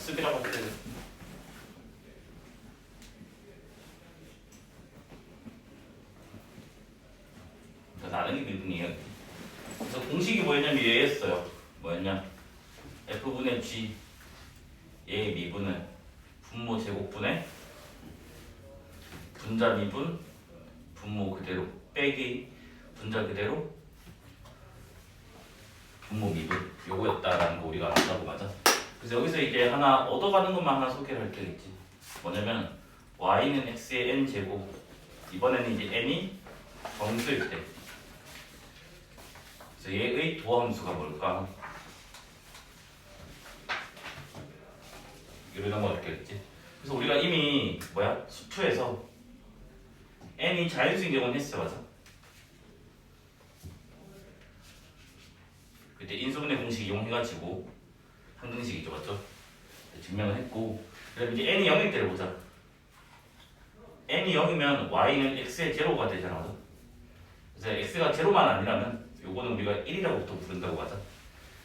복습이라고 해야 되겠다. 나누기 미분이에요. 그래서 공식이 뭐였냐면 얘였어요. 뭐였냐? F분의 G 얘의 미분은 분모 제곱분의 분자 미분 분모 그대로 빼기 분자 그대로 분모 미분 요거였다라는 거 우리가 안다고 맞아. 그래서 여기서 이제 하나 얻어가는 것만 하나 소개를 할 때겠지. 뭐냐면 y는 x의 n 제곱 이번에는 이제 n이 정수일 때 그래서 얘의 도함수가 뭘까? 이런 거 알겠지. 그래서 우리가 이미 뭐야 수투에서 n이 자연수인 경우는 했어 맞아. 그때 인수분해 공식 이용해가지고 항등식이죠 맞죠? 증명을 했고 그다음에 이제 n이 0일 때를 보자. n이 0이면 y는 x의 제로가 되잖아 맞아. 그래서 x가 제로만 아니라면 요거는 우리가 1이라고부터 부른다고 맞아.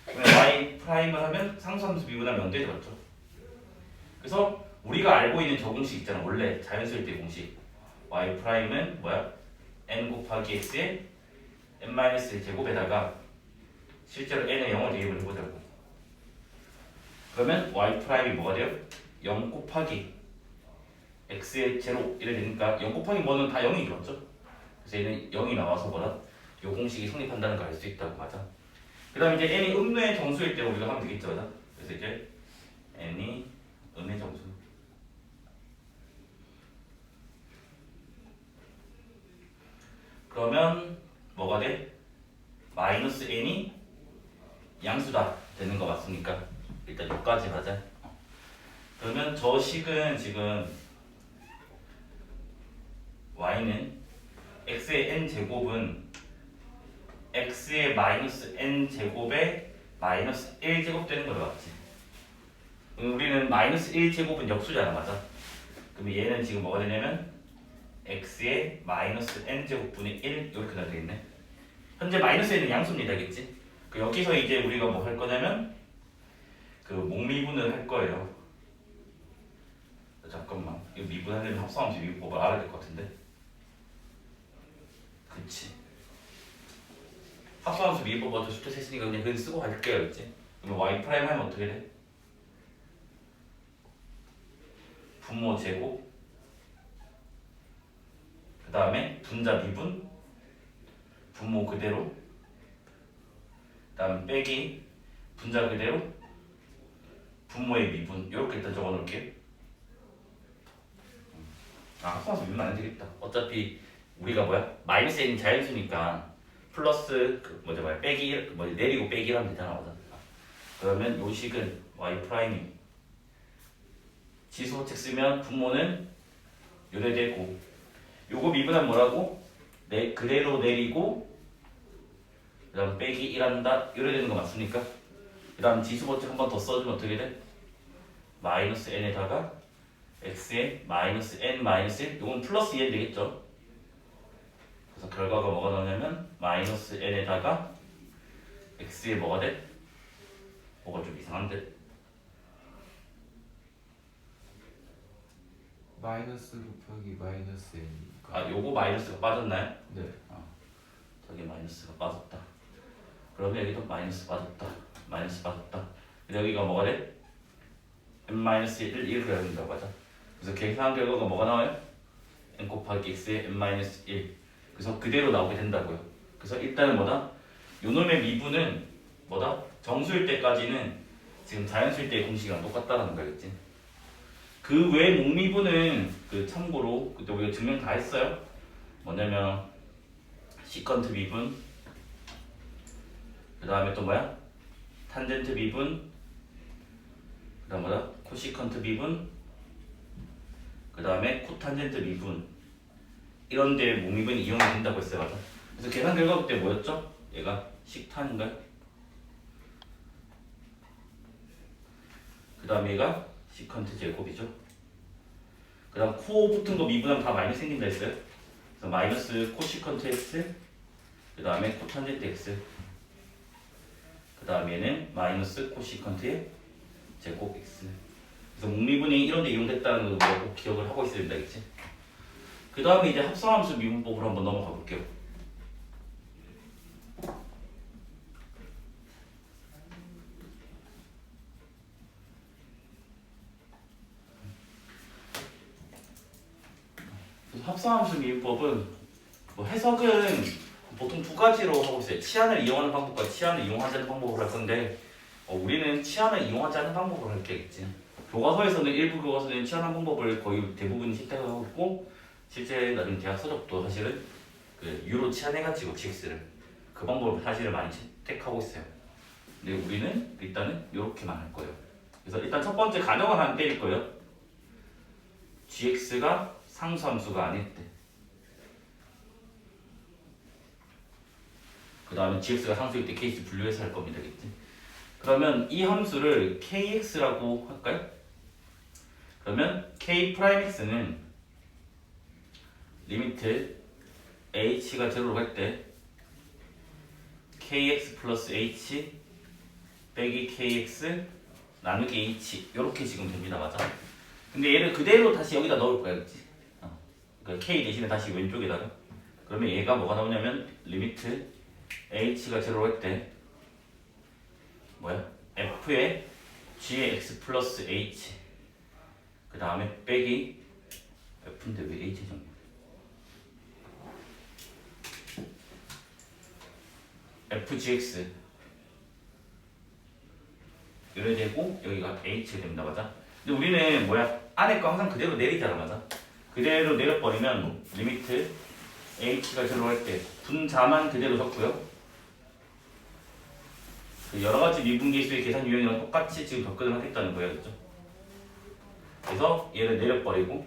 그러면 y 프라임을 하면 상수함수 미분하면 0 되죠 맞죠? 그래서 우리가 알고 있는 저 공식 있잖아 원래 자연수일 때 공식 y 프라임은 뭐야? n 곱하기 x의 n-의 제곱에다가 실제로 n의 0을 대입을 해보자고. 그러면 y 프라임이 뭐가 돼요? 0 곱하기 x의 제로 이래 되니까 0 곱하기 뭐는 다 0이죠 맞죠? 그래서 얘는 0이 나와서 뭐라? 요 공식이 성립한다는 걸 알 수 있다고 맞아. 그 다음에 이제 n이 음의 정수일 때 우리가 하면 되겠죠 맞아? 그래서 이제 n이 음의 정수 그러면 뭐가 돼? 마이너스 n이 양수다 되는 거 맞습니까? 일단 여기까지 가자. 그러면 저 식은 지금 y는 x의 n 제곱은 x의 마이너스 n 제곱에 마이너스 1 제곱 되는 걸 맞지? 우리는 마이너스 1 제곱은 역수잖아 맞아? 그러면 얘는 지금 뭐가 되냐면 x의 마이너스 n 제곱분의 1 이렇게 나 되겠네. 현재 마이너스 n은 양수입니다 겠지? 그 여기서 이제 우리가 뭐 할 거냐면 그 목미분을 할 거예요. 잠깐만 이거 미분하려면 합성함수 미분법을 알아야 될 것 같은데. 그치. 합성함수 미분법 먼저 수트에서 했으니까 그냥 그냥 쓰고 갈게요 그치? 그러면 y 프라임 하면 어떻게 돼? 분모 제곱 그 다음에 분자 미분 분모 그대로 그 다음 빼기 분자 그대로 분모의 미분 이렇게 일단 적어 놓을게요. 합성함수 미분 안 해도 되겠다. 어차피 우리가 뭐야? 마이너스 n이 자연수니까 플러스 그 뭐지 뭐야 빼기 1 뭐지 내리고 빼기 1 하면 되잖아 맞아. 그러면 요 식은 y 프라임이 지수호책 쓰면 분모는 요래 되고 요거 미분하면 뭐라고? 그대로 내리고 그 다음 빼기 1 한다 요래 되는 거 맞습니까? 그 다음 지수호책 한 번 더 써주면 어떻게 돼? 마이너스 n에다가 x의 마이너스 n 마이너스 1 요건 플러스 2n 되겠죠? 그래서 결과가 뭐가 나오냐면 마이너스 n에다가 x에 뭐가 돼? 뭐가 좀 이상한데? 마이너스 곱하기 마이너스 n이니까. 아 요거 마이너스가 빠졌나요? 네. 저기 마이너스가 빠졌다. 그러면 여기도 마이너스 빠졌다. 마이너스 빠졌다. 근데 여기가 뭐가 돼? n-1 이렇게 된다고 하자. 그래서 계산 결과가 뭐가 나와요? n 곱하기 x의 n-1 그래서 그대로 나오게 된다고요. 그래서 일단은 뭐다? 요놈의 미분은 뭐다? 정수일 때까지는 지금 자연수일 때의 공식이랑 똑같다라는 거겠지. 그 외 목미분은 그 참고로 그때 우리가 증명 다 했어요. 뭐냐면 시컨트 미분 그 다음에 또 뭐야? 탄젠트 미분 그 다음 뭐다? 코시컨트 미분 그 다음에 코탄젠트 미분 이런 데 목미분이 이용이 된다고 했어요 맞아? 그래서 계산 결과 그때 뭐였죠? 얘가 식탄인가요? 그 다음에 얘가 시컨트 제곱이죠. 그 다음 코 붙은 거 미분하면 다 마이너스 생긴다 했어요. 그래서 마이너스 코시컨트 x 그 다음에 코탄젠트 x 그 다음에는 마이너스 코시컨트의 제곱 x 그래서 목미분이 이런 데 이용됐다는 거 꼭 기억을 하고 있어야 된다겠지. 그 다음에 이제 합성함수 미분법으로 한번 넘어가 볼게요. 그래서 합성함수 미분법은 뭐 해석은 보통 두 가지로 하고 있어요. 치환을 이용하는 방법과 치환을 이용하지 않는 방법으로 할 건데 우리는 치환을 이용하지 않는 방법으로 할 게겠지. 교과서에서는 일부 교과서는 치환한 방법을 거의 대부분 채택을 하고 있고 실제 나중에 대학 서적도 사실은 그 유로 치환해가지고 GX를 그 방법을 사실은 많이 채택하고 있어요. 근데 우리는 일단은 이렇게만 할 거예요. 그래서 일단 첫 번째 가정을 하나 때릴 거예요. GX가 상수함수가 아닐 때. 그 다음에 GX가 상수일 때 KX 분류해서 할 겁니다. 겠지? 그러면 이 함수를 KX라고 할까요? 그러면 K'X는 리미트 H가 0로 갈 때 KX 플러스 H 빼기 KX 나누기 H 이렇게 지금 됩니다. 맞아? 근데 얘를 그대로 다시 여기다 넣을 거야. 그치? 그러니까 K 대신에 다시 왼쪽에다가 그러면 얘가 뭐가 나오냐면 리미트 H가 0로 갈 때 뭐야? F에 G의 X 플러스 H 그 다음에 빼기 F인데 왜 H 정리? FGX 이래 되고 여기가 H가 됩니다. 맞아? 근데 우리는 뭐야? 안에 거 항상 그대로 내리잖아. 맞아? 그대로 내려버리면 리미트 H가 0로 할 때 분자만 그대로 적고요. 여러 가지 미분계수의 계산 유형이랑 똑같이 지금 접근을 하겠다는 거예요. 그렇죠? 그래서 얘를 내려버리고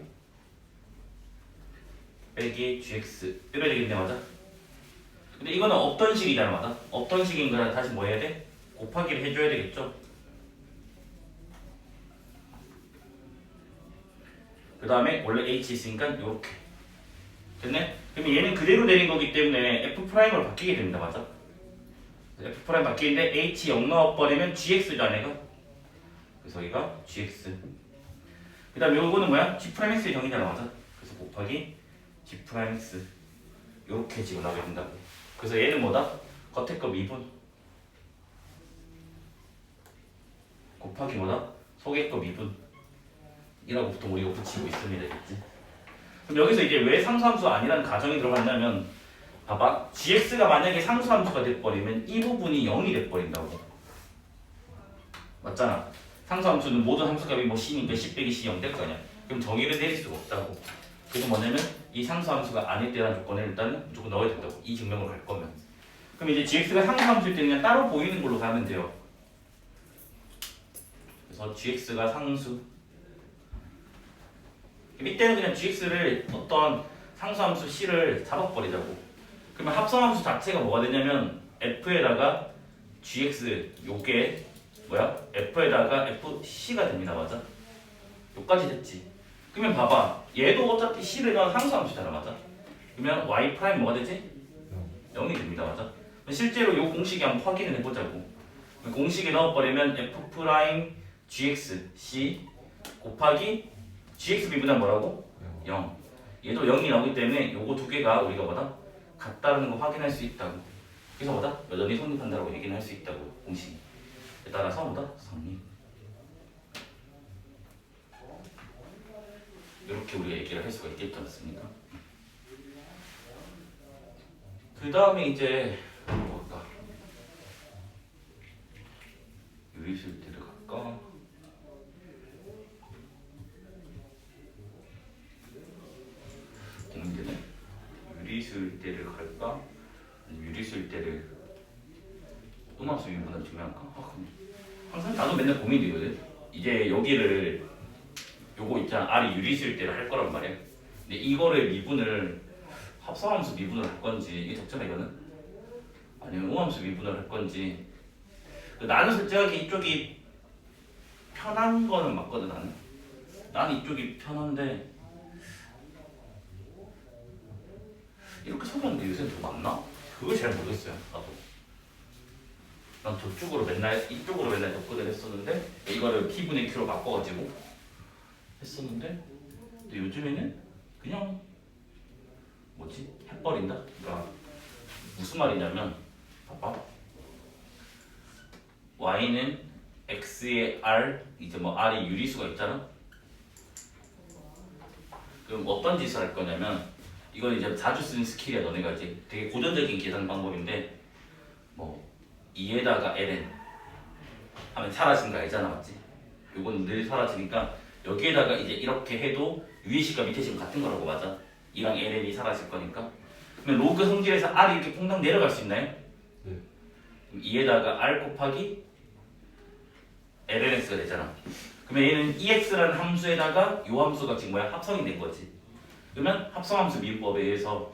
빼기 gx 이래야 되겠네. 맞아? 근데 이거는 없던 식이잖아. 맞아? 없던 식인 거라 다시 뭐 해야 돼? 곱하기를 해줘야 되겠죠? 그 다음에 원래 h 있으니까 요렇게 됐네? 그러면 얘는 그대로 내린 거기 때문에 f'으로 바뀌게 됩니다. 맞아? F' 바뀌는데 H 0 넣어버리면 GX죠 얘가. 그래서 여기가 GX 그 다음에 요거는 뭐야? G'X의 정의잖아. 맞아? 그래서 곱하기 G'X 요렇게 지금 나오게 된다고. 그래서 얘는 뭐다? 겉에 거 미분 곱하기 뭐다? 속에 거 미분 이라고 보통 우리가 붙이고 있습니다. 그치? 그럼 여기서 이제 왜 상수함수 아니라는 가정이 들어간다면 봐봐. GX가 만약에 상수함수가 돼버리면 이 부분이 0이 돼버린다고. 맞잖아. 상수함수는 모든 함수값이 뭐 C니까 C 빼기 C 0 될 거 아니야. 그럼 정의를 내릴 수가 없다고. 그래서 뭐냐면 이 상수함수가 아닐 때라는 조건을 일단은 무조건 넣어야 된다고. 이 증명을 갈 거면. 그럼 이제 GX가 상수함수일 때는 그냥 따로 보이는 걸로 가면 돼요. 그래서 GX가 상수. 이때는 그냥 GX를 어떤 상수함수 C를 잡아버리자고. 그러면 합성함수 자체가 뭐가 되냐면 F에다가 GX 요게 뭐야? F에다가 FC가 됩니다. 맞아? 요까지 됐지. 그러면 봐봐. 얘도 어차피 C를 넣은 상수함수잖아. 맞아? 그러면 Y 프라임 뭐가 되지? 0이 됩니다. 맞아? 실제로 요 공식이 한번 확인을 해보자고. 공식에 넣어버리면 F 프라임 GX C 곱하기 GX 미분은 뭐라고? 0. 얘도 0이 나오기 때문에 요거 두 개가 우리가 뭐다? 같다는 거 확인할 수 있다고. 그래서 뭐다? 여전히 성립한다고 얘기는 할 수 있다고. 공식이. 따라서 뭐다? 성립. 이렇게 우리가 얘기를 할 수가 있겠지 않습니까? 그 다음에 이제 뭘까? 유리수일대를 갈까? 고민되네. 유리수일대를 갈까? 유리수일대를 음압수 미분을 증명할까? 항상 나도 맨날 고민되거든. 이제 여기를 요거 있잖아. R이 유리수일대를 할 거란 말이야. 근데 이거를 미분을 합성함수 미분을 할 건지 이게 적잖아 이거는. 아니면 음함수 미분을 할 건지. 나는 솔직하게 이쪽이 편한 거는 맞거든. 나는 이쪽이 편한데 이렇게 속였는데 요새는 더 맞나? 그걸 잘 모르겠어요. 나도. 난 저쪽으로 맨날 이쪽으로 맨날 접근을 했었는데 이거를 P분의 Q로 바꿔가지고 했었는데 근데 요즘에는 그냥 뭐지? 해버린다? 그러니까 무슨 말이냐면 봐봐 y는 x의 r 이제 뭐 r이 유리수가 있잖아. 그럼 어떤 짓을 할 거냐면 이건 이제 자주 쓰는 스킬이야. 너네가 이제 되게 고전적인 계산 방법인데 뭐 2에다가 ln 하면 사라진 거 알잖아, 맞지? 이건 늘 사라지니까 여기에다가 이제 이렇게 해도 위에 식과 밑에 식은 같은 거라고. 맞아. 이랑 ln이 사라질 거니까. 그러면 로그 성질에서 r이 이렇게 퐁당 내려갈 수 있나요? 네. 그럼 2에다가 r 곱하기 lnx가 되잖아. 그러면 얘는 ex라는 함수에다가 이 함수가 지금 뭐야? 합성이 된 거지. 그러면 합성함수 미분법에 의해서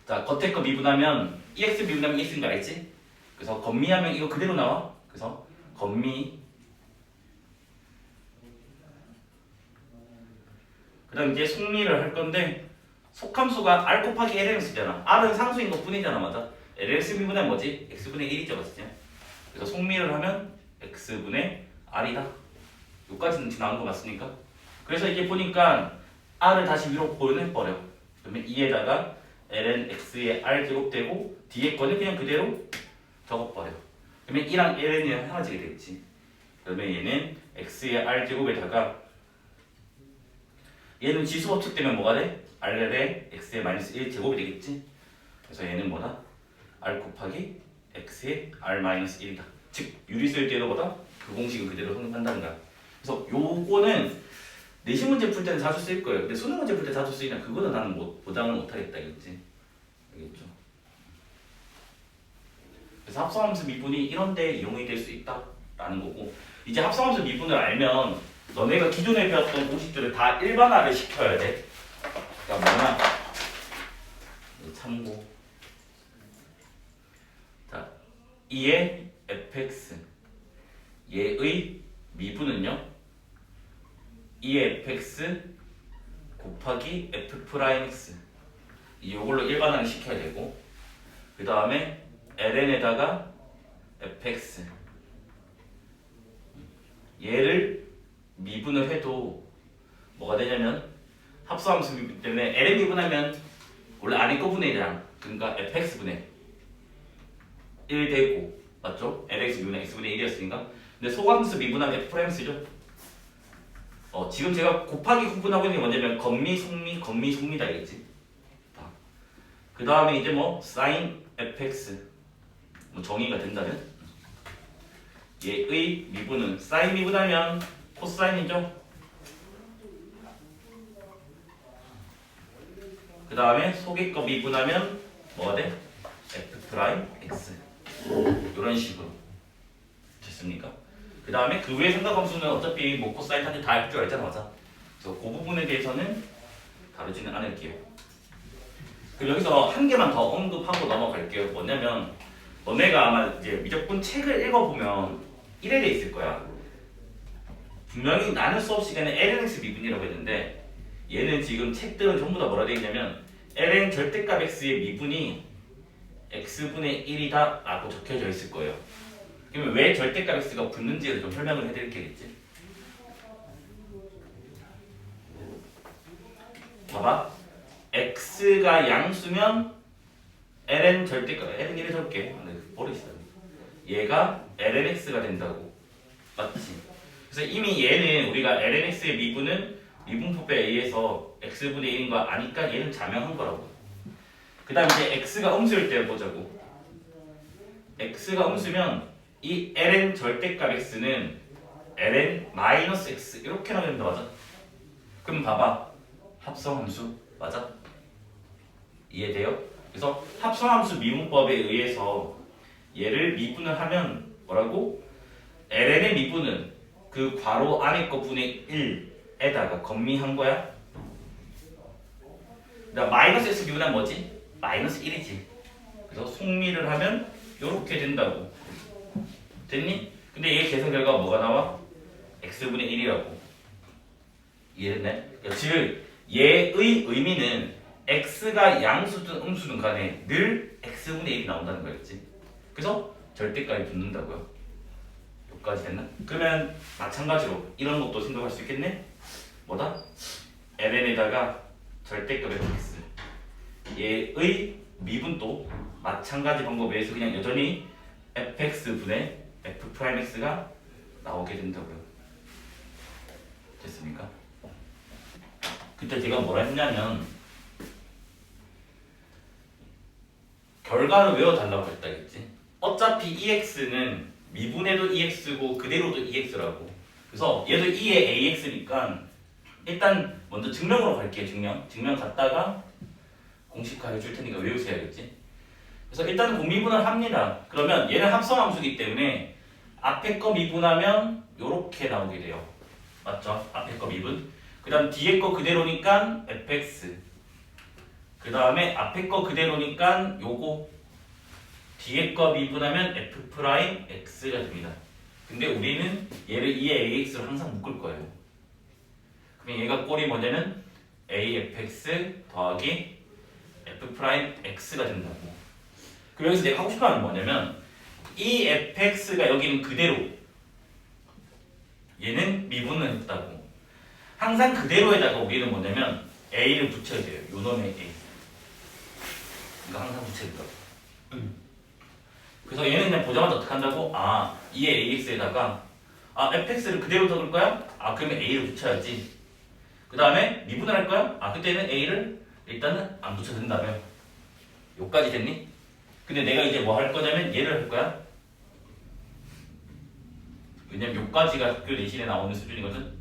자 겉에 거 미분하면 ex 미분하면 ex인 거 알지? 그래서 건미하면 이거 그대로 나와. 그래서 건미 그 다음 이제 속미를 할 건데 속함수가 r 곱하기 lnx잖아. r은 상수인 것 뿐이잖아. 맞아? lx 미분하면 뭐지? x분의 1이죠. 맞지? 그래서 속미를 하면 x분의 r이다. 여기까지는 나온 거 맞습니까? 그래서 이게 보니까 r을 다시 위로 보내버려. 그러면 2에다가 ln x의 r 제곱되고 뒤에 거는 그냥 그대로 적어버려. 그러면 2랑 ln이 사라지게 되겠지. 그러면 얘는 x의 r 제곱에다가 얘는 지수법칙 때문에 뭐가 돼? r의 x의 마이너스 1 제곱이 되겠지. 그래서 얘는 뭐다? r 곱하기 x의 r 마이너스 1이다. 즉 유리수일 때보다 그 공식을 그대로 성립한다는 거야. 그래서 요거는 내신 문제 풀 때는 자주 쓸 거예요. 근데 수능 문제 풀 때 자주 쓰이냐? 그거는 나는 보장을 못하겠다 이거지. 알겠죠? 그래서 합성함수 미분이 이런 데 이용이 될 수 있다라는 거고, 이제 합성함수 미분을 알면 너네가 기존에 배웠던 공식들을 다 일반화를 시켜야 돼. 그러니까 뭐냐? 참고. 자, 2의 fx 얘의 미분은요 2의 fx 곱하기 f'x 이걸로 일반화를 시켜야 되고, 그 다음에 ln에다가 fx 얘를 미분을 해도 뭐가 되냐면 합성함수 미분 때문에 ln 미분하면 원래 안에 거 분의 1이랑 그러니까 fx분의 1 되고, 맞죠? lx 미분은 x분의 1이었으니까. 근데 소함수 미분하면 f'x죠. 지금 제가 곱하기 구분하고 있는 게 뭐냐면 건미, 속미, 건미, 속미다 알겠지? 그 다음에 이제 뭐 sin fx 뭐 정의가 된다면 얘의 미분은 sin 미분하면 코사인이죠. 그 다음에 속의 거 미분하면 뭐가 돼? f'x 이런 식으로 됐습니까? 그 다음에 그 외의 삼각함수는 어차피 뭐 코사인 탄젠트 다 할 줄 알잖아. 맞아? 그래서 그 부분에 대해서는 다루지는 않을게요. 그럼 여기서 한 개만 더 언급하고 넘어갈게요. 뭐냐면 너네가 아마 이제 미적분 책을 읽어보면 이래 돼 있을 거야. 분명히 나는 수업 시간에 lnx 미분이라고 했는데 얘는 지금 책들은 전부 다 뭐라 돼 있냐면 ln 절대값 x의 미분이 x분의 1이다 라고 적혀져 있을 거예요. 그러면 왜 절대값 x가 붙는지를 좀 설명을 해드릴게겠지. 봐봐. x가 양수면 ln 절대값 ln 1을 적게 버리시다. 얘가 lnx가 된다고. 맞지? 그래서 이미 얘는 우리가 lnx의 미분은 미분법에 의해서 x분의 1인 거 아니까 얘는 자명한 거라고. 그 다음 이제 x가 음수일 때 보자고. x가 음수면 이 ln 절대값 x는 ln-x 이렇게 나오면 된다. 맞아? 그럼 봐봐. 합성함수 맞아? 이해돼요? 그래서 합성함수 미분법에 의해서 얘를 미분을 하면 뭐라고? ln의 미분은 그 괄호 안에 거 분의 1에다가 건미한 거야. 그다음 마이너스 x 미분하면 뭐지? 마이너스 1이지. 그래서 속미를 하면 이렇게 된다고. 됐니? 근데 얘 계산 결과가 뭐가 나와? x분의 1이라고. 이해됐네? 그러니까 즉 얘의 의미는 x가 양수든 음수든 간에 늘 x분의 1이 나온다는 거였지. 그래서 절대값이 붙는다고요. 여기까지 됐나? 그러면 마찬가지로 이런 것도 생각할 수 있겠네? 뭐다? ln에다가 절대값 fx 얘의 미분도 마찬가지 방법에 의해서 그냥 여전히 fx분의 f'x가 나오게 된다고요. 됐습니까? 그때 제가 뭐라 했냐면 결과를 외워달라고 했다겠지. 어차피 EX는 미분해도 EX고 그대로도 EX라고. 그래서 얘도 2의 AX니까 일단 먼저 증명으로 갈게요. 증명 갔다가 공식화 해줄 테니까 외우셔야겠지. 그래서 일단 공미분을 합니다. 그러면 얘는 합성함수이기 때문에 앞에 거 미분하면 요렇게 나오게 돼요. 맞죠? 앞에 거 미분. 그 다음 뒤에 거 그대로니까 fx. 그 다음에 앞에 거 그대로니까 요거 뒤에 거 미분하면 f'x가 됩니다. 근데 우리는 얘를 2의 ax로 항상 묶을 거예요. 그럼 얘가 꼴이 뭐냐면 afx 더하기 f'x가 된다고. 그럼 여기서 내가 하고 싶은 말은 뭐냐면 이 fx가 여기는 그대로 얘는 미분을 했다고. 항상 그대로에다가 우리는 뭐냐면 a를 붙여야 돼요. 요 놈의 a. 이거 항상 붙여야 된다고. 그래서 얘는 그냥 보자마자 어떻게 한다고? 아, 2의 ax에다가 fx를 그대로 적을 거야? 그러면 a를 붙여야지. 그 다음에 미분을 할 거야? 그때는 a를 일단은 안 붙여도 된다며. 요까지 됐니? 근데 내가 이제 뭐 할 거냐면 얘를 할 거야. 왜냐면 요까지가 학교 내신에 나오는 수준이거든.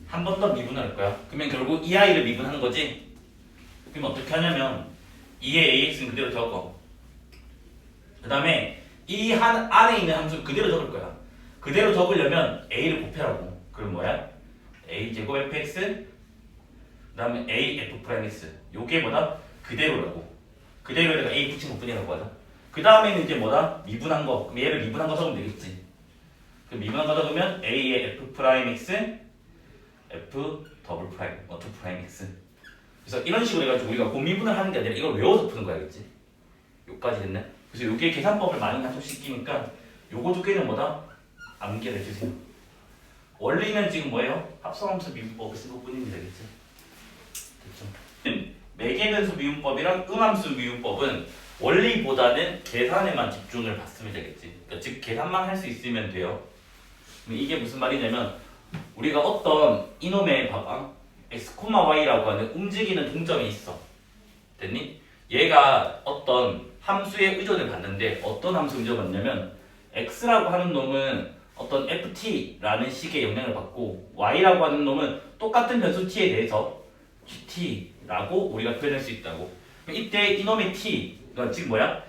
한 번 더 미분할 거야. 그러면 결국 이 아이를 미분하는 거지. 그럼 어떻게 하냐면 2의 ax는 그대로 적어. 그 다음에 이 한 안에 있는 함수 그대로 적을 거야. 그대로 적으려면 a를 곱해라고. 그럼 뭐야? a 제곱 fx 그 다음에 a f'x. 요게 뭐다? 그대로라고. 그대로에다가 a 붙인 것뿐이라고 하자. 그 다음에는 이제 뭐다? 미분한 거. 그럼 얘를 미분한 거 적으면 되겠지. 그 미분한 거 적으면 a의 f'x f 더블 프라임 f 프라임 x. 그래서 이런 식으로 해가지고 우리가 고미분을 하는 게 아니라 이걸 외워서 푸는 거야, 알겠지? 요까지 됐네. 그래서 요게 계산법을 많이 가속시키니까 요거 두 개는 뭐다? 암기를 해주세요. 원리는 지금 뭐예요? 합성함수 미분법을 쓴 것뿐입니다, 알겠지? 됐죠? 매개변수 미분법이랑 음함수 미분법은 원리보다는 계산에만 집중을 받으면 되겠지. 그러니까 즉 계산만 할 수 있으면 돼요. 그럼 이게 무슨 말이냐면 우리가 어떤 이놈의 봐봐 x, y라고 하는 움직이는 동점이 있어. 됐니? 얘가 어떤 함수의 의존을 받는데 어떤 함수 의존을 받냐면 x라고 하는 놈은 어떤 ft라는 식의 영향을 받고 y라고 하는 놈은 똑같은 변수 t에 대해서 gt라고 우리가 표현할 수 있다고. 이때 이놈의 t, 그러니까 지금 뭐야?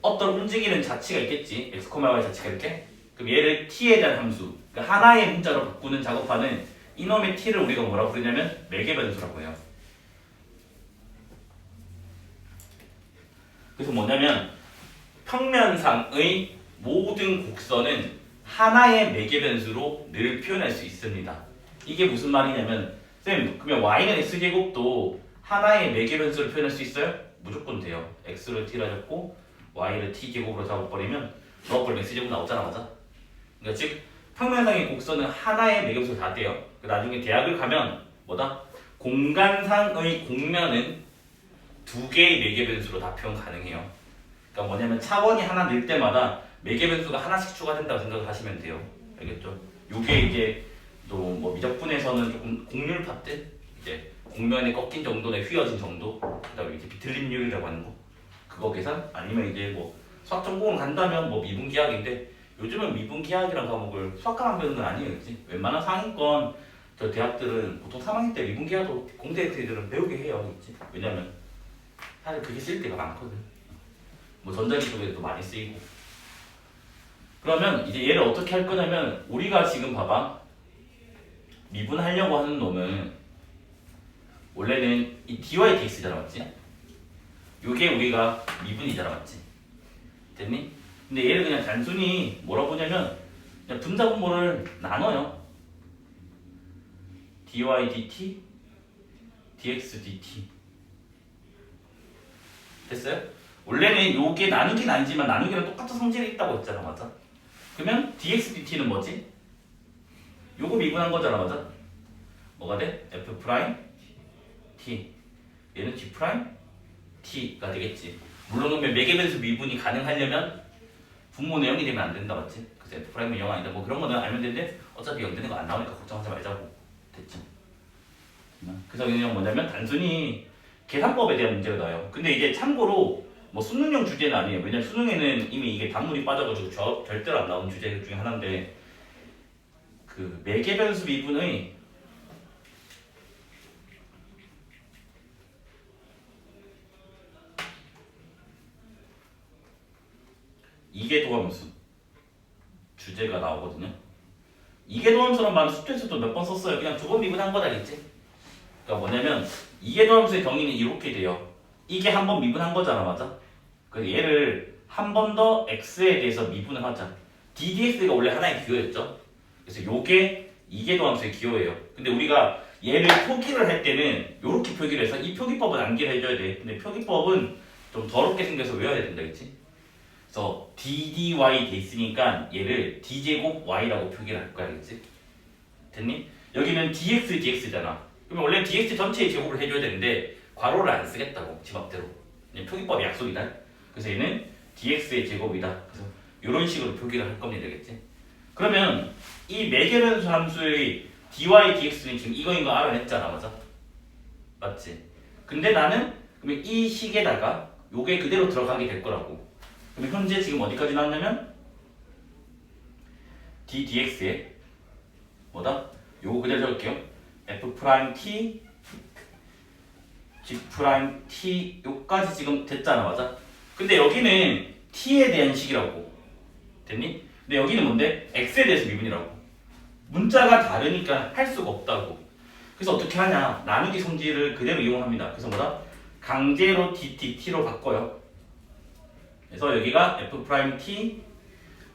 어떤 움직이는 자체가 있겠지. x, y 자체가 이렇게. 그럼 얘를 t에 대한 함수, 그러니까 하나의 문자로 바꾸는 작업하는 이놈의 t를 우리가 뭐라고 부르냐면 매개변수라고 해요. 그래서 뭐냐면 평면상의 모든 곡선은 하나의 매개변수로 늘 표현할 수 있습니다. 이게 무슨 말이냐면 쌤, 그러면 y는 x제곱도 하나의 매개변수를 표현할 수 있어요? 무조건 돼요. x를 t라 잡고 y를 t제곱으로 잡아버리면 넣어버리면 x제곱 나오잖아, 맞아? 그러니까 즉 평면상의 곡선은 하나의 매개변수가 다 돼요. 나중에 대학을 가면 뭐다? 공간상의 곡면은 두 개의 매개변수로 다 표현 가능해요. 그러니까 뭐냐면 차원이 하나 늘 때마다 매개변수가 하나씩 추가된다고 생각하시면 돼요. 알겠죠? 요게 이제 또 뭐 미적분에서는 조금 곡률 파트, 이제 곡면이 꺾인 정도나 휘어진 정도, 그다음에 이제 비틀림률이라고 하는 거, 그거 계산, 아니면 이제 뭐 수학 전공을 간다면 뭐 미분기하기인데 요즘은 미분기하기란 과목을 수학과만 배우는 건 아니에요, 그렇지? 웬만한 상위권 저 대학들은 보통 3학년 때 미분기하도 공대 애들은 배우게 해요, 그렇지? 왜냐면 사실 그게 쓸 때가 많거든. 뭐 전자기 쪽에도 많이 쓰이고. 그러면 이제 얘를 어떻게 할 거냐면 우리가 지금 봐봐. 미분하려고 하는 놈은 원래는 이 dy dx잖아, 맞지? 요게 우리가 미분이잖아, 맞지? 됐니? 근데 얘를 그냥 단순히 뭐라고 보냐면 그냥 분자분모를 나눠요. dy dt dx dt. 됐어요? 원래는 요게 나누긴 아니지만 나누기랑 똑같은 성질이 있다고 했잖아, 맞아? 그러면 dx dt는 뭐지? 요거 미분한 거잖아, 맞아? 뭐가 돼? f 프라임 t. 얘는 g 프라임 t가 되겠지. 물론 그러면 매개변수 미분이 가능하려면 분모 내용이 되면 안 된다, 맞지? 그래서 f 프라임은 0 아니다. 뭐 그런 거는 알면 되는데 어차피 0 되는 거 안 나오니까 걱정하지 말자고. 됐지? 그래서 그냥 뭐냐면 단순히 계산법에 대한 문제가 나와요. 근데 이게 참고로 뭐 수능용 주제는 아니에요. 왜냐면 수능에는 이미 이게 단물이 빠져가지고 절대로 안 나오는 주제 중에 하나인데 그 매개변수 미분의 이계도함수 주제가 나오거든요. 이계도함수란 말은 숙제에서도 몇 번 썼어요. 그냥 두 번 미분한 거다겠지. 그러니까 뭐냐면 이계도함수의 정의는 이렇게 돼요. 이게 한 번 미분한 거잖아, 맞아? 그래서 얘를 한 번 더 x에 대해서 미분을 하자. ddx가 원래 하나의 기호였죠. 그래서 요게 이계도함수의 기호예요. 근데 우리가 얘를 표기를 할 때는 이렇게 표기를 해서 이 표기법은 암기를 해줘야 돼. 근데 표기법은 좀 더럽게 생겨서 외워야 된다, 그치? 그래서 ddy 돼 있으니까 얘를 d제곱 y라고 표기를 할 거야, 그치? 됐니? 여기는 dx, dx잖아. 그러면 원래 dx 전체의 제곱을 해줘야 되는데 괄호를 안 쓰겠다고, 지 맘대로. 표기법의 약속이다. 그래서 얘는 dx의 제곱이다. 그래서 이런 식으로 표기를 할 겁니다, 되겠지? 그러면 이 매개변수 함수의 dy, dx는 지금 이거인 거 알아냈잖아, 맞아? 맞지? 근데 나는 그러면 이 식에다가 요게 그대로 들어가게 될 거라고. 그럼 현재 지금 어디까지 나왔냐면 ddx에 뭐다? 요거 그대로 적을게요. f 프라임 t g 프라임 t 요까지 지금 됐잖아, 맞아? 근데 여기는 t에 대한 식이라고. 됐니? 근데 여기는 뭔데? x에 대해서 미분이라고. 문자가 다르니까 할 수가 없다고. 그래서 어떻게 하냐? 나누기 성질을 그대로 이용합니다. 그래서 뭐다? 강제로 t로 바꿔요. 그래서 여기가 f 프라임 t,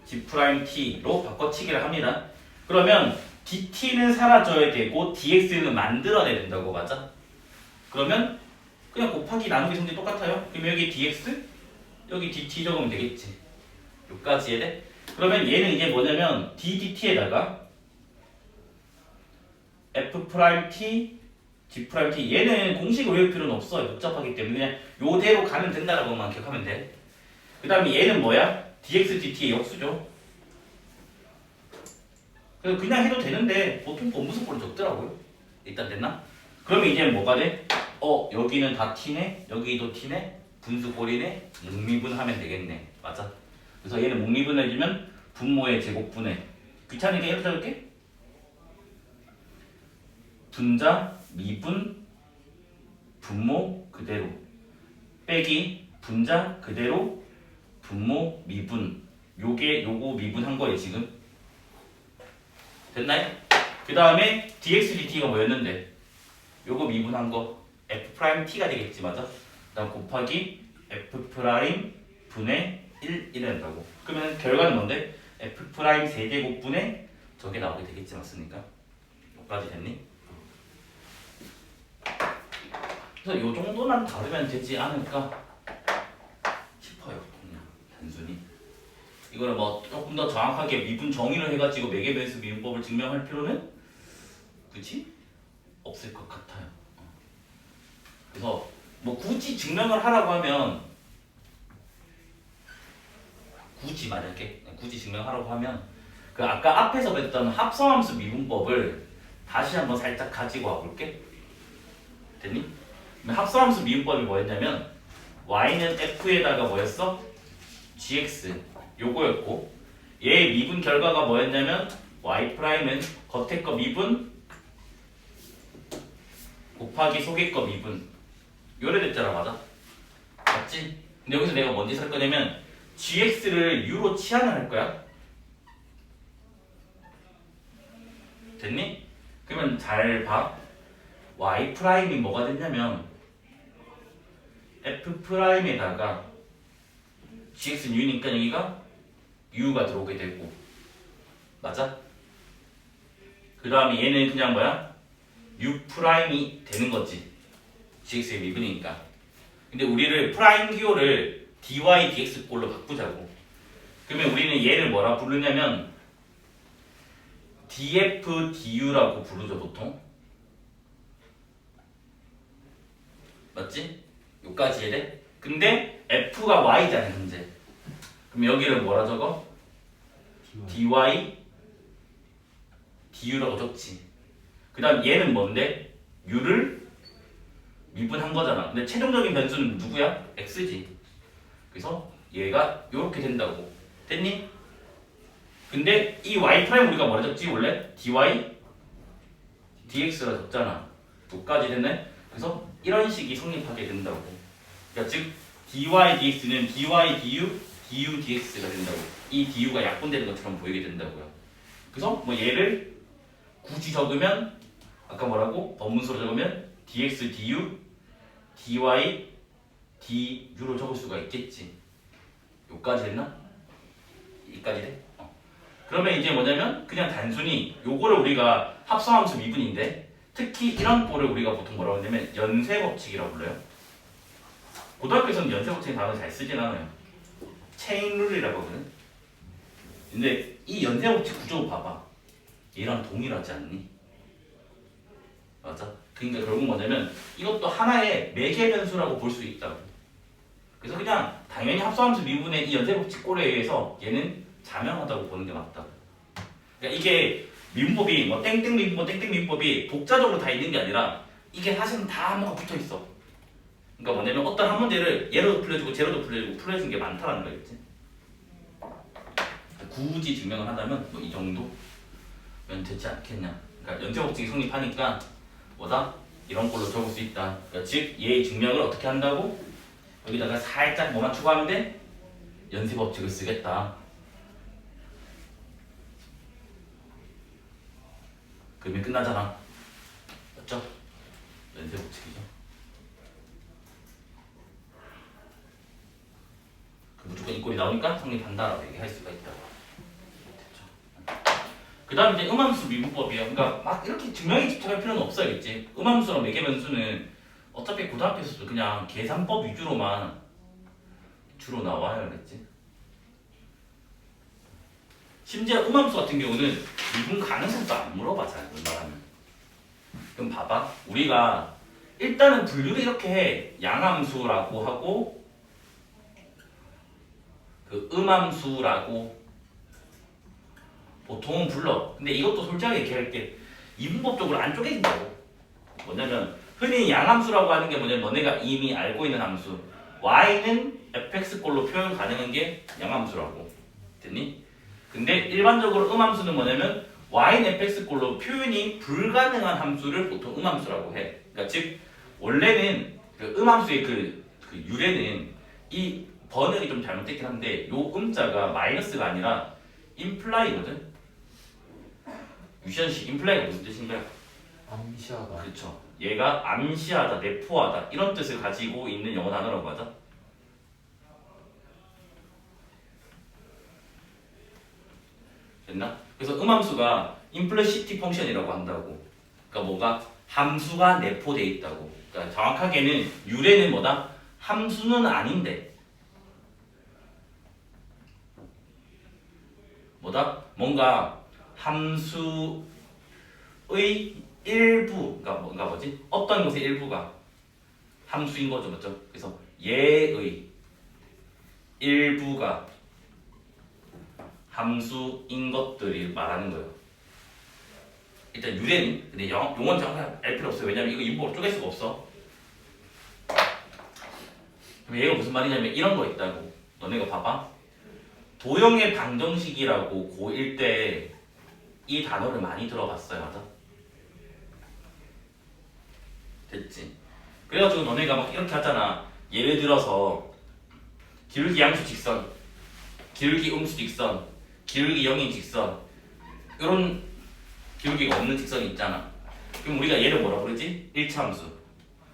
g 프라임 t로 바꿔치기를 합니다. 그러면 dt는 사라져야 되고 dx는 만들어내야 된다고, 맞아? 그러면 그냥 곱하기 나누기 성질 똑같아요. 그럼 여기 dx, 여기 dt 적으면 되겠지. 여기까지 해야 돼? 그러면 얘는 이게 뭐냐면 ddt에다가 f 프라임 t, g 프라임 t 얘는 공식을 외울 필요는 없어요. 복잡하기 때문에 그냥 요대로 가면 된다라고만 기억하면 돼. 그 다음에 얘는 뭐야? dx, dt의 역수죠. 그래서 그냥 해도 되는데 보통 본무수법으로 적더라고요. 일단 됐나? 그러면 이제 뭐가 돼? 여기는 다 t네, 여기도 t네, 분수꼴이네, 뭉미분하면 되겠네. 맞아? 그래서 얘는 뭉미분 해주면 분모의 제곱분해. 귀찮으니까 이렇게 적을게. 분자, 미분, 분모 그대로 빼기 분자 그대로 분모 미분. 요게 요거 미분한 거예요 지금. 됐나요? 그 다음에 dx dt가 뭐였는데 요거 미분한 거 f 프라임 t가 되겠지, 맞아? 그 다음 곱하기 f 프라임 분의 1 이런다고. 그러면 결과는 뭔데? f 프라임 세제곱분의 저게 나오게 되겠지, 맞습니까? 여기까지 됐니? 그래서 요 정도만 다루면 되지 않을까 싶어요. 그냥 단순히 이거를 뭐 조금 더 정확하게 미분 정의를 해가지고 매개변수 미분법을 증명할 필요는 굳이 없을 것 같아요. 그래서 뭐 굳이 증명을 하라고 하면 굳이 증명하라고 하면 그 아까 앞에서 뵀던 합성함수 미분법을 다시 한번 살짝 가지고 와볼게. 됐니? 합성함수 미분법이 뭐였냐면 y는 f에다가 뭐였어? gx 요거였고 얘의 미분 결과가 뭐였냐면 y 프라임은 겉에 거 미분 곱하기 속의 거 미분 요래 됐잖아, 맞아? 맞지? 근데 여기서 내가 뭔 짓을 할 거냐면 gx를 u로 치환을 할 거야. 됐니? 그러면 잘 봐. y 프라임이 뭐가 됐냐면 f 프라임에다가 gx는 u니까 여기가 u가 들어오게 되고, 맞아? 그 다음에 얘는 그냥 뭐야? u 프라임이 되는 거지. gx의 미분이니까. 근데 우리를 프라임 기호를 dy dx 꼴로 바꾸자고. 그러면 우리는 얘를 뭐라 부르냐면 df du라고 부르죠 보통. 맞지? 여기까지 이래? 근데 f가 y잖아 현재. 그럼 여기를 뭐라 적어? dy du라고 적지. 그 다음 얘는 뭔데? u를 미분한 거잖아. 근데 최종적인 변수는 누구야? x지. 그래서 얘가 이렇게 된다고. 됐니? 근데 이 y' 우리가 뭐라 적지 원래? dy dx라 적잖아. 여기까지 됐네? 그래서 이런 식이 성립하게 된다고. 그러니까 즉 dy dx는 dy du du dx가 된다고. 이 du가 약분되는 것처럼 보이게 된다고요. 그래서 뭐 얘를 굳이 적으면 아까 뭐라고? 법문서로 적으면 dx du dy du로 적을 수가 있겠지. 여기까지 됐나? 여기까지 돼? 그러면 이제 뭐냐면 그냥 단순히 요거를 우리가 합성함수 미분인데 특히 이런 꼴을 우리가 보통 뭐라고 하냐면 연쇄법칙이라고 불러요. 고등학교에서는 연쇄법칙 단어 잘 쓰진 않아요. 체인룰이라고 하거든. 근데 이 연쇄법칙 구조 봐봐. 얘랑 동일하지 않니? 맞아? 그러니까 결국 뭐냐면 이것도 하나의 매개 변수라고 볼 수 있다고. 그래서 그냥 당연히 합성함수 미분의 이 연쇄법칙 꼴에 의해서 얘는 자명하다고 보는 게 맞다. 그러니까 이게 미분법이 뭐 땡땡 미분법, 땡땡 미분법이 독자적으로 다 있는 게 아니라 이게 사실은 다 한모가 붙어 있어. 그러니까 뭐냐면 어떤 한 문제를 얘로도 풀려주고 쟤로도 풀려주고 풀려준 게 많다라는 거겠지. 굳이 증명을 하자면 뭐 이 정도면 되지 않겠냐. 그러니까 연쇄법칙이 성립하니까 뭐다? 이런 걸로 적을 수 있다. 그러니까 즉 얘의 증명을 어떻게 한다고? 여기다가 살짝 뭐만 추가하면 돼? 연쇄법칙을 쓰겠다. 그러면 끝나잖아. 맞죠? 연쇄법칙이죠. 그 무조건 이 꼴이 나오니까 성립한다라고 얘기할 수가 있다고. 그 다음 이제 음함수 미분법이에요. 그러니까 막 이렇게 증명에 집착할 필요는 없어야겠지. 음함수랑 매개변수는 어차피 고등학교에서도 그냥 계산법 위주로만 주로 나와야겠지. 심지어 음함수 같은 경우는 미분 가능성도 안 물어봐 잘 웬만하면. 그럼 봐봐. 우리가 일단은 분류를 이렇게 해. 양함수라고 하고 그 음함수라고 보통은 불러. 근데 이것도 솔직하게 얘기할게. 이분법적으로 안 쪼개진다고. 뭐냐면 흔히 양함수라고 하는 게 뭐냐면 너네가 이미 알고 있는 함수 y는 fx꼴로 표현 가능한 게 양함수라고. 됐니? 근데 일반적으로 음함수는 뭐냐면 y는 fx꼴로 표현이 불가능한 함수를 보통 음함수라고 해. 그러니까 즉 원래는 그 음함수의 그 유래는 이 번역이 좀 잘못됐긴 한데 요 음자가 마이너스가 아니라 임플라이거든. 유시현 씨, 임플라이가 무슨 뜻인가요? 암시하다. 그렇죠. 얘가 암시하다, 내포하다 이런 뜻을 가지고 있는 영어 단어라고 하죠. 됐나? 그래서 음함수가 임플리시티 펑션이라고 한다고. 그러니까 뭐가 함수가 내포돼 있다고. 그러니까 정확하게는 유래는 뭐다? 함수는 아닌데 뭐다? 뭔가 함수의 일부, 그러니까 뭔가 뭐지? 어떤 것의 일부가 함수인 거죠, 맞죠? 그래서 얘의 일부가 함수인 것들이 말하는 거예요. 일단 유래는 근데 용어는 정확하게 알 필요 없어요. 왜냐면 이거 인복으로 쪼갤 수가 없어. 그럼 얘가 무슨 말이냐면 이런 거 있다고. 너네가 봐봐. 도형의 방정식이라고 고1 때 이 단어를 많이 들어봤어요. 맞아? 됐지? 그래가지고 너네가 막 이렇게 하잖아. 예를 들어서 기울기 양수 직선, 기울기 음수 직선, 기울기 영인 직선 이런 기울기가 없는 직선이 있잖아. 그럼 우리가 얘를 뭐라 부르지? 1차 함수.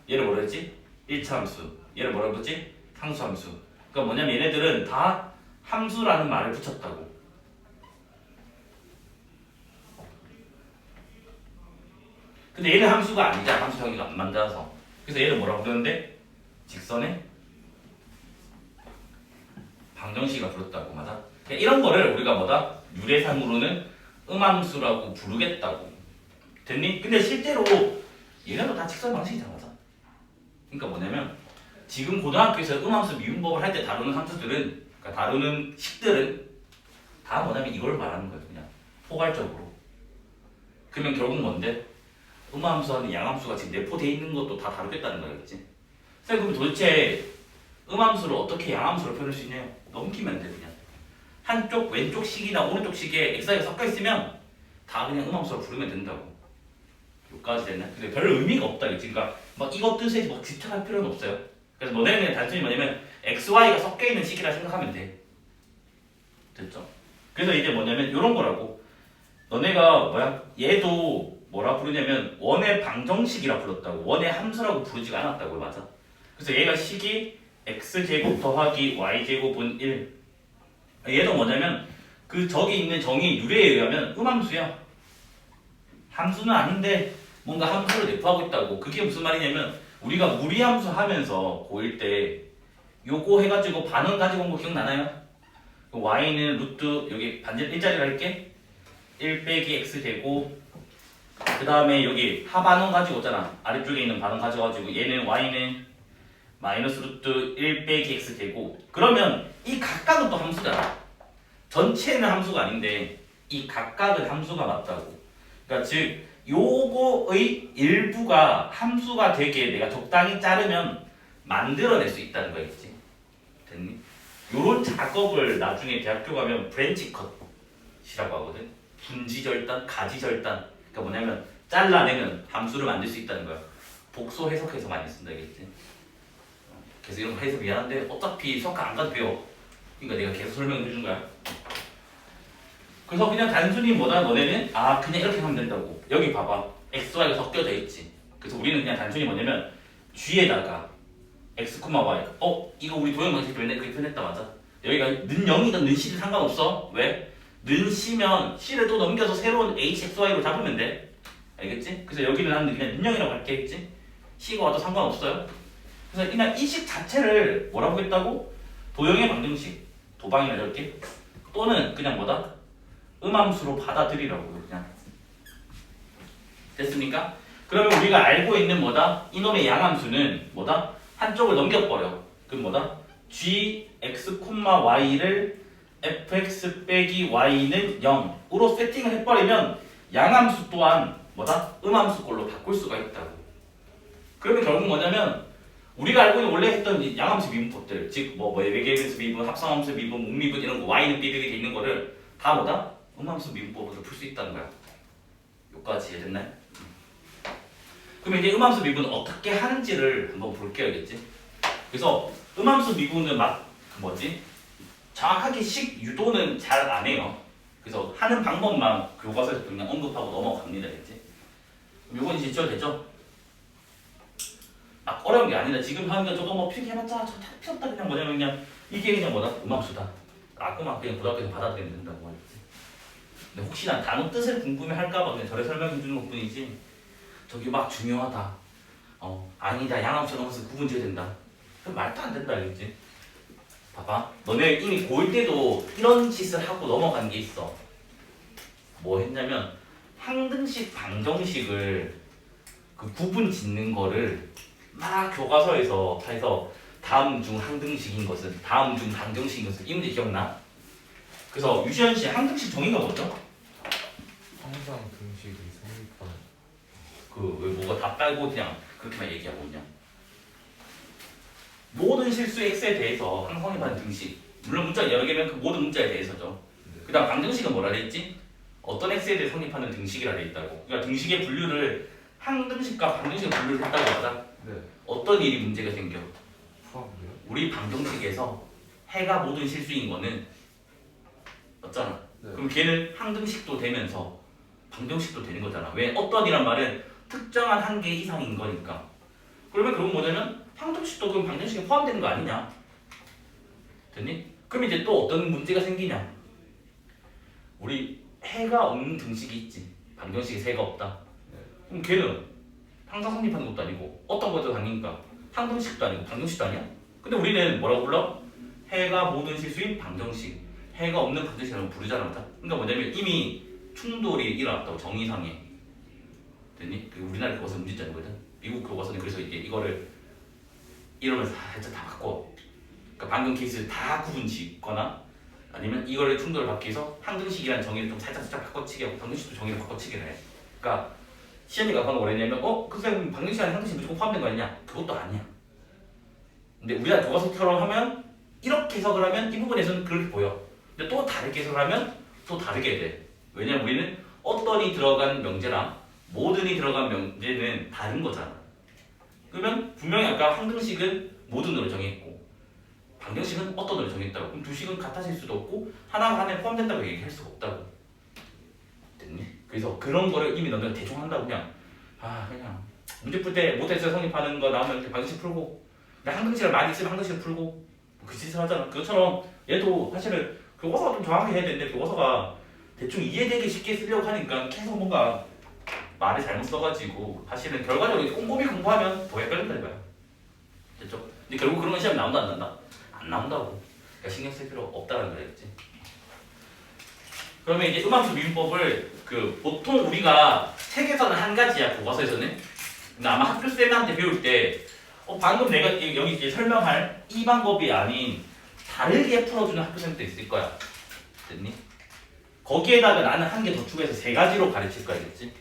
얘를 뭐라 했지? 1차 함수. 얘를 뭐라 부르지? 상수 함수. 그러니까 뭐냐면 얘네들은 다 함수라는 말을 붙였다고. 근데 얘는 함수가 아니잖아. 함수 정의가 안 맞아서. 그래서 얘를 뭐라고 부르는데? 직선의 방정식이라 부르다고. 맞아? 그러니까 이런 거를 우리가 뭐다? 유래상으로는 음함수라고 부르겠다고. 됐니? 근데 실제로 얘네도 다 직선 방식이잖아. 맞아? 그러니까 뭐냐면 지금 고등학교에서 음함수 미분법을 할 때 다루는 함수들은, 그러니까 다루는 식들은 다 뭐냐면 이걸 말하는 거예요. 그냥 포괄적으로. 그러면 결국 뭔데? 음함수와는 양함수가 지금 내포되어 있는 것도 다 다루겠다는 거겠지. 그럼 도대체 음함수를 어떻게 양함수로 표현할 수 있냐? 넘기면 돼 그냥. 한쪽 왼쪽 식이나 오른쪽 식에 x가 섞여 있으면 다 그냥 음함수로 부르면 된다고. 여기까지 됐나? 근데 별 의미가 없다 이거지. 그러니까 막 이것 뜻에 막 집착할 필요는 없어요. 그래서 너네는 그냥 단순히 뭐냐면 x, y가 섞여 있는 식이라 생각하면 돼. 됐죠? 그래서 이제 뭐냐면 이런 거라고. 너네가 뭐야? 얘도 뭐라 부르냐면 원의 방정식이라 불렀다고. 원의 함수라고 부르지가 않았다고. 맞아? 그래서 얘가 식이 x제곱 더하기 y제곱은 1. 얘도 뭐냐면 그 저기 있는 정의 유래에 의하면 음함수야. 함수는 아닌데 뭔가 함수를 내포하고 있다고. 그게 무슨 말이냐면 우리가 무리함수 하면서 고1 때 요거 해가지고 반응 가지고 온 거 기억나나요? y는 루트 여기 반절 일자리를 할게. 1 빼기 x제곱. 그 다음에 여기 하반원 가지고 오잖아. 아래쪽에 있는 반원 가져가지고 얘는 y는 마이너스 루트 1 빼기 x제곱. 그러면 이 각각은 또 함수잖아. 전체는 함수가 아닌데 이 각각은 함수가 맞다고. 그러니까 즉 요거의 일부가 함수가 되게 내가 적당히 자르면 만들어낼 수 있다는 거겠지. 됐니? 요런 작업을 나중에 대학교 가면 브랜치 컷이라고 하거든. 분지절단, 가지절단. 그러니까 뭐냐면 잘라내면 함수를 만들 수 있다는 거야. 복소 해석해서 많이 쓴다겠지. 그래서 이런 거 해서 미안한데 어차피 수학 안 가도 배워. 그러니까 내가 계속 설명해 준 거야. 그래서 그냥 단순히 뭐다 너네는 그냥 이렇게 하면 된다고. 여기 봐봐. x, y가 섞여져 있지. 그래서 우리는 그냥 단순히 뭐냐면 g에다가 x, y. 이거 우리 도형 방식 그렇게 표현했다 맞아? 여기가 는 0이든 는 c든 상관없어. 왜? 는 c면 c를 또 넘겨서 새로운 h, x, y로 잡으면 돼. 알겠지? 그래서 여기는 한 그냥 는 0이라고 할게 했지? c가 와도 상관없어요. 그래서 그냥 이 식 자체를 뭐라고 했다고? 도형의 방정식. 도방이라 적게. 또는 그냥 뭐다? 음함수로 받아들이라고 그냥. 됐습니까? 그러면 우리가 알고 있는 뭐다? 이놈의 양함수는 뭐다? 한쪽을 넘겨버려. 그럼 뭐다? g, x, y를 fx 빼기 y는 0으로 세팅을 해버리면 양함수 또한 뭐다? 음함수 꼴로 바꿀 수가 있다고. 그러면 결국 뭐냐면 우리가 알고 있는 원래 했던 이 양함수 미분법들, 즉 외계함수 미분, 합성함수 미분, 목미분 이런 거 y는 삐르게 돼 있는 거를 다 뭐다? 음함수 미분법으로 풀 수 있다는 거야. 여기까지 이해됐나요? 그럼 이제 음함수 미분은 어떻게 하는지를 한번 볼게요, 알겠지? 그래서 음함수 미분은 정확하게 식 유도는 잘 안 해요. 그래서 하는 방법만 교과서에서 그냥 언급하고 넘어갑니다, 알겠지? 그럼 이건 이제 지어도 되죠? 어려운 게 아니다. 지금 하는 거 저거 필기해봤자 저 필요 없다. 그냥 뭐냐면 그냥 이게 그냥 뭐다? 음함수다. 라고만 그냥 고등학교에서 받아들이면 된다고 알겠지? 근데 혹시나 단어 뜻을 궁금해할까봐 그냥 저를 설명해 주는 것뿐이지 저기 막 중요하다. 아니다. 양함수 넘어서 구분 지어야 된다. 그럼 말도 안 된다. 알겠지? 봐봐. 너네 이미 고1 때도 이런 짓을 하고 넘어간 게 있어. 뭐 했냐면 항등식 방정식을 그 구분 짓는 거를 막 교과서에서 해서 다음 중 항등식인 것은 다음 중 방정식인 것은 이 문제 기억나? 그래서 유시현 씨 항등식 정의가 뭐죠? 항상 등식이 성립하는. 왜 뭐가 다 빨고 그냥 그렇게만 얘기하고 그냥 모든 실수의 x에 대해서 항상 성립하는 등식. 물론 문자 여러 개면 그 모든 문자에 대해서죠. 그다음 방정식은 뭐라 그랬지? 어떤 x에 대해 성립하는 등식이라 돼 있다고. 그러니까 등식의 분류를 항등식과 방정식의 분류를 했다고 하자. 네. 어떤 일이 문제가 생겨? 수학이요? 우리 방정식에서 해가 모든 실수인 거는 맞잖아. 네. 그럼 걔는 항등식도 되면서 방정식도 되는 거잖아. 왜? 어떤이란 말은 특정한 한계 이상인 거니까. 그러면 그건 뭐냐면 항등식도 그럼 방정식에 포함되는 거 아니냐? 됐니? 그럼 이제 또 어떤 문제가 생기냐? 우리 해가 없는 등식이 있지. 방정식에 해가 없다. 그럼 걔는 항상 성립하는 것도 아니고 어떤 것도 아니니까 항등식도 아니고 방정식도 아니야? 근데 우리는 뭐라고 불러? 해가 모든 실수인 방정식. 해가 없는 방정식이라고 부르잖아. 맞아? 그러니까 뭐냐면 이미 충돌이 일어났다고 정의상에. 됐니? 우리나라 교과서 문제점이거든. 미국 교과서는 그래서 이게 이거를 이러면서 살짝 다 바꿔. 그러니까 방금 케이스를 다 구분 짓거나 아니면 이거를 충돌을 받기 위해서 항등식이라는 정의를 좀 살짝 바꿔치기 하고 방정식도 정의를 바꿔치기를 해. 그러니까 시연이가 방금 뭐랬냐면 그 쌤 방정식 안에 항등식 무조건 포함된 거 아니냐? 그것도 아니야. 근데 우리나라 교과서처럼 하면 이렇게 해석을 하면 이 부분에서는 그렇게 보여. 근데 또 다르게 해석을 하면 또 다르게 돼. 왜냐면 우리는 어떤이 들어간 명제랑 모든이 들어간 명제는 다른 거잖아. 그러면 분명히 아까 항등식은 모든으로 정했고 방정식은 어떤으로 정했다고. 그럼 두 식은 같아질 수도 없고 하나가 하나에 포함된다고 얘기할 수가 없다고. 됐니? 그래서 그런 거를 이미 너네가 대충 한다고 그냥 문제 풀 때 모태에서 성립하는 거 나오면 이렇게 방정식 풀고 근데 항등식을 많이 있으면 항등식을 풀고 그 짓을 하잖아. 그것처럼 얘도 사실은 교과서가 좀 정확하게 해야 되는데 교과서가 대충 이해되기 쉽게 쓰려고 하니까 계속 뭔가 말을 잘못 써가지고 사실은 결과적으로 꼼꼼히 공부하면 더 헷갈린다 이거야. 됐죠? 근데 결국 그런 건 시험에 나온다 안 나온다? 안 나온다고. 그러니까 신경 쓸 필요 없다는 거겠지. 그러면 이제 음함수 미분법을 보통 우리가 책에서는 한 가지야 교과서에서는. 근데 아마 학교 쌤한테 배울 때 방금 내가 여기 이제 설명할 이 방법이 아닌 다르게 풀어주는 학교 쌤도 있을 거야. 됐니? 거기에다가 나는 한 개 더 추가해서 세 가지로 가르칠 거야겠지.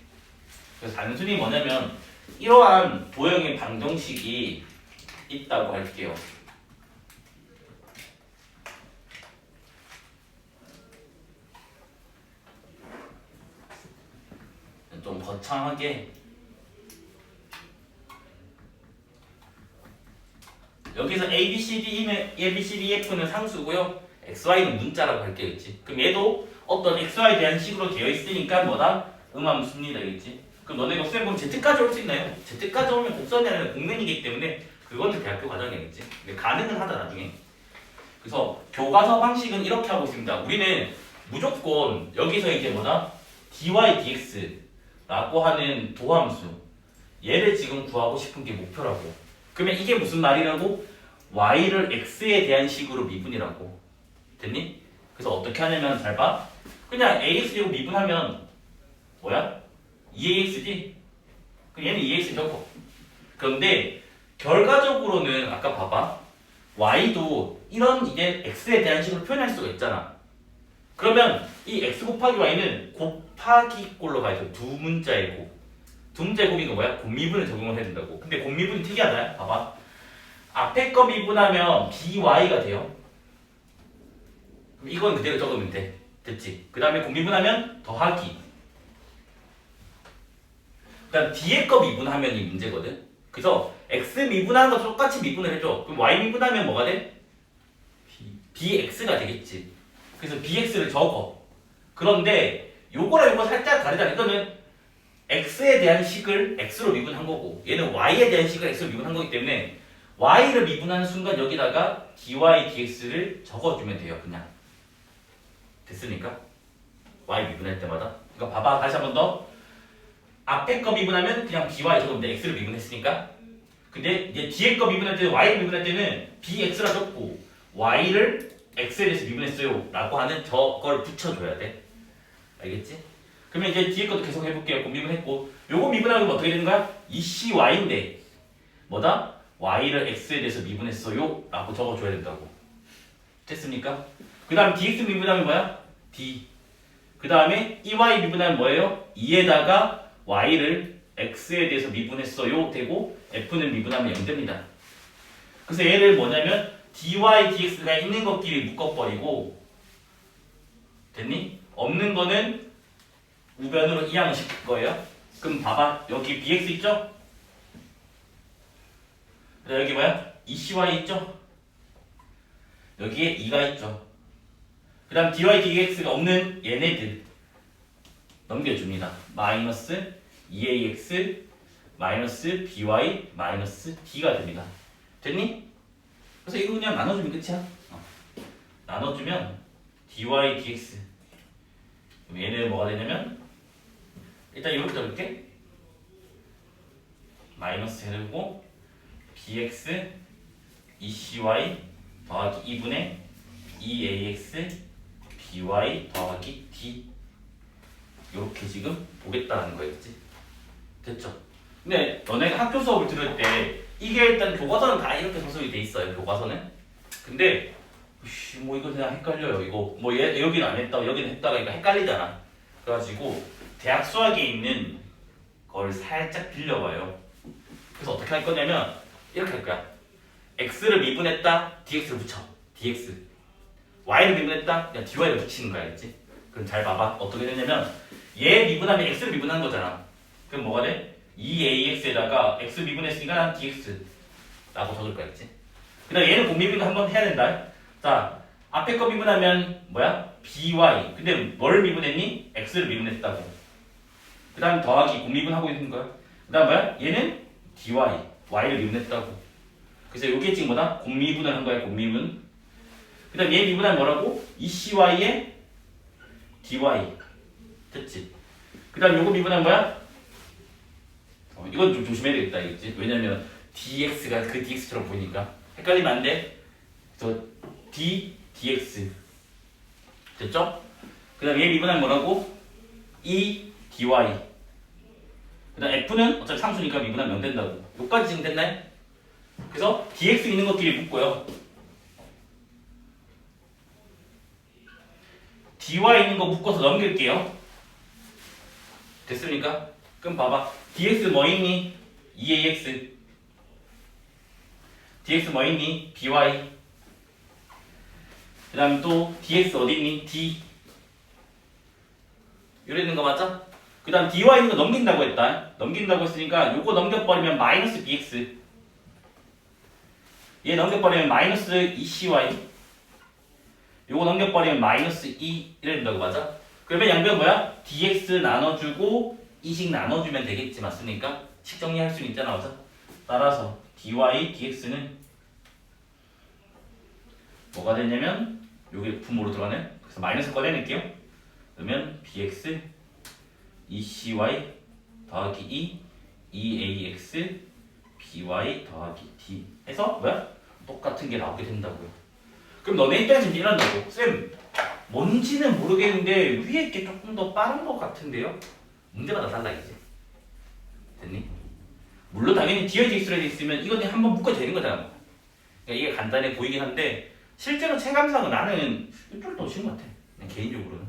그래서 단순히 뭐냐면 이러한 도형의 방정식이 있다고 할게요. 좀 거창하게 여기서 A, B, C, D, F는 상수고요. X, Y는 문자라고 할게요. 있지? 그럼 얘도 어떤 X, Y에 대한 식으로 되어 있으니까 뭐다? 음함수입니다. 있지? 그럼 너네가 쌤 보면 Z까지 올 수 있나요? Z까지 오면 곡선이 아니라 공면이기 때문에 그거는 대학교 과정이겠지. 근데 가능은 하다 나중에. 그래서 교과서 방식은 이렇게 하고 있습니다. 우리는 무조건 여기서 이제 뭐다? dy, dx라고 하는 도함수 얘를 지금 구하고 싶은 게 목표라고. 그러면 이게 무슨 말이라고? y를 x에 대한 식으로 미분이라고. 됐니? 그래서 어떻게 하냐면 잘 봐. 그냥 ax제곱 미분하면 뭐야? 2ax지? 그럼 얘는 2x 적어. 그런데 결과적으로는 아까 봐봐. y도 이런 이제 x에 대한 식으로 표현할 수가 있잖아. 그러면 이 x 곱하기 y는 곱하기 꼴로 가야죠. 두 문자의 곱. 두 문자의 곱이가 뭐야? 곱미분을 적용을 해야 된다고. 근데 곱미분이 특이하다. 봐봐. 앞에 거 미분하면 by가 돼요. 그럼 이건 그대로 적으면 돼. 됐지? 그 다음에 곱미분하면 더하기. 그 다음 뒤에 거 미분하면 이 문제거든. 그래서 x 미분하는 거 똑같이 미분을 해줘. 그럼 y 미분하면 뭐가 돼? bx가 되겠지. 그래서 bx를 적어. 그런데 요거랑 요거 살짝 다르잖아. 이거는 x에 대한 식을 x로 미분한 거고 얘는 y에 대한 식을 x로 미분한 거기 때문에 y를 미분하는 순간 여기다가 dy, dx를 적어주면 돼요. 그냥. 됐습니까? y 미분할 때마다. 그러니까 봐봐. 다시 한 번 더. 앞에 거 미분하면 그냥 by 적으면 돼. x를 미분했으니까. 근데 이제 뒤에 거 미분할 때는 y를 미분할 때는 bx라 적고 y를 x에 대해서 미분했어요 라고 하는 저걸 붙여줘야 돼. 알겠지? 그러면 이제 뒤에 것도 계속 해볼게요. 미분했고 요거 미분하면 어떻게 되는 거야? 2cy인데 뭐다? y를 x에 대해서 미분했어요 라고 적어줘야 된다고. 됐습니까? 그 다음 dx 미분하면 뭐야? d. 그 다음에 ey 미분하면 뭐예요? 2에다가 y를 x에 대해서 미분했어요 되고 f는 미분하면 0됩니다. 그래서 얘를 뭐냐면 dy, dx가 있는 것끼리 묶어버리고 됐니? 없는 거는 우변으로 이항을 시킬 거예요. 그럼 봐봐. 여기 bx 있죠? 여기 뭐야? 2cy 있죠? 여기에 2가 있죠. 그 다음 dy, dx가 없는 얘네들 넘겨줍니다. 마이너스 2ax 마이너스 by 마이너스 d가 됩니다. 됐니? 그래서 이거 그냥 나눠주면 끝이야. 나눠주면 dy, dx 그럼 얘는 뭐가 되냐면 일단 이렇게 적을게. 마이너스 해두고 bx 2cy 더하기 2분의 2ax dy 더하기 d 이렇게 지금 보겠다는 거였지. 됐죠? 근데 너네가 학교 수업을 들을 때 이게 일단 교과서는 다 이렇게 서술이 돼 있어요. 교과서는. 근데 뭐 이거 그냥 헷갈려요. 이거 뭐 여기는 안 했다고 여기는 했다가 그러니까 헷갈리잖아. 그래가지고 대학 수학에 있는 걸 살짝 빌려봐요. 그래서 어떻게 할 거냐면 이렇게 할 거야. x를 미분했다 dx를 붙여. dx. y를 미분했다 그냥 dy를 붙이는 거야. 알겠지? 그럼 잘 봐봐. 어떻게 되냐면 얘 미분하면 x를 미분한 거잖아. 그럼 뭐가 돼? 2ax에다가 x 미분했으니까 dx 라고 적을 거야. 알겠지? 그 다음 얘는 공미분도 한번 해야 된다. 자, 앞에 거 미분하면 뭐야? by. 근데 뭘 미분했니? x를 미분했다고. 그 다음 더하기 공미분하고 있는 거야. 그 다음 뭐야? 얘는 dy. y를 미분했다고. 그래서 요게 지금 뭐다? 공미분을 한 거야. 공미분. 그 다음 얘 미분하면 뭐라고? 2cy에 dy. 됐지? 그 다음 요거 미분하면 뭐야? 이건 좀 조심해야 되겠다. 알겠지? 왜냐면 dx가 그 dx처럼 보이니까 헷갈리면 안 돼. 그래서 dx 됐죠? 그 다음 얘 미분하면 뭐라고? dy. 그 다음 f는 어차피 상수니까 미분하면 0 된다고. 여기까지 지금 됐나요? 그래서 dx 있는 것끼리 묶고요. dy 있는 거 묶어서 넘길게요. 됐습니까? 그럼 봐봐. dx 뭐 있니? 2ax. dx 뭐 있니? by. 그 다음 또 dx 어디 있니? d. 이래 있는 거 맞아? 그 다음 dy 있는 거 넘긴다고 했다. 넘긴다고 했으니까 요거 넘겨버리면 마이너스 bx. 얘 넘겨버리면 마이너스 2cy. 요거 넘겨버리면 마이너스 2 이래 된다고 맞아? 그러면 양변 뭐야? dx 나눠주고 2씩 나눠주면 되겠지. 맞습니까? 식 정리할 수는 있잖아. 맞아? 따라서 dy dx는 뭐가 되냐면 요게 분모로 들어가네. 그래서 마이너스 꺼내낼게요. 그러면 bx 2cy 더하기 2ax by 더하기 d 해서 뭐야? 똑같은 게 나오게 된다고요. 그럼 너네 입장에서 지금 이런다고. 쌤 뭔지는 모르겠는데 위에 게 조금 더 빠른 것 같은데요? 문제마다 달라이지. 됐니? 물론 당연히 뒤에 x로 돼 있으면 이거는 한번 묶어도 되는 거잖아. 그러니까 이게 간단해 보이긴 한데 실제로 체감상은 나는 이쪽이 더 쉬운 것 같아. 그냥 개인적으로는.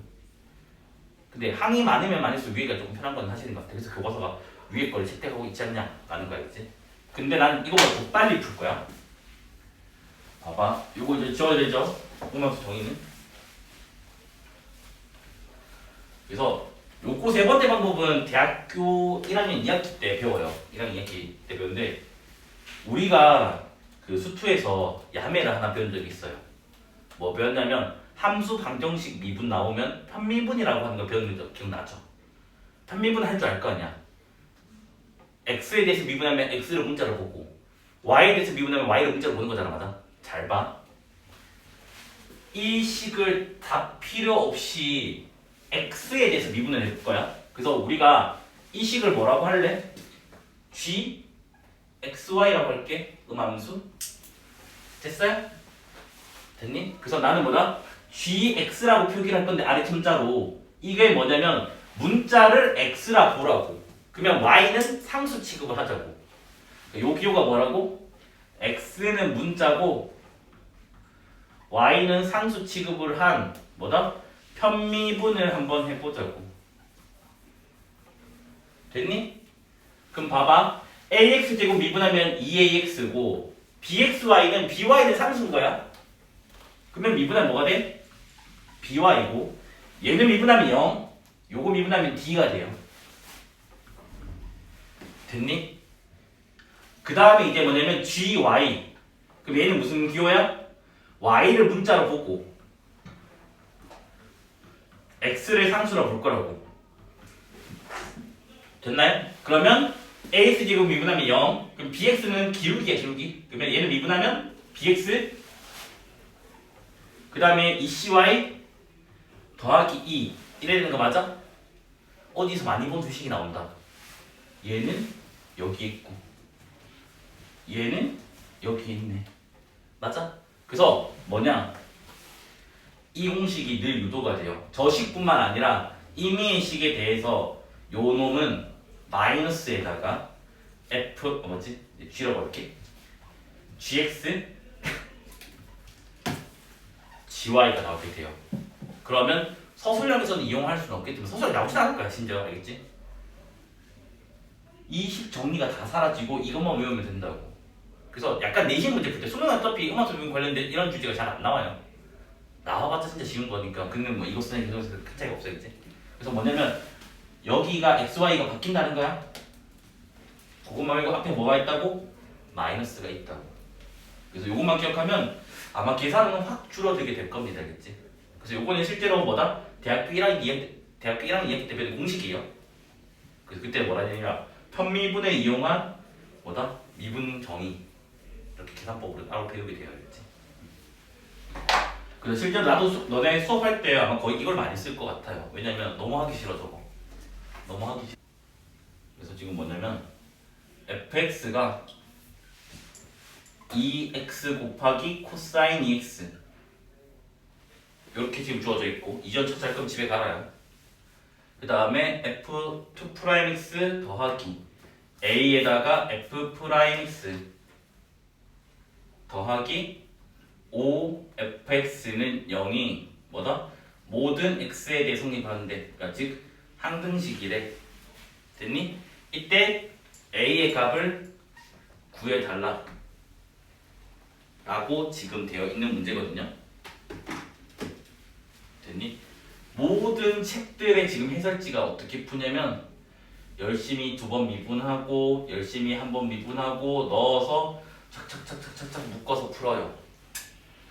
근데 항이 많으면 많을수록 위에가 조금 편한 건 사실인 것 같아. 그래서 교과서가 위에 걸 채택하고 있지 않냐 라는 거겠지. 근데 난 이거보다 더 빨리 풀 거야. 봐봐. 이거 이제 지워야 되죠? 음함수 정의는. 그래서 요거 세 번째 방법은 대학교 1학년 2학기 때 배워요. 1학년 2학기 때 배우는데 우리가 그 수투에서 야매를 하나 배운 적이 있어요. 뭐 배웠냐면 함수 방정식 미분 나오면 편미분이라고 하는 거 배운 거 기억나죠? 편미분 할 줄 알 거 아니야. x에 대해서 미분하면 x를 문자로 보고 y에 대해서 미분하면 y를 문자로 보는 거잖아. 맞아? 잘 봐. 이 식을 다 필요 없이 x에 대해서 미분을 해볼 거야. 그래서 우리가 이 식을 뭐라고 할래? g xy라고 할게. 음함수. 됐어요? 됐니? 그래서 나는 뭐다? gx라고 표기를 할 건데 아래 첨자로 이게 뭐냐면 문자를 x라 보라고. 그러면 y는 상수 취급을 하자고. 요 기호가 뭐라고? x는 문자고 y는 상수 취급을 한 뭐다? 편미분을 한번 해보자고. 됐니? 그럼 봐봐. ax제곱 미분하면 2ax고 bxy는 by는 상수인 거야. 그러면 미분하면 뭐가 돼? by고 얘는 미분하면 0 요거 미분하면 d가 돼요. 됐니? 그 다음에 이제 뭐냐면 gy. 그럼 얘는 무슨 기호야? y를 문자로 보고 x를 상수로 볼 거라고. 됐나요? 그러면 ax제곱 미분하면 0 그럼 bx는 기울기야. 기울기. 그러면 얘는 미분하면 bx 그 다음에 2cy 더하기 2 이래 되는 거 맞아? 어디서 많이 본 수식이 나온다. 얘는 여기 있고 얘는 여기 있네. 맞아? 그래서 뭐냐? 이 공식이 늘 유도가 돼요. 저 식뿐만 아니라 임의의 식에 대해서 요 놈은 마이너스에다가 f G라고 할게. gx gy가 나오게 돼요. 그러면 서술형에서는 이용할 수는 없기 때문에 서술형이 나오진 않을 거야. 심지어 알겠지? 이 식 정리가 다 사라지고 이것만 외우면 된다고. 그래서 약간 내신 문제 풀 때 수능은 어차피 음악 수능 관련된 이런 주제가 잘 안 나와요. 나와봤자 진짜 쉬운 거니까. 근데 뭐 이거 쓰는 게 큰 차이가 없어야겠지. 그래서 뭐냐면 여기가 xy가 바뀐다는 거야. 그것만 말고 앞에 뭐가 있다고? 마이너스가 있다고. 그래서 요것만 기억하면 아마 계산은 확 줄어들게 될 겁니다. 알겠지? 그래서 요거는 실제로 뭐다? 대학교 1학년 2학기 때 배운 공식이에요. 그래서 그때 뭐라 해야 되냐? 편미분에 이용한 뭐다? 미분 정의 이렇게 계산법으로 따로 배우게 돼요. 알겠지? 그래서 실제로 나도 너네 수업할 때 아마 거의 이걸 많이 쓸 것 같아요. 왜냐면 너무 하기 싫어 저거. 너무 하기 싫어. 그래서 지금 뭐냐면 fx가 2x 곱하기 코사인 2x 이렇게 지금 주어져 있고 이전 찾을 거면 집에 갈아요. 그 다음에 f2'x 더하기 a에다가 f'x 더하기 5fx는 0이 뭐다? 모든 x에 대해 성립하는데 그러니까 즉 항등식이래. 됐니? 이때 a의 값을 구해달라 라고 지금 되어 있는 문제거든요. 됐니? 모든 책들의 지금 해설지가 어떻게 푸냐면 열심히 2번 미분하고 열심히 1번 미분하고 넣어서 착착착착착 묶어서 풀어요.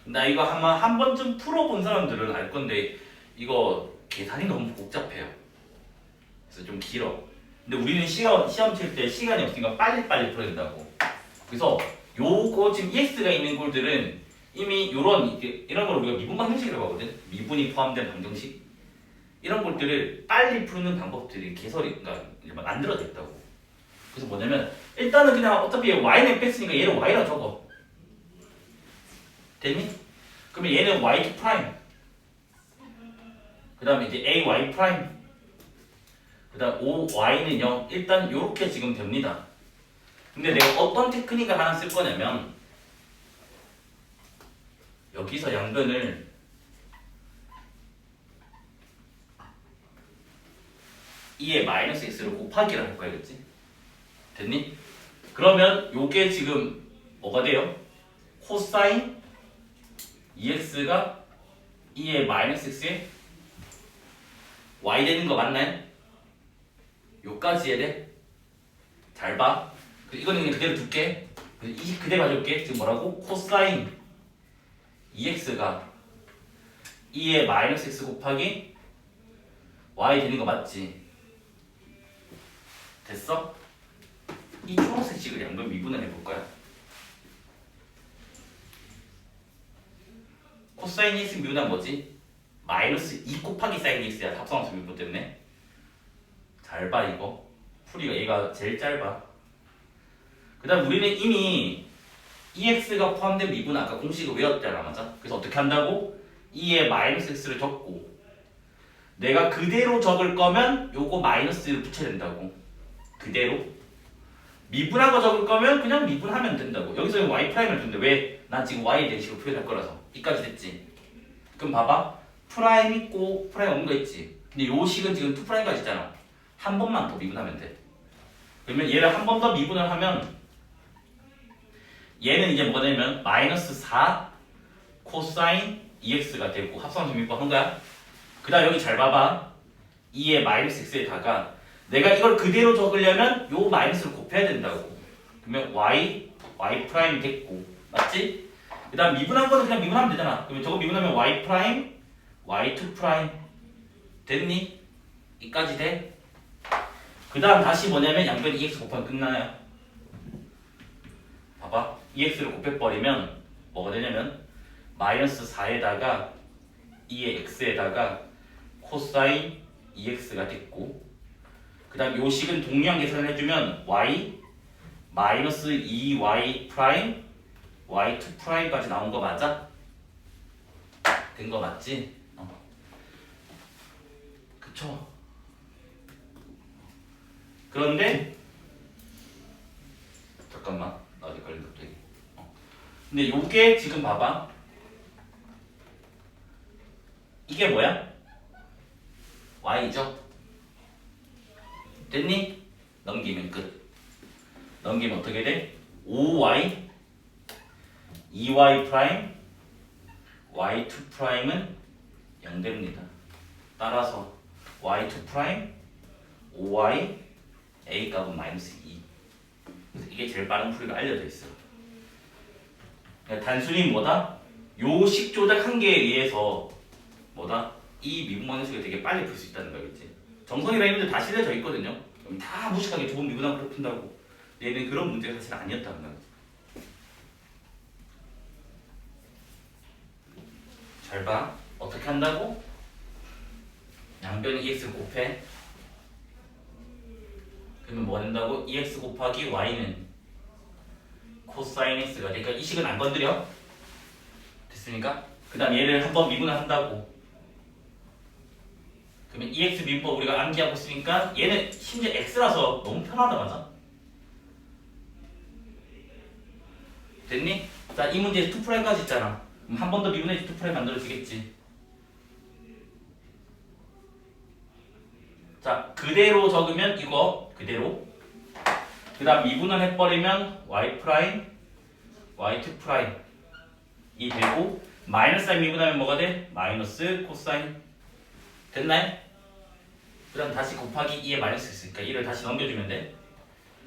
나 이거 아마 한 번쯤 풀어본 사람들은 알 건데 이거 계산이 너무 복잡해요. 그래서 좀 길어. 근데 우리는 시험 칠 때 시간이 없으니까 빨리빨리 풀어야 된다고. 그래서 요거 지금 EX가 있는 꼴들은 이미 이런 걸 우리가 미분 방정식이라고 하거든. 미분이 포함된 방정식. 이런 것들을 빨리 푸는 방법들이 그러니까 만들어져 있다고. 그래서 뭐냐면 일단은 그냥 어차피 y는 fx니까 얘를 y라 적어. 됐니? 그러면 얘는 y2 프라임. 그 다음에 이제 ay 프라임. 그 다음 5y는 0. 일단 요렇게 지금 됩니다. 근데 내가 어떤 테크닉을 하나 쓸 거냐면 여기서 양변을 이에 마이너스 x를 곱하기를 할 거야. 그랬지? 됐니? 그러면 요게 지금 뭐가 돼요? 코사인 2x가 2의 마이너스 x에 y 되는 거 맞나요? 요까지 해야 돼? 잘 봐. 이거는 그냥 그대로 둘게. 이 그대로 가져올게. 지금 뭐라고? 코사인 2x가 2의 마이너스 x 곱하기 y 되는 거 맞지? 됐어? 이 초록색 식을 양변 미분을 해볼까요? 코사인 2x 미분하면 뭐지? 마이너스 2 곱하기 사인 2x야. 합성함수 미분 때문에. 잘 봐 이거. 풀이가 얘가 제일 짧아. 그 다음 우리는 이미 EX가 포함된 미분 아까 공식을 외웠잖아. 맞아? 그래서 어떻게 한다고? 2에 마이너스 x를 적고 내가 그대로 적을 거면 요거 마이너스를 붙여야 된다고. 그대로. 미분한 거 적을 거면 그냥 미분하면 된다고. 여기서 y 프라임을 두는데 왜? 난 지금 y에 대한 식으로 표현할 거라서. 이까지 됐지? 그럼 봐봐. 프라임 있고 프라임 없는 거 있지? 근데 요 식은 지금 2 프라임까지 있잖아. 한 번만 더 미분하면 돼. 그러면 얘를 한 번 더 미분을 하면 얘는 이제 뭐가 되냐면 마이너스 4 코사인 2x가 되고 합성함수 미분 한 거야. 그 다음 여기 잘 봐봐. 2의 마이너스 x에다가 내가 이걸 그대로 적으려면 요 마이너스를 곱해야 된다고. 그러면 y 프라임 됐고 맞지? 그 다음 미분한 거는 그냥 미분하면 되잖아. 그러면 저거 미분하면 y 프라임 y2 프라임 됐니? 이까지 돼? 그 다음 다시 뭐냐면 양변 2x 곱하면 끝나요. 봐봐. 2x를 곱해버리면 뭐가 되냐면 마이너스 4에다가 2의 x에다가 코사인 2x가 됐고 그 다음 요 식은 동량 계산을 해주면 y 마이너스 2y 프라임 y2 프라임까지 나온 거 맞아? 된 거 맞지? 그쵸? 그런데 잠깐만 나 어디 걸린 갑자기. 근데 요게 지금 봐봐. 이게 뭐야? y죠? 됐니? 넘기면 끝. 넘기면 어떻게 돼? 5y 2y 프라임 y2 프라임은 0됩니다. 따라서 y2 프라임 5y a 값은 마이너스 2. 그래서 이게 제일 빠른 풀이가 알려져 있어. 그러니까 단순히 뭐다? 요 식 조작 한계에 의해서 뭐다? 이 미분만의 식을 되게 빨리 풀 수 있다는 거겠지. 정성이랑 이런 데다 실려져 있거든요. 그럼 다 무식하게 두 번 미분하고 푼다고. 얘는 그런 문제가 사실 아니었다는 거야. 잘 봐. 어떻게 한다고? 양변에 EX를 곱해. 그러면 뭐 된다고? EX 곱하기 Y는 코사인 X가 되니까 이 식은 안 건드려. 됐습니까? 그 다음 얘를 한번 미분을 한다고. 그러면 EX 미분법 우리가 암기하고 있으니까 얘는 심지어 X라서 너무 편하다 맞아? 됐니? 자, 이 문제에 2'까지 있잖아. 그럼 한 번 더 미분해서 2' 만들어지겠지. 자, 그대로 적으면 이거 그대로. 그 다음 미분을 해버리면 y 프라임, y2 프라임 이 되고 마이너스 사인 미분하면 뭐가 돼? 마이너스 코사인. 됐나요? 그 다음 다시 곱하기 2에 마이너스 있으니까 2를 다시 넘겨주면 돼.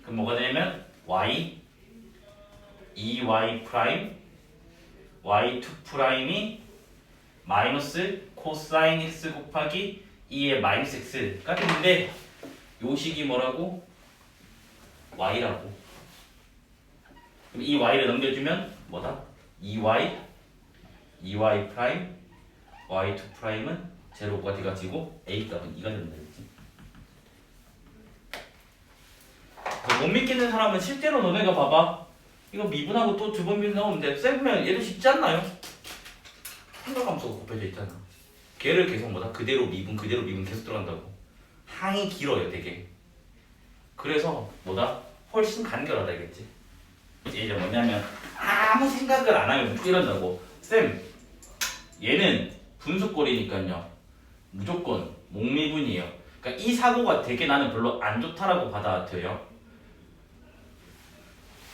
그럼 뭐가 되냐면 y 2y 프라임 y2 프라임이 마이너스 코사인 x 곱하기 2의 마이너스 x가 됐는데 요 식이 뭐라고? y라고. 그럼 이 y를 넘겨주면 뭐다? 2y 프라임 y2 프라임은 제로가 돼가지고 a 값은 2가 된다 했지. 못 믿겠는 사람은 실제로 너네가 봐봐. 이거 미분하고 또 두 번 미분 나오는데 쌤면 얘도 쉽지 않나요? 삼각함수가 곱해져 있잖아. 걔를 계속 뭐다? 그대로 미분 계속 들어간다고. 항이 길어요 되게. 그래서 뭐다? 훨씬 간결하다 이겠지. 이제 뭐냐면 아무 생각을 안 하면 이런다고. 쌤 얘는 분수꼴이니까요 무조건 목미분이에요. 그러니까 이 사고가 되게 나는 별로 안 좋다라고 받아들여요.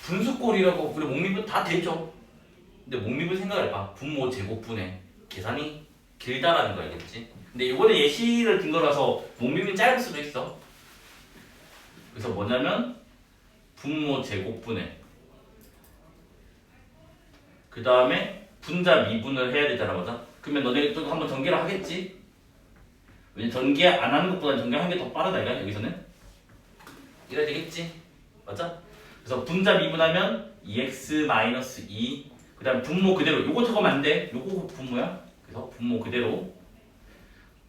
분수꼴이라고 그래 목미분 다 되죠. 근데 목미분 생각을 해봐. 분모 제곱분의 계산이 길다라는 거 알겠지? 근데 이번에 예시를 든 거라서 목미분 짧을 수도 있어. 그래서 뭐냐면 분모 제곱분의 그 다음에 분자 미분을 해야 되잖아 맞아? 그러면 너네 또 한번 전개를 하겠지? 왜냐면 전개 안 하는 것보다 전개하는 게 더 빠르다 이거 여기서는? 이래야 되겠지? 맞아? 그래서 분자 미분하면 2x-2 그 다음 분모 그대로 요거 적으면 안 돼. 요거 분모야. 그래서 분모 그대로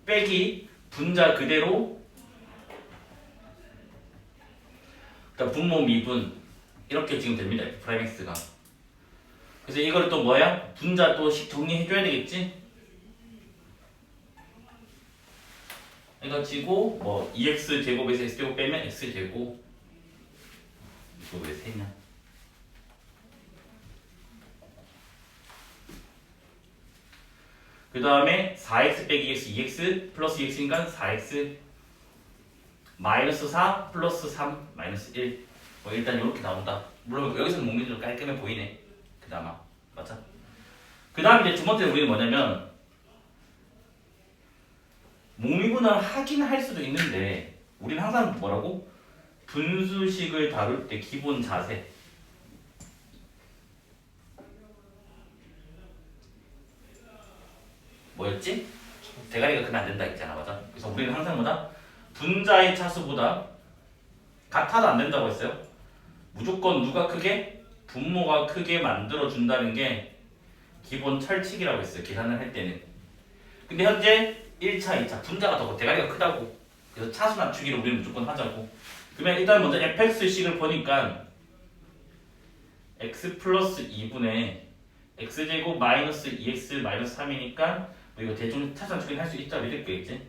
빼기 분자 그대로 그러니까 분모 미분 이렇게 지금 됩니다. 프라임 x가. 그래서 이걸 또 뭐야? 분자 또 식 정리해줘야 되겠지? 해가지고 뭐 2x 제곱에서 x 제곱 빼면 x 제곱. 이거 왜 세냐? 그 다음에 4x 빼기 2x 플러스 2x니까 4x 마이너스 4 플러스 3 마이너스 1 뭐 일단 이렇게 나온다. 물론 여기서는 목리좀 깔끔해 보이네. 그나마 맞아? 그 다음 이제 두 번째 우리는 뭐냐면 목미분을 하긴 할 수도 있는데 우리는 항상 뭐라고? 분수식을 다룰 때 기본 자세 뭐였지? 대가리가 크면 안 된다 했잖아 맞아? 그래서 우리는 항상 뭐다? 분자의 차수보다 같아도 안 된다고 했어요. 무조건 누가 크게? 분모가 크게 만들어준다는 게 기본 철칙이라고 했어요. 계산을 할 때는. 근데 현재 1차, 2차 분자가 더 대가리가 크다고. 그래서 차수 낮추기를 우리는 무조건 하자고. 그러면 일단 먼저 fx식을 보니까 x 플러스 2분의 x제곱 마이너스 2x 마이너스 3이니까 뭐 이거 대충 차선축인 할 수 있다고 이렇게 되겠지.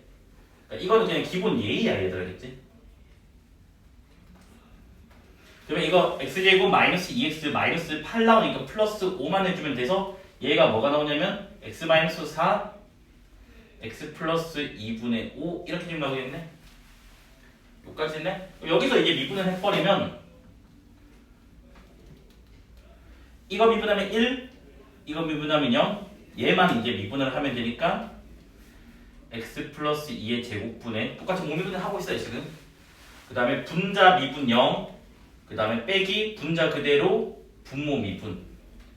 그러니까 이거는 그냥 기본 예의야 얘들아겠지. 그러면 이거 x제곱 마이너스 2x 마이너스 8 나오니까 플러스 5만 해주면 돼서 얘가 뭐가 나오냐면 x 마이너스 4 x 플러스 2분의 5 이렇게 지금 나오겠네. 여기까지 했네. 여기서 이제 미분을 해버리면 이거 미분하면 1 이거 미분하면 0 얘만 이제 미분을 하면 되니까 x 플러스 2의 제곱분에 똑같이 모미분을 하고 있어요 지금. 그 다음에 분자 미분 0 그 다음에 빼기 분자 그대로 분모 미분.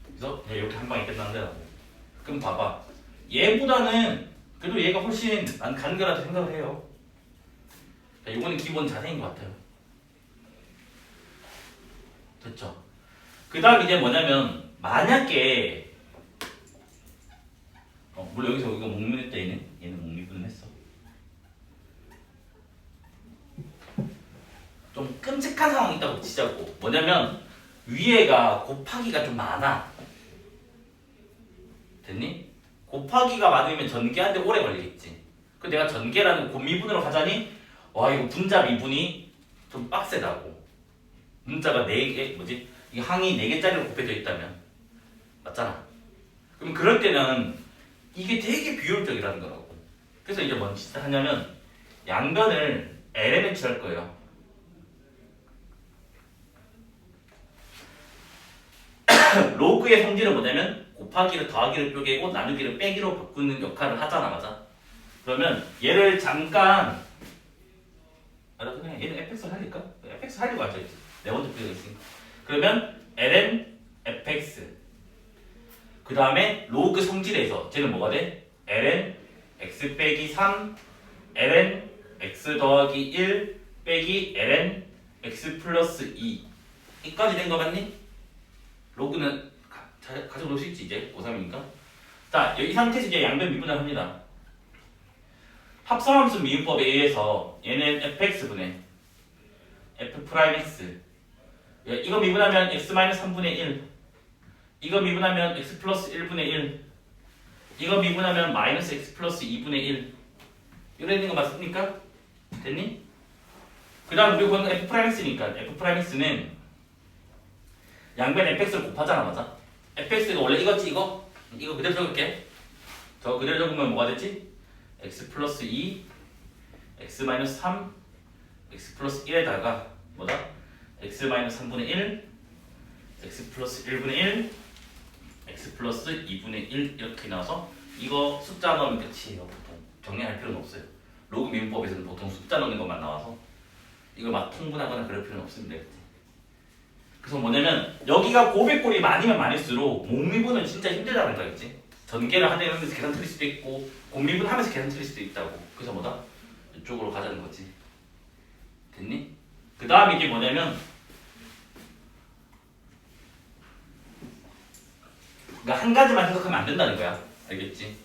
그래서 그냥 이렇게 한 방에 끝난다고. 그럼 봐봐. 얘보다는 그래도 얘가 훨씬 난 가는 거라고 생각을 해요. 이거는 기본 자세인 것 같아요. 됐죠? 그 다음 이제 뭐냐면 만약에 물론 여기서 이거 목미분했다 얘는 목미분을 했어. 좀 끔찍한 상황이 있다고 치자고. 뭐냐면 위에가 곱하기가 좀 많아. 됐니? 곱하기가 많으면 전개하는데 오래 걸리겠지. 그 내가 전개라는 곱미분으로 하자니 와 이거 분자 미분이 좀 빡세다고. 분자가 4개 뭐지? 이 항이 4개짜리로 곱해져 있다면 맞잖아. 그럼 그럴 때는 이게 되게 비효율적이라는 거라고. 그래서 이제 뭔 짓을 하냐면 양변을 ln을 칠할 거예요. 로그의 성질은 뭐냐면 곱하기를 더하기를 쪼개고 나누기를 빼기로 바꾸는 역할을 하잖아, 맞아? 그러면 얘를 잠깐 그냥 얘는 fx를 살릴까? fx 살리고 앉아있지. 네 번째 표가 있으니까. 그러면 ln fx 그 다음에 로그 성질에서 쟤는 뭐가 돼? ln x 빼기 3 ln x 더하기 1 빼기 ln x 플러스 2 이까지 된 거 맞니? 로그는 가지고 놀 수 있지 이제 고3이니까. 자, 이 상태에서 이제 양변 미분을 합니다. 합성함수 미분법에 의해서 얘는 fx분의 f'x 이거 미분하면 x 마이너스 3분의 1 이거 미분하면 x 플러스 1분의 1 이거 미분하면 마이너스 x 플러스 2분의 1 이래 있는 거 맞습니까? 됐니? 그 다음 우리 그건 f'x니까 f'x는 양변 fx를 곱하잖아 맞아? fx가 원래 이거지 이거 그대로 적을게. 저 그대로 적으면 뭐가 됐지? x 플러스 2 x 마이너스 3 x 플러스 1에다가 뭐다? x 마이너스 3분의 1 x 플러스 1분의 1 x 플러스 2분의 1 이렇게 나와서 이거 숫자 넣으면 끝이에요. 보통 정리할 필요는 없어요. 로그 미분법에서는 보통 숫자 넣는 것만 나와서 이걸 막 통분하거나 그럴 필요는 없습니다. 그래서 뭐냐면 여기가 고백골이 많으면 많을수록 목미분은 진짜 힘들다는 거겠지. 전개를 하면서 계산 틀릴 수도 있고 곱미분 하면서 계산 틀릴 수도 있다고. 그래서 뭐다? 이쪽으로 가자는 거지. 됐니? 그 다음 이게 뭐냐면 그러니까 한 가지만 생각하면 안 된다는 거야. 알겠지?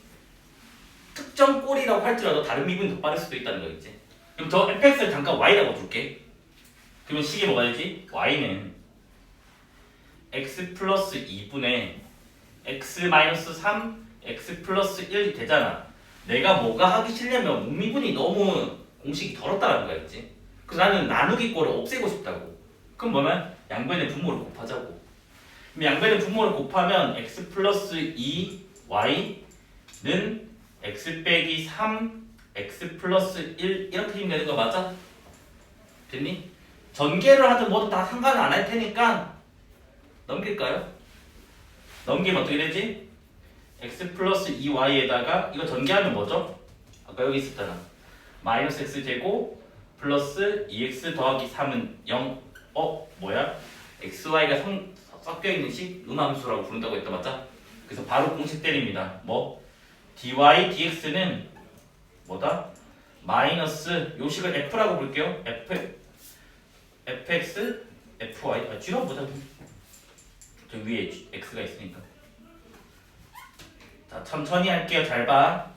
특정 꼴이라고 할지라도 다른 미분이 더 빠를 수도 있다는 거겠지. 그럼 저 fx를 잠깐 y라고 둘게. 그러면 식이 뭐가 되지? y는 x 플러스 2분의 x 마이너스 3 x 플러스 1이 되잖아. 내가 뭐가 하기 싫냐면 목미분이 너무 공식이 더럽다는 거겠지. 그래서 나는 나누기 꼴을 없애고 싶다고. 그럼 뭐면 양변의 분모를 곱하자고. 그럼 양변의 분모를 곱하면 x 플러스 2y는 x 빼기 3 x 플러스 1 이렇게 되면 되는 거 맞아? 됐니? 전개를 하든 뭐든 다 상관은 안 할 테니까 넘길까요? 넘기면 어떻게 되지? x 플러스 2y에다가 이거 전개하면 뭐죠? 아까 여기 있었잖아. 마이너스 x 제곱 플러스 2x 더하기 3은 0. 뭐야? xy가 섞여있는 식 음함수라고 부른다고 했다 맞자? 그래서 바로 공식 때립니다. 뭐? dy dx는 뭐다? 마이너스 요 식을 f라고 볼게요. fx fy g로 보자. 저 위에 x가 있으니까. 자, 천천히 할게요. 잘 봐.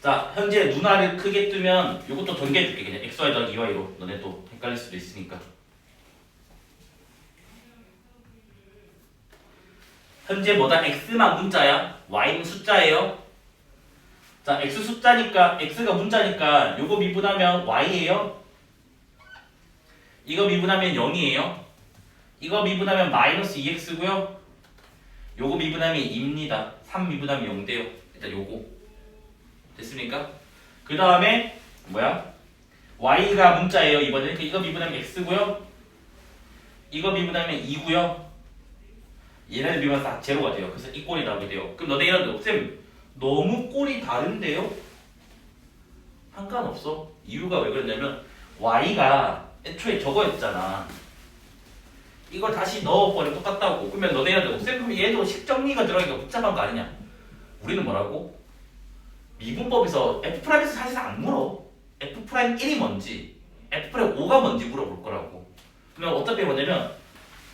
자, 현재 눈알을 크게 뜨면 이것도 전개해줄게. 그냥 xy 더하기 2y로. 너네 또 헷갈릴 수도 있으니까. 현재 뭐다? x만 문자야. y는 숫자예요. 자, x 숫자니까 x가 문자니까 요거 미분하면 y예요. 이거 미분하면 0이에요. 이거 미분하면 마이너스 2x고요. 요거 미분하면 2입니다. 3 미분하면 0 돼요. 일단 요거 됐습니까? 그 다음에 뭐야? y가 문자예요. 이번에는 그러니까 이거 미분하면 x고요. 이거 미분하면 2고요. 얘네들 미분하면 다 제로가 돼요. 그래서 이 꼴이 나오게 돼요. 그럼 너네 이런 쌤 너무 꼴이 다른데요? 상관없어. 이유가 왜 그러냐면 y가 애초에 저거였잖아. 이걸 다시 넣어버리면 똑같다고. 그러면 너네들 쌤 그럼 얘도 식정리가 들어가기가 복잡한 거 아니냐? 우리는 뭐라고? 미분법에서 F'에서 사실 안 물어. F'1이 뭔지 F'5가 뭔지 물어볼 거라고. 그러면 어차피 뭐냐면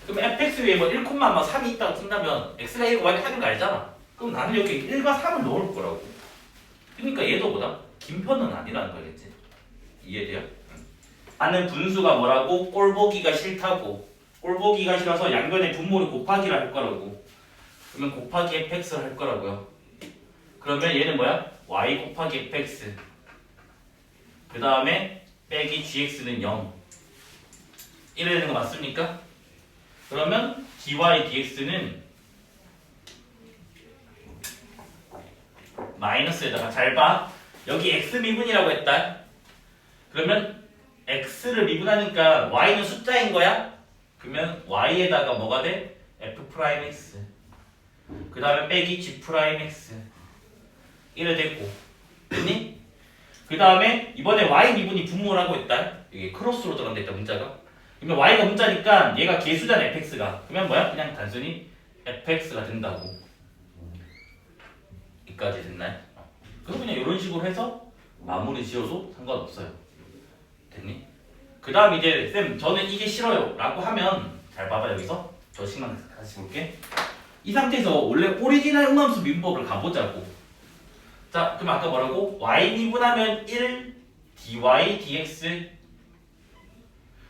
그럼 fx 위에 뭐 1,3이 있다고 친다면 x가 1과 y가 3인 거 알잖아. 그럼 나는 여기 1과 3을 넣을 거라고. 그러니까 얘도 보다 긴 편은 아니라는 거겠지. 이해돼요? 나는 분수가 뭐라고? 꼴보기가 싫다고. 꼴보기가 싫어서 양변의 분모를 곱하기를 할 거라고. 그러면 곱하기 fx를 할 거라고요. 그러면 얘는 뭐야? y 곱하기 fx. 그 다음에 빼기 gx는 0. 이래야 되는 거 맞습니까? 그러면 dy dx는 마이너스에다가 잘 봐. 여기 x 미분이라고 했다. 그러면 x를 미분하니까 y는 숫자인 거야? 그러면 y에다가 뭐가 돼? f'x. 그 다음에 빼기 g'x. 이래 됐고. 됐니? 그 다음에 이번에 y 미분이 분모라고 했다. 이게 크로스로 들어간다 했다 문자가. 그러면 y가 문자니까 얘가 개수잖아 fx가. 그러면 뭐야? 그냥 단순히 fx가 된다고. 여기까지 됐나요? 그럼 그냥 이런 식으로 해서 마무리 지어도 상관없어요. 됐니? 그 다음 이제 쌤 저는 이게 싫어요 라고 하면 잘 봐봐. 여기서 저 식만 다시 볼게. 이 상태에서 원래 오리지널 음함수 미분법을 가보자고. 자 그럼 아까 뭐라고? y 미분하면 1 dy dx.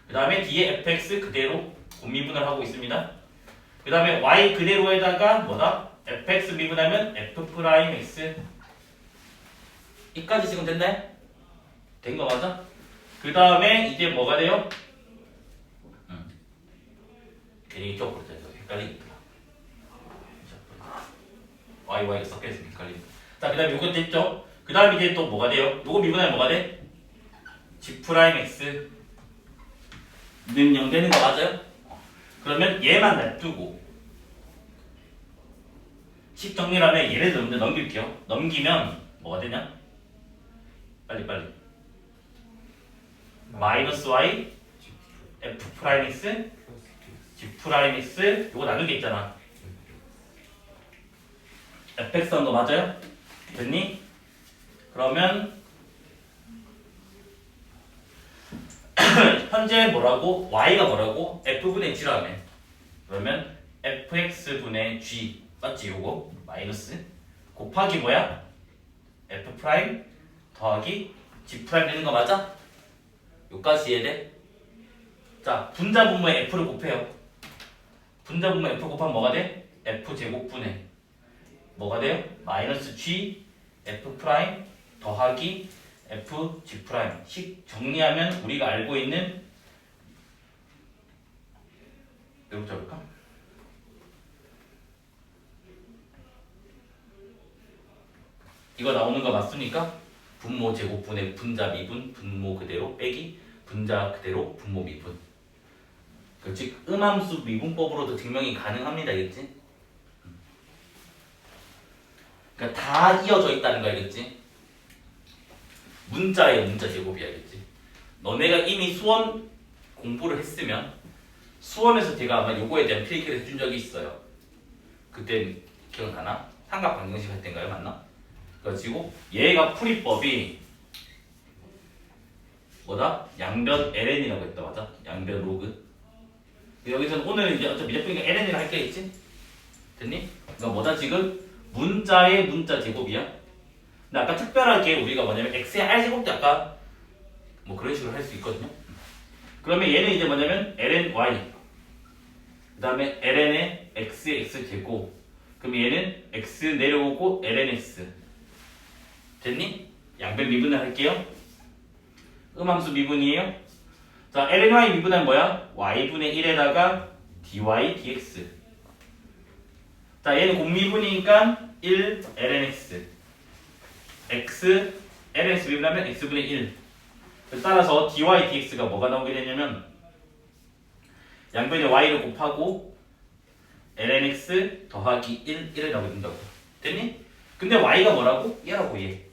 그 다음에 뒤에 fx 그대로 곱미분을 하고 있습니다. 그 다음에 y 그대로에다가 뭐다? fx 미분하면 f'x. 이까지 지금 됐나요? 된 거 맞아? 그 다음에 이제 뭐가 돼요? 괜히 이쪽으로 돼서 헷갈리겠다. y가 섞여있으면 헷갈립니다. 자 그 다음에 요거 됐죠? 그 다음에 이제 또 뭐가 돼요? 요거 미분하면 뭐가 돼? g'x 는 0 되는 거 맞아요? 그러면 얘만 냅두고 식 정리하면 얘를 좀 넘길게요. 넘기면 뭐가 되냐? 빨리 마이너스 y f'x g'x 요거 나눈 게 있잖아. fx 한 거 맞아요? 됐니? 그러면 현재 뭐라고? y가 뭐라고? f분의 g라며. 그러면 fx분의 g 맞지? 요거 마이너스 곱하기 뭐야? f 프라임 더하기 g 프라임 되는 거 맞아? 요까지 이해돼? 자 분자 분모에 f를 곱해요. 분자 분모에 f 곱하면 뭐가 돼? f 제곱분의 뭐가 돼요? 마이너스 g f 프라임 더하기 f g 프라임. 식 정리하면 우리가 알고 있는 이렇게 잡을까? 이거 나오는 거 맞습니까? 분모 제곱분의 분자 미분 분모 그대로 빼기 분자 그대로 분모 미분. 즉 음함수 미분법으로도 증명이 가능합니다. 알겠지? 그러니까 다 이어져 있다는 거 알겠지? 문자의 문자 제곱이 알겠지? 너네가 이미 수원 공부를 했으면 수원에서 제가 아마 요거에 대한 필기를 해준 적이 있어요. 그때 기억나나? 삼각 방정식 할 때인가요? 맞나? 그래가지고 얘가 풀이법이 뭐다? 양변 ln이라고 했다. 맞아? 양변 로그. 여기서는 오늘 이제 어차피 미적분이니까 ln이라 할 게 있지? 됐니? 그러니까 뭐다 지금? 문자의 문자 제곱이야. 근데 아까 특별하게 우리가 뭐냐면 x의 r제곱도 아까 뭐 그런 식으로 할 수 있거든요. 그러면 얘는 이제 뭐냐면 ln y 그 다음에 ln의 x의 x제곱 그럼 얘는 x 내려오고 ln x. 됐니? 양변 미분을 할게요. 음함수 미분이에요. 자, ln y 미분은 뭐야? y분의 1에다가 dy dx. 자, 얘는 곱미분이니까 1 ln x. x ln x 미분하면 x분의 1. 따라서 dy dx가 뭐가 나오게 되냐면 양변에 y를 곱하고 ln x 더하기 1을 나오게 된다고. 됐니? 근데 y가 뭐라고? 얘라고 얘.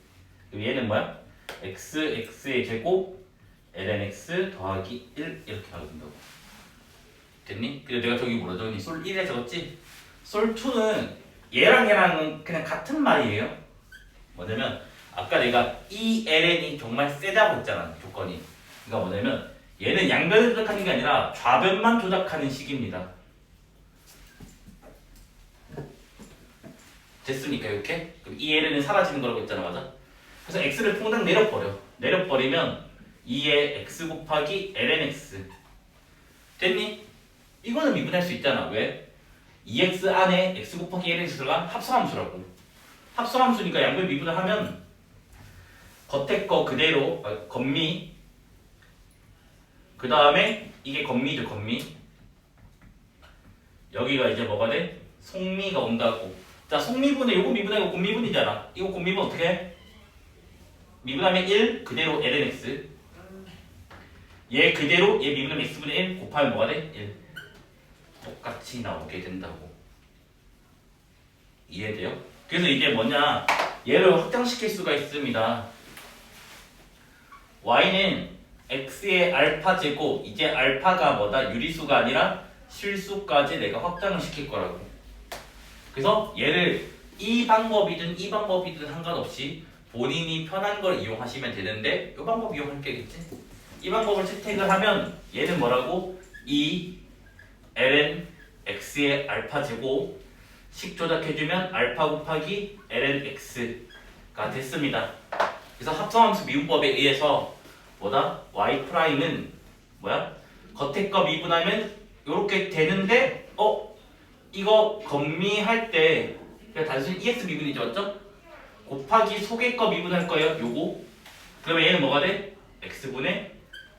그럼 얘는 뭐야? x의 제곱 ln x 더하기 1 이렇게 나오게 된다고. 됐니? 그래서 내가 저기 뭐라 적었니? 솔 1에 적었지? 솔 2는 얘랑은 그냥 같은 말이에요. 뭐냐면 아까 내가 이 ln이 정말 세다고 했잖아, 조건이. 그러니까 뭐냐면 얘는 양변을 조작하는 게 아니라 좌변만 조작하는 식입니다. 됐습니까 이렇게? 그럼 이 ln은 사라지는 거라고 했잖아, 맞아? 그래서 x를 통당 내려버려. 내려버리면 2의 x 곱하기 ln x. 됐니? 이거는 미분할 수 있잖아. 왜? 2x 안에 x 곱하기 ln x 들어간 합성함수라고. 합성함수니까 양변 미분을 하면 겉에 거 그대로 건미, 그 다음에 이게 건미죠, 건미. 여기가 이제 뭐가 돼? 속미가 온다고. 자, 속미분에 요거 미분하고 곱미분이잖아. 이거 곱미분 어떻게 해? 미분하면 1 그대로 ln x. 얘 그대로 얘 미분하면 x분의 1 곱하면 뭐가 돼? 1. 똑같이 나오게 된다고. 이해돼요? 그래서 이제 뭐냐, 얘를 확장시킬 수가 있습니다. y는 x의 알파 제곱, 이제 알파가 뭐다? 유리수가 아니라 실수까지 내가 확장을 시킬 거라고. 그래서 얘를 이 방법이든 이 방법이든 상관없이 본인이 편한 걸 이용하시면 되는데, 이 방법 이용할 게겠지? 이 방법을 채택을 하면 얘는 뭐라고? 2 ln x의 알파 제곱 식 조작해주면 알파 곱하기 ln x가 됐습니다. 그래서 합성함수 미분법에 의해서 뭐다? y 프라임은 뭐야? 겉에 거 미분하면 이렇게 되는데 이거 건미할 때 그냥 단순히 EX 미분이죠, 맞죠? 곱하기 속의 거 미분할 거예요, 요거. 그러면 얘는 뭐가 돼? x분의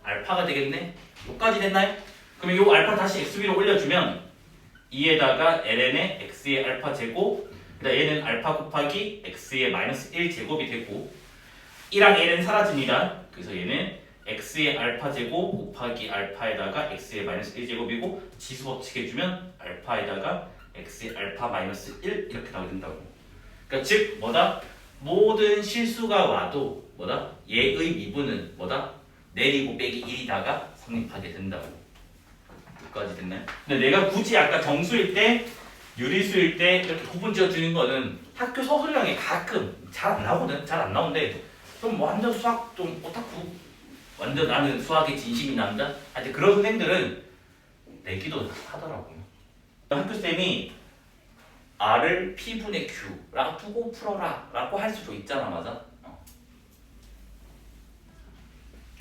알파가 되겠네. 여기까지 됐나요? 그러면 요 알파 다시 x 위로 올려주면 2에다가 ln의 x의 알파 제곱, 그다음 얘는 알파 곱하기 x의 마이너스 1 제곱이 되고 1랑 ln 사라집니다. 그래서 얘는 x의 알파 제곱 곱하기 알파에다가 x의 마이너스 1 제곱이고 지수 법칙 해주면 알파에다가 x의 알파 마이너스 1 이렇게 나오게 된다고. 그러니까 즉 뭐다? 모든 실수가 와도 뭐다? 얘의 미분은 뭐다? 내리고 빼기 1이다가 성립하게 된다고. 여기까지 됐나요? 근데 내가 굳이 아까 정수일 때, 유리수일 때 이렇게 구분 지어주는 거는 학교 서술형에 가끔 잘 안 나오거든. 잘 안 나오는데 좀 뭐 완전 수학 좀 오타쿠, 완전 나는 수학에 진심인 남자? 하여튼 그런 선생들은 내기도 하더라고요. 학교쌤이 R을 P분의 Q라고 두고 풀어라 라고 할 수도 있잖아, 맞아?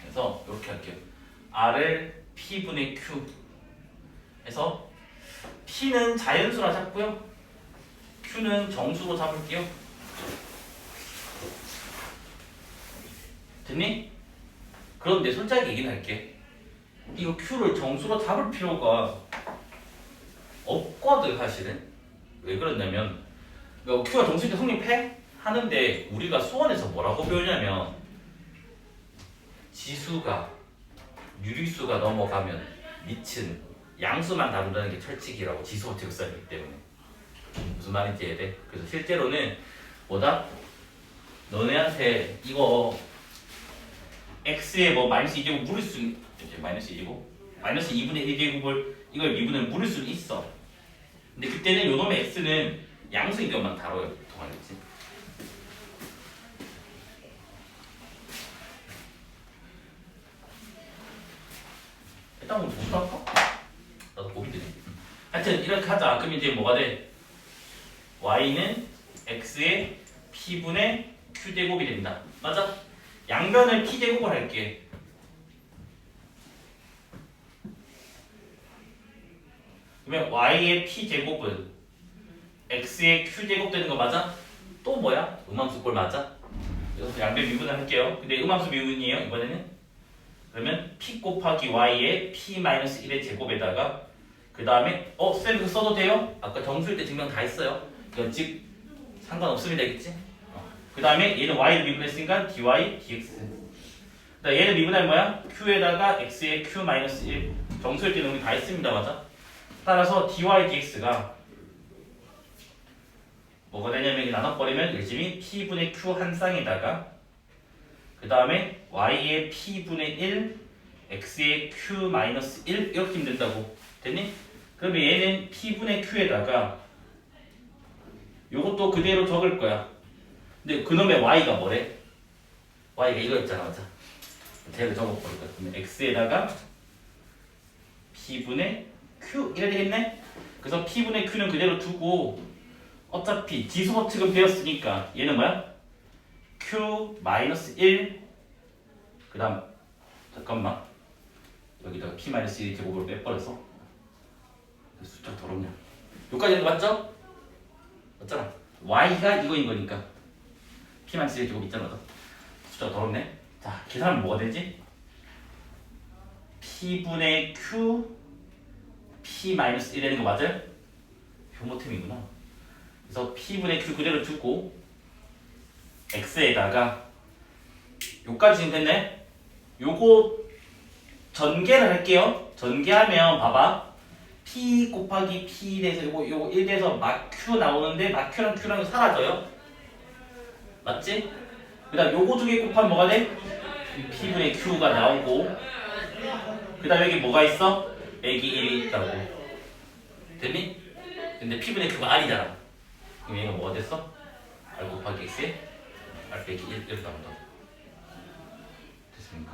그래서 이렇게 할게요. R을 P분의 Q 해서 P는 자연수라 잡고요. Q는 정수로 잡을게요. 됐니? 그런데 솔직하게 얘기는 할게. 이거 Q를 정수로 잡을 필요가 없거든, 사실은. 왜 그러냐면 Q가 정수일 때 성립해? 하는데 우리가 수원에서 뭐라고 배우냐면 지수가 유리수가 넘어가면 밑은 양수만 다룬다는 게 철칙이라고 지수 법칙을 써있기 때문에. 무슨 말인지 이해돼? 그래서 실제로는 뭐다? 너네한테 이거 x에 뭐 마이너스 2제곱 물을 수 마이너스 2제곱? 마이너스 2분의 1제곱을 이걸 미분을 물을 수는 있어. 근데 그때는 요놈의 x는 양수인 것만 다뤄요, 보통 알겠지? 일단 우리 무슨 할까? 나도 고민되네. 하여튼 이렇게 하자. 그럼 이제 뭐가 돼? y는 x의 p분의 q제곱이 된다. 맞아? 양변을 p제곱을 할게. 그러면 y의 p제곱은 x의 q제곱 되는 거 맞아? 또 뭐야? 음함수 꼴 맞아? 여기서 양변 미분을 할게요. 근데 음함수 미분이에요 이번에는. 그러면 p 곱하기 y의 p-1의 제곱에다가 그 다음에 쌤 이거 써도 돼요? 아까 정수일 때 증명 다 했어요. 즉 상관없으면 되겠지? 그 다음에 얘는 y를 미분했으니까 dy dx. 그다음 얘는 미분하면 뭐야? q에다가 x의 q-1 정수일 때는 우리 다 했습니다. 맞아? 따라서 dy dx가 뭐가 되냐면 이게 나눠버리면 열심히 p분의 q 한 쌍에다가 그 다음에 y의 p분의 1 x의 q-1 이렇게 하면 된다고. 됐니? 그러면 얘는 p분의 q에다가 요것도 그대로 적을 거야. 근데 그놈의 y가 뭐래? y가 이거였잖아. 맞아? 제를 적어버릴 거야. 그러면 x에다가 p분의 q 이래 되겠네? 그래서 p분의 q는 그대로 두고 어차피 지수법칙은 배웠으니까 얘는 뭐야? q-1 그 다음 잠깐만 여기다가 p-1 제곱으로 빼버려서 숫자가 더럽냐. 여기까지 있는 거 맞죠? 맞잖아. y가 이거인 거니까 p-1 제곱 있잖아. 숫자가 더럽네. 자 계산하면 뭐가 되지? p분의 q p-1 되는 거 맞아요? 효모템이구나. 그래서 p분의 q 그대로 두고 x에다가 요까지 됐네? 요거 전개를 할게요. 전개하면 봐봐. p 곱하기 p 돼서 요거 1 돼서 막 q 나오는데 막 q랑 q랑 사라져요. 맞지? 그 다음 요거 두 개 곱하면 뭐가 돼? p분의 q가 나오고 그 다음 여기 뭐가 있어? 빼기 1이 있다고. 됐니? 근데 p분의 q가 r이잖아. 그럼 얘가 뭐가 됐어? r 곱하기 x에 r 빼기 1 이렇게 나온다. 됐습니까?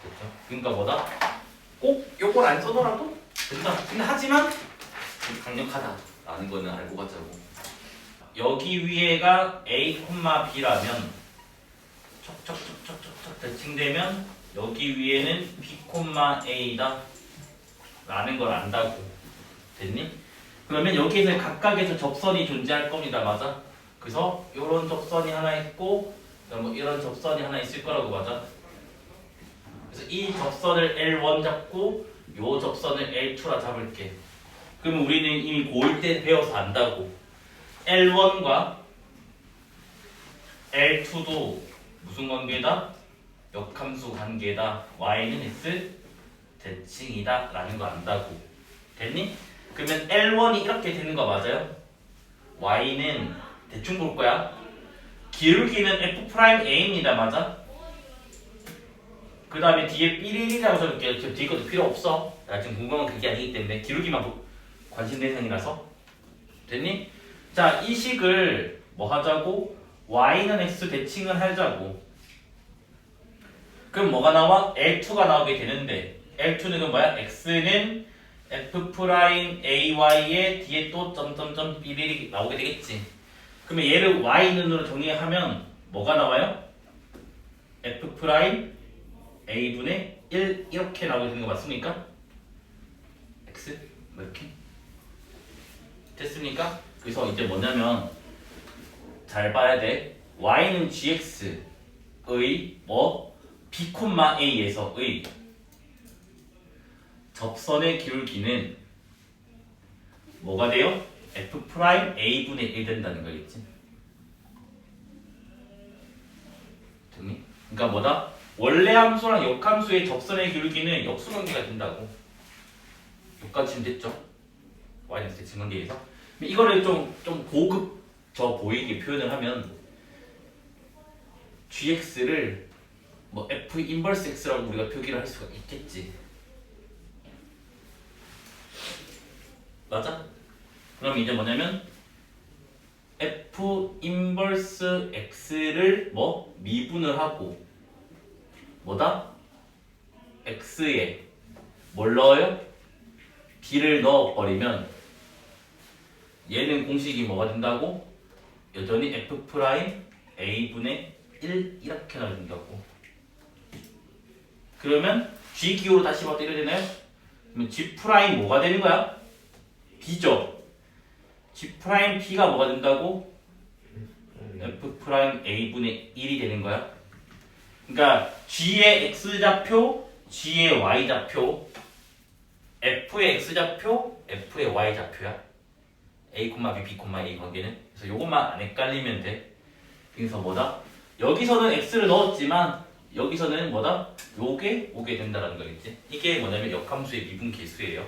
됐죠? 그러니까 뭐다? 꼭 요걸 안 써더라도 된다. 근데 하지만 좀 강력하다라는 거는 알고 가자고. 여기 위에가 a, b라면 척척척척척 대칭되면 여기 위에는 b, a다 라는 걸 안다고. 됐니? 그러면 여기에서 각각에서 접선이 존재할 겁니다. 맞아? 그래서 이런 접선이 하나 있고 뭐 이런 접선이 하나 있을 거라고. 맞아? 그래서 이 접선을 L1 잡고 이 접선을 L2라 잡을게. 그러면 우리는 이미 고1 때 배워서 안다고. L1과 L2도 무슨 관계다? 역함수 관계다. y는 x 대칭이다 라는 거 안다고. 됐니? 그러면 L1이 이렇게 되는 거 맞아요? y는 대충 볼 거야. 기울기는 F'A입니다. 맞아? 그 다음에 뒤에 삐리리라고 적을게요. 지금 뒤에 것도 필요 없어. 나 지금 궁금한 건 그게 아니기 때문에 기울기만 관심 대상이라서. 됐니? 자, 이 식을 뭐 하자고? y는 x 대칭을 하자고. 그럼 뭐가 나와? L2가 나오게 되는데 L2는 그럼 뭐야? x는 F'AY의 뒤에 또 점점점 삐리리 나오게 되겠지. 그러면 얘를 y는으로 정리하면 뭐가 나와요? F'A분의 1 이렇게 나오게 되는 거 맞습니까? x 뭐 이렇게 됐습니까? 그래서 이제 뭐냐면 잘 봐야 돼. y는 gx의 뭐 b, a에서의 접선의 기울기는 뭐가 돼요? F'A분의 1 된다는 거겠지. 됐니? 그러니까 뭐다? 원래 함수랑 역함수의 접선의 기울기는 역수관계가 된다고. 여기까지 지금 됐죠? y는 대칭관계에서. 이거를 좀 고급져 보이게 표현을 하면 gx를 뭐 f 인버스 x라고 우리가 표기를 할 수가 있겠지. 맞아? 그럼 이제 뭐냐면 f 인버스 x를 뭐 미분을 하고 뭐다? x에 뭘 넣어요? b를 넣어버리면 얘는 공식이 뭐가 된다고? 여전히 F'A분의 1 이렇게 나온다고. 그러면 g 기호로 다시 봐도 이렇게 되나요? 그러면 g' 뭐가 되는 거야? B죠. G'P가 뭐가 된다고? F'A분의 1이 되는 거야. 그러니까 G의 X좌표, G의 Y좌표, F의 X좌표, F의 Y좌표야. A, B, B, A 관계는. 그래서 요것만 안 헷갈리면 돼. 그래서 뭐다? 여기서는 X를 넣었지만 여기서는 뭐다? 요게 오게 된다라는 거겠지. 이게 뭐냐면 역함수의 미분 계수예요.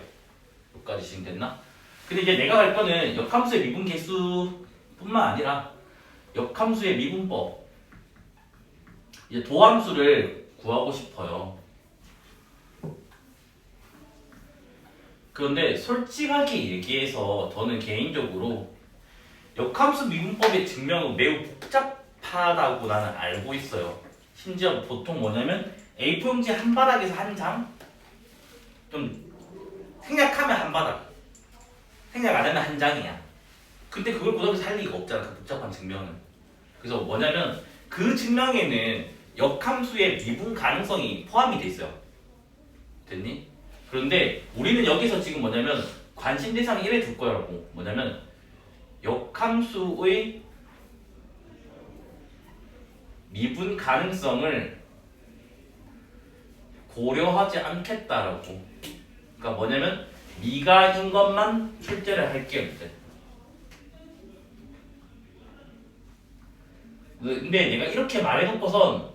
여기까지 지금 됐나? 근데 이제 내가 할 거는 역함수의 미분 계수뿐만 아니라 역함수의 미분법, 이제 도함수를 구하고 싶어요. 그런데 솔직하게 얘기해서 저는 개인적으로 역함수 미분법의 증명은 매우 복잡하다고 나는 알고 있어요. 심지어 보통 뭐냐면 A4용지 한 바닥에서 한 장, 좀 생략하면 한 바닥, 생략 안 하면 한 장이야. 근데 그걸 고등학교에서 할 리가 없잖아, 그 복잡한 증명은. 그래서 뭐냐면 그 증명에는 역함수의 미분 가능성이 포함이 돼 있어요. 됐니? 그런데 우리는 여기서 지금 뭐냐면 관심 대상 1에 둘 거라고. 뭐냐면 역함수의 미분 가능성을 고려하지 않겠다라고. 그러니까 뭐냐면 미가인 것만 출제를 할게요. 이제. 근데 내가 이렇게 말해놓고선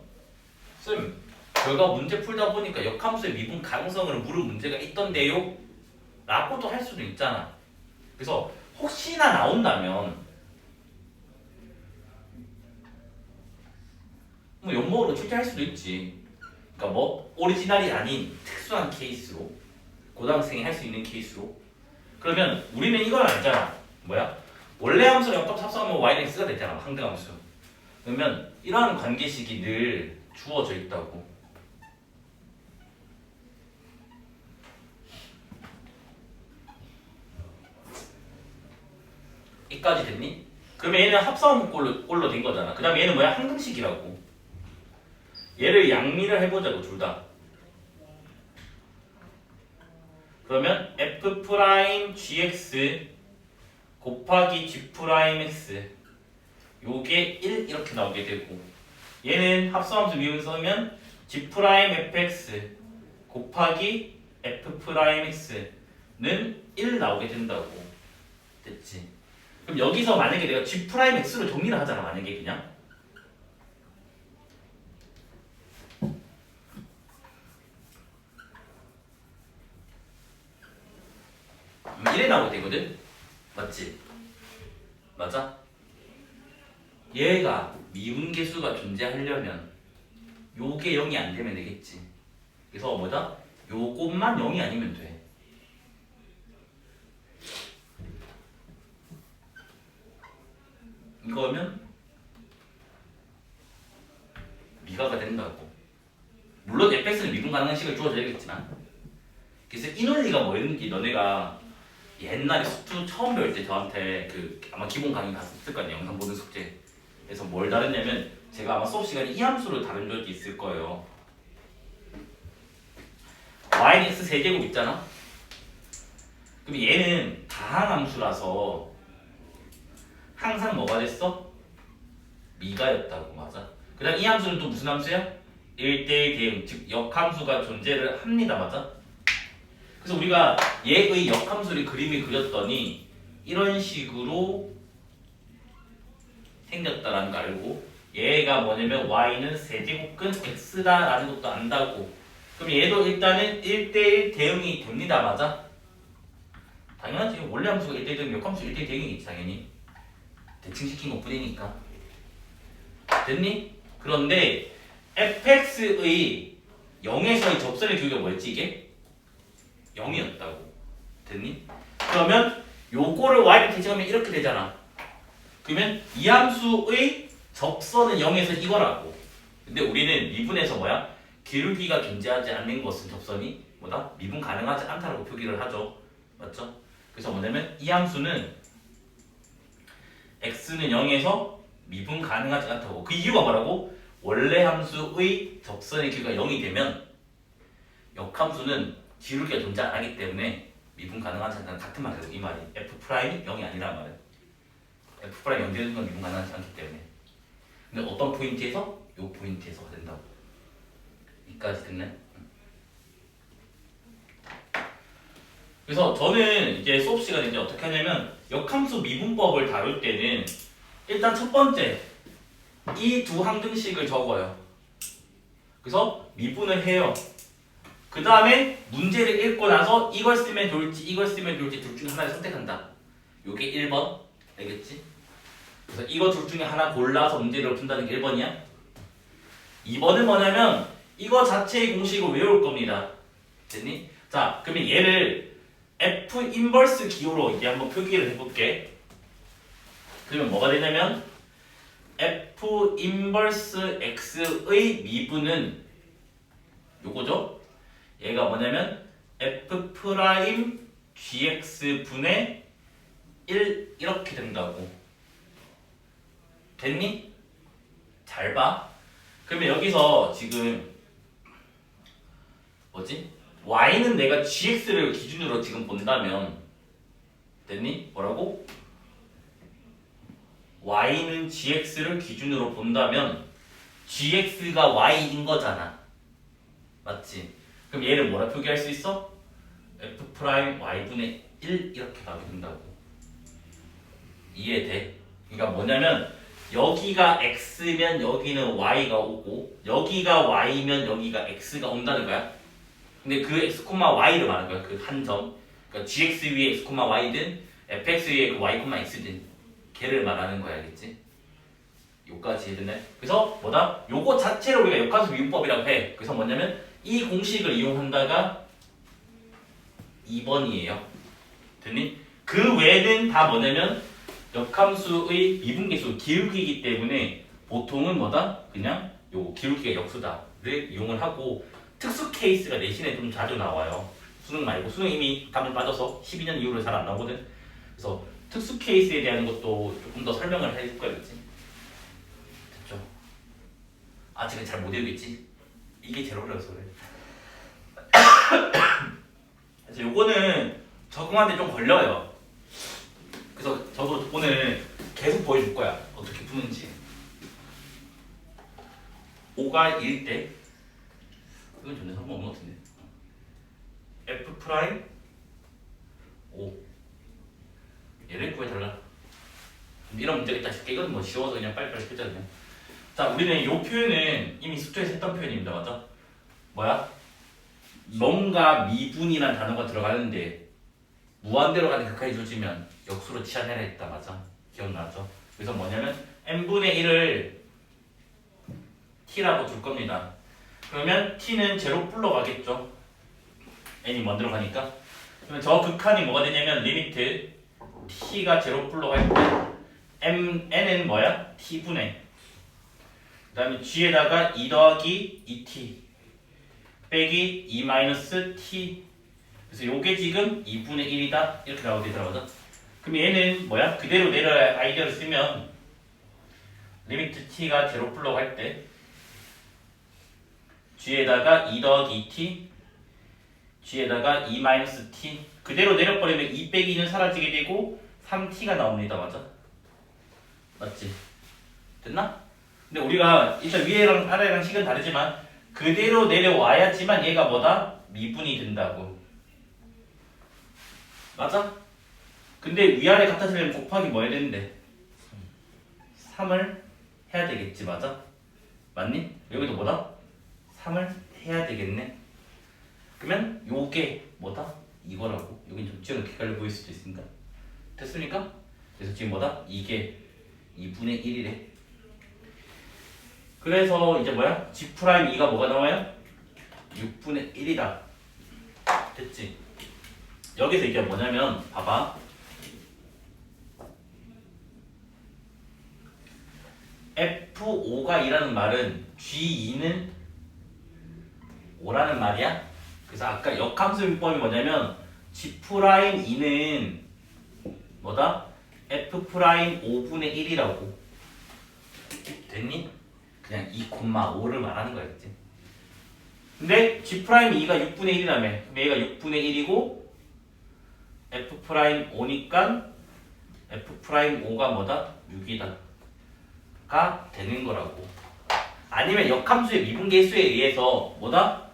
쌤 결과 문제 풀다 보니까 역함수의 미분 가능성을 물은 문제가 있던데요? 라고도 할 수도 있잖아. 그래서 혹시나 나온다면 뭐 연목으로 출제할 수도 있지. 그러니까 뭐 오리지널이 아닌 특수한 케이스로 고등학생이 할 수 있는 케이스로. 그러면 우리는 이걸 알잖아. 뭐야? 원래 함수랑 역값 합성하면 y는 x가 되잖아. 항등함수. 그러면 이러한 관계식이 늘 주어져 있다고. 이까지 됐니? 그러면 얘는 합성함수 꼴로 된 거잖아. 그 다음에 얘는 뭐야? 항등식이라고. 얘를 양미를 해보자고, 둘 다. 그러면 F'GX 곱하기 G'X 요게 1 이렇게 나오게 되고, 얘는 합성함수 미분 써면 G'FX 곱하기 F'X는 1 나오게 된다고. 됐지? 그럼 여기서 만약에 내가 G'X로 정리를 하잖아. 만약에 그냥 1에 나오게 되거든? 맞지? 맞아? 얘가 미분계수가 존재하려면 요게 0이 안 되면 되겠지. 그래서 뭐다? 요것만 0이 아니면 돼. 이거면 미가가 된다고. 물론 fx는 미분 가능한 식을 주어져야겠지만. 그래서 이 논리가 뭐였는지 너네가 옛날에 수투 처음 배울 때 저한테 그 아마 기본 강의 갔을 거 아니에요. 영상 보는 숙제. 그래서 뭘 다뤘냐면 제가 아마 수업 시간에 이 함수를 다룬 적이 있을 거예요. y는 x 세제곱 있잖아. 그럼 얘는 다항함수라서 항상 뭐가 됐어? 미가였다고. 맞아. 그 다음 이 함수는 또 무슨 함수야? 1대1 대응, 즉 역함수가 존재를 합니다. 맞아? 그래서 우리가 얘의 역함수를 그림을 그렸더니 이런 식으로 생겼다라는 거 알고, 얘가 뭐냐면 y는 세제곱근 x다라는 것도 안다고. 그럼 얘도 일단은 1대1 대응이 됩니다. 맞아? 당연하지. 원래 함수가 1대1 대응, 역함수 1대1 대응이겠지 당연히. 대칭시킨 것 뿐이니까. 됐니? 그런데 fx의 0에서의 접선의 규격이 뭐였지 이게? 0이었다고. 됐니? 그러면 요거를 y를 대칭하면 이렇게 되잖아. 그러면 이 함수의 접선은 0에서 이거라고. 근데 우리는 미분에서 뭐야? 기울기가 존재하지 않는 것은 접선이 뭐다? 미분 가능하지 않다라고 표기를 하죠. 맞죠? 그래서 뭐냐면 이 함수는 x는 0에서 미분 가능하지 않다고. 그 이유가 뭐라고? 원래 함수의 접선의 길이가 0이 되면 역함수는 기울기가 존재 안 하기 때문에 미분 가능하지 않다는 같은 말이에요. 이 말이 f 프라임이 0이 아니란 말이에요. f 프라임 0 되는 건 미분 가능하지 않기 때문에. 근데 어떤 포인트에서? 요 포인트에서 된다고. 이까지 됐네. 그래서 저는 이제 수업 시간에 이제 어떻게 하냐면 역함수 미분법을 다룰 때는 일단 첫 번째 이 두 항등식을 적어요. 그래서 미분을 해요. 그 다음에 문제를 읽고 나서 이걸 쓰면 좋을지 이걸 쓰면 좋을지 둘 중에 하나를 선택한다. 요게 1번. 알겠지? 그래서 이거 둘 중에 하나 골라서 문제를 푼다는 게 1번이야. 2번은 뭐냐면 이거 자체의 공식을 외울 겁니다. 됐니? 자, 그러면 얘를 F 인버스 기호로 이제 한번 표기를 해볼게. 그러면 뭐가 되냐면 F 인버스 X의 미분은 요거죠? 얘가 뭐냐면 F 프라임 GX 분의 1 이렇게 된다고. 됐니? 잘 봐. 그러면 여기서 지금 뭐지? Y는 내가 GX를 기준으로 지금 본다면 됐니? 뭐라고? Y는 GX를 기준으로 본다면 GX가 Y인 거잖아. 맞지? 그럼 얘를 뭐라 표기할 수 있어? F 프라임 Y분의 1 이렇게 나오게 된다고. 이해돼? 그러니까 뭐냐면 여기가 X면 여기는 Y가 오고 여기가 Y면 여기가 X가 온다는 거야. 근데 그 X, Y를 말하는 거야. 그 한 점. 그러니까 GX 위에 X, Y든 fx 위에 그 Y, X든 걔를 말하는 거야. 알겠지? 요까지 해드네. 그래서 뭐다? 요거 자체를 우리가 역함수 미분법이라고 해. 그래서 뭐냐면 이 공식을 이용한다가 2번이에요. 됐니? 그 외에는 다 뭐냐면 역함수의 미분계수 기울기이기 때문에 보통은 뭐다? 그냥 요 기울기가 역수다를 이용을 하고 특수 케이스가 내신에 좀 자주 나와요. 수능 말고 수능 이미 답을 빠져서 12년 이후로 잘 안 나오거든. 그래서 특수 케이스에 대한 것도 조금 더 설명을 해줄 거겠지. 됐죠? 아직은 잘 못 외우겠지? 이게 제일 어려워서 그래. 그래서 요거는 적응하는데 좀 걸려요. 그래서 저도 오늘 계속 보여줄 거야. 어떻게 푸는지. 5가 1일 때 이건 전혀 상관없는 것 같은데. F 프라임 5 얘를 구해달라. 이런 문제가 있다 싶게 이건 뭐 쉬워서 그냥 빨리빨리 풀자 그냥. 자, 우리는 이 표현은 이미 수투에서 했던 표현입니다. 맞아? 뭐야? 뭔가 미분이란 단어가 들어가는데 무한대로 가는 극한이 주어지면 역수로 치환해라 했다. 맞아? 기억나죠? 그래서 뭐냐면 n분의 1을 t라고 줄 겁니다. 그러면 t는 제로 불러가겠죠? n이 먼저 가니까. 그러면 저 극한이 뭐가 되냐면 리미트 t가 제로 불러갈 때 n은 뭐야? t분의 그 다음에 g에다가 2 더하기 2t 빼기 2 마이너스 t. 그래서 요게 지금 2분의 1이다 이렇게 나오게 되더라고요. 그럼 얘는 뭐야? 그대로 내려야 아이디어를 쓰면 리미트 t가 제로 불러갈 때 g에다가 2 더하기 2t g에다가 2 마이너스 t 그대로 내려버리면 2 빼기 2는 사라지게 되고 3t가 나옵니다. 맞아? 맞지? 됐나? 근데 우리가 일단 위에랑 아래랑 식은 다르지만 그대로 내려와야지만 얘가 뭐다? 미분이 된다고. 맞아? 근데 위아래 같아지려면 곱하기 뭐 해야 되는데? 3을 해야 되겠지. 맞아? 맞니? 여기도 뭐다? 3을 해야 되겠네. 그러면 요게 뭐다? 이거라고. 여긴 좀 지어놓기 헷갈려 보일 수도 있으니까. 됐습니까? 그래서 지금 뭐다? 이게 2분의 1이래. 그래서 이제 뭐야? G 프라임 2가 뭐가 나와요? 6분의 1이다. 됐지? 여기서 이게 뭐냐면 봐봐. F5가 2라는 말은 G2는 5라는 말이야. 그래서 아까 역함수 미분법이 뭐냐면 G 프라임 2는 뭐다? F 프라임 5분의 1이라고. 됐니? 그냥 2,5를 말하는 거였지. 근데 G 프라임 2가 6분의 1이라며. 그럼 얘가 6분의 1이고 f 프라임 5니까 f 프라임 5가 뭐다? 6이다.가 되는 거라고. 아니면 역함수의 미분계수에 의해서 뭐다?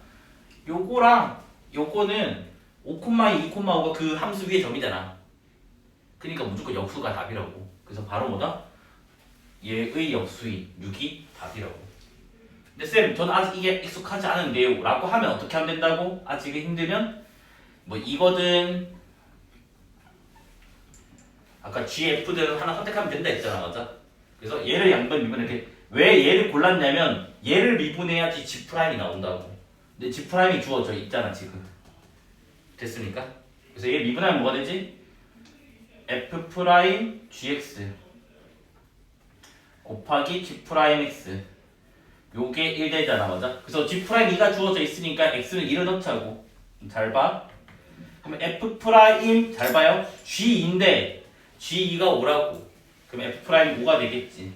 요거랑 요거는 5,2, 2,5가 그 함수 위에 점이잖아. 그러니까 무조건 역수가 답이라고. 그래서 바로 뭐다? 얘의 역수인 6이 답이라고. 근데 쌤, 저는 아직 이게 익숙하지 않은데요 라고 하면 어떻게 하면 된다고? 아직 힘들면 뭐 이거든, 아까 GF든 하나 선택하면 된다 했잖아, 맞아? 그래서 얘를 양변 미분해. 왜 얘를 골랐냐면 얘를 미분해야지 G 프라임이 나온다고. 근데 G 프라임이 주어져 있잖아 지금. 됐습니까? 그래서 얘 미분하면 뭐가 되지? F 프라임 GX 곱하기 G 프라임 X. 요게 1 되잖아, 맞아? 그래서 G 프라임 2가 주어져 있으니까 X는 1을 넣자고. 잘 봐. 그러면 F 프라임 잘 봐요. G2인데 G2가 5라고. 그럼 F 프라임 5가 되겠지.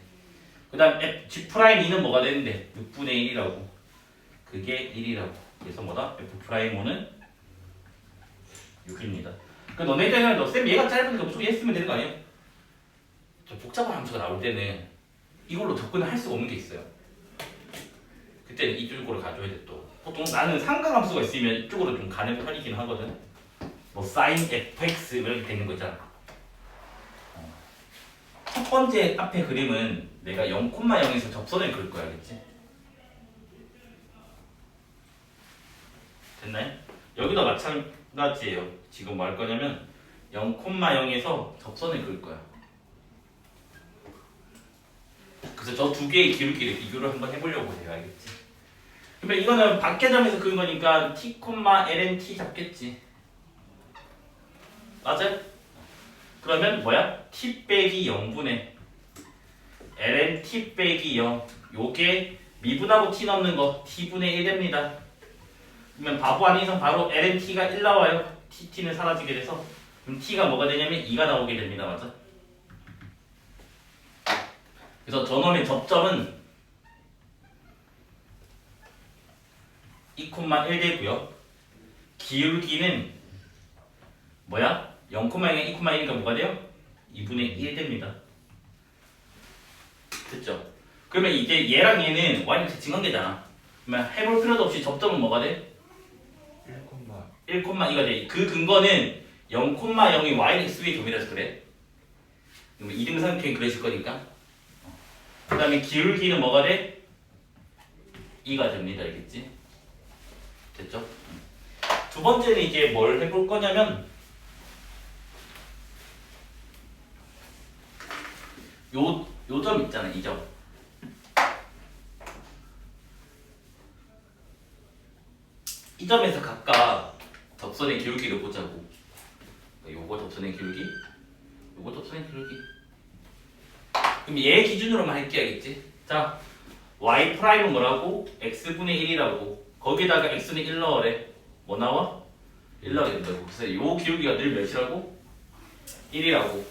그 다음 G 프라임 2는 뭐가 되는데? 6분의 1이라고. 그게 1이라고. 그래서 뭐다? F 프라임 5는 6입니다. 그 너네 입장에는 너 쌤 얘가 짧으니까 무조건 얘 쓰면 되는 거 아니야? 좀 복잡한 함수가 나올 때는 이걸로 접근을 할 수가 없는 게 있어요. 그때는 이쪽으로 가져야 돼 또. 보통 나는 상각함수가 있으면 이쪽으로 좀 가는 편이긴 하거든. 뭐 sin fx 이렇게 되는 거 있잖아. 첫 번째 앞에 그림은 내가 0,0에서 접선을 그릴 거야, 알겠지? 됐나요? 여기도 마찬가지예요. 지금 뭐 할 거냐면 0,0에서 접선을 그릴 거야. 그래서 저 두 개의 기울기를 비교를 한번 해보려고 해요, 알겠지? 그러면 이거는 밖의 점에서 그은 거니까 t, ln t 잡겠지. 맞아? 그러면 뭐야? t 빼기 0분의 ln t 빼기 0. 요게 미분하고 t 넣는 거 t분의 1 됩니다. 그러면 바보 아닌 이상 바로 ln t가 1 나와요. t는 사라지게 돼서. 그럼 t가 뭐가 되냐면 2가 나오게 됩니다. 맞아? 그래서 저놈의 접점은 2,1 되고요. 기울기는 뭐야? 0,0에 2,1이니까 뭐가 돼요? 2분의 1 됩니다. 됐죠? 그러면 이제 얘랑 얘는 y는 대칭관계잖아. 그러면 해볼 필요도 없이 접점은 뭐가 돼? 1,2가 돼. 그 근거는 0,0이 y는 x 위의 점이라서 그래. 그러면 이등상표인 그래질 거니까. 그 다음에 기울기는 뭐가 돼? 2가 됩니다. 알겠지? 됐죠? 두 번째는 이제 뭘 해볼 거냐면 요 점 있잖아, 이 점. 이 점에서 각각 접선의 기울기를 보자고. 요거 접선의 기울기, 요거 접선의 기울기. 그럼 얘 기준으로만 할게, 알겠지? 자, y 프라임은 뭐라고? x분의 1이라고. 거기다가 x는 1 넣으래. 뭐 나와? 1 나오게 된다고. 그래서 요 기울기가 늘 몇이라고? 1이라고.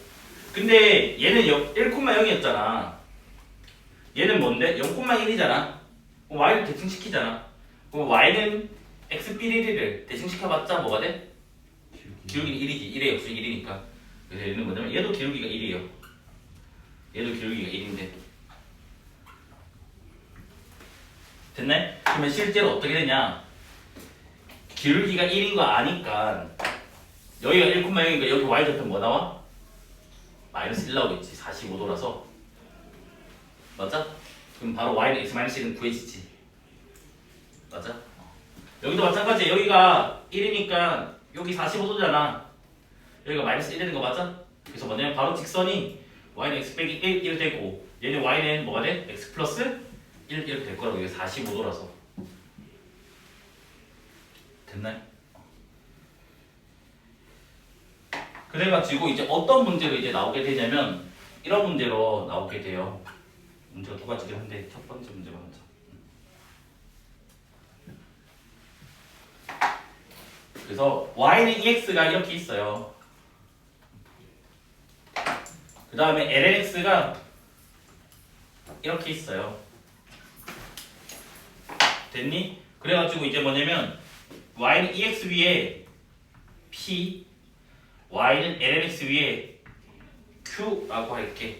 근데 얘는 1,0였잖아. 얘는 뭔데? 0,1이잖아. 그럼 y를 대칭시키잖아. 그럼 y는 x 삐리리를 대칭시켜봤자 뭐가 돼? 기울기는 1이지. 1의 역수 1이니까. 그래서 얘는 뭐냐면 얘도 기울기가 1이에요. 얘도 기울기가 1인데. 됐네? 그러면 실제로 어떻게 되냐? 기울기가 1인 거 아니까 여기가 1,0이니까 여기 y좌편 뭐 나와? 마이너스 1 나오겠지. 45도라서. 맞아? 그럼 바로 y는 x-1은 구해지지. 맞아? 여기도 마찬가지야. 여기가 1이니까 여기 45도잖아. 여기가 마이너스 1 되는 거 맞아? 그래서 뭐냐면 바로 직선이 y는 x 빼기 1 되고 얘는 y는 뭐가 돼? x 플러스 1 이렇게 될 거라고. 이게 45도라서. 됐나요? 그래가지고 이제 어떤 문제로 이제 나오게 되냐면 이런 문제로 나오게 돼요. 문제가 두 가지긴 한데 첫 번째 문제 먼저. 그래서 y는 ex가 이렇게 있어요. 그 다음에 lnx가 이렇게 있어요. 됐니? 그래가지고 이제 뭐냐면 y는 ex 위에 p, y는 lmx 위에 q라고 할게.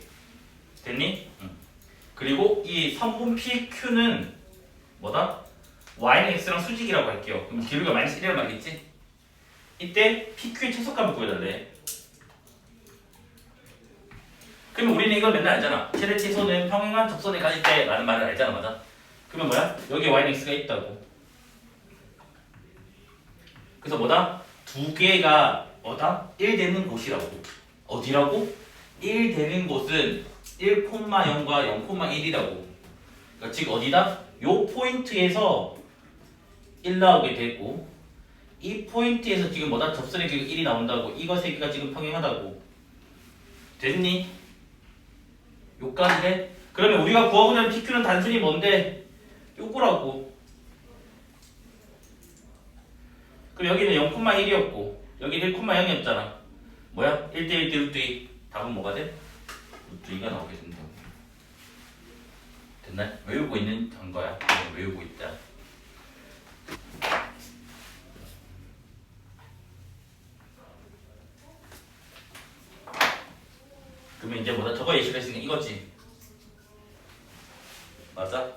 됐니? 응. 그리고 이 성분 pq는 뭐다? y는 x랑 수직이라고 할게요. 그럼 기울기가 마이너스 1이란 말이겠지? 이때 pq의 최소값을 구해달래. 그러면 우리는 이걸 맨날 알잖아. 최대 최소는 평행한 접선에 가질 때 라는 말을 알잖아. 맞아? 그러면 뭐야? 여기에 y는 x가 있다고. 그래서 뭐다? 두 개가 뭐다? 1 되는 곳이라고. 어디라고? 1 되는 곳은 1,0과 0,1이라고. 그러니까 즉 어디다? 요 포인트에서 1 나오게 되고 이 포인트에서 지금 뭐다? 접선의 길이가 1이 나온다고. 이거 세 개가 지금 평행하다고. 됐니? 요까지 돼? 그러면 우리가 구하고자 하는 PQ는 단순히 뭔데? 요거라고. 그럼 여기는 0,1이었고 여기는 1,0이었잖아. 뭐야? 1대 1대 루트 2. 답은 뭐가 돼? 루트 2가 나오게 된다고. 됐나? 외우고 있는 한 거야. 외우고 있다. 그러면 이제 뭐다? 저거 예시를 했으니까 이거지. 맞아?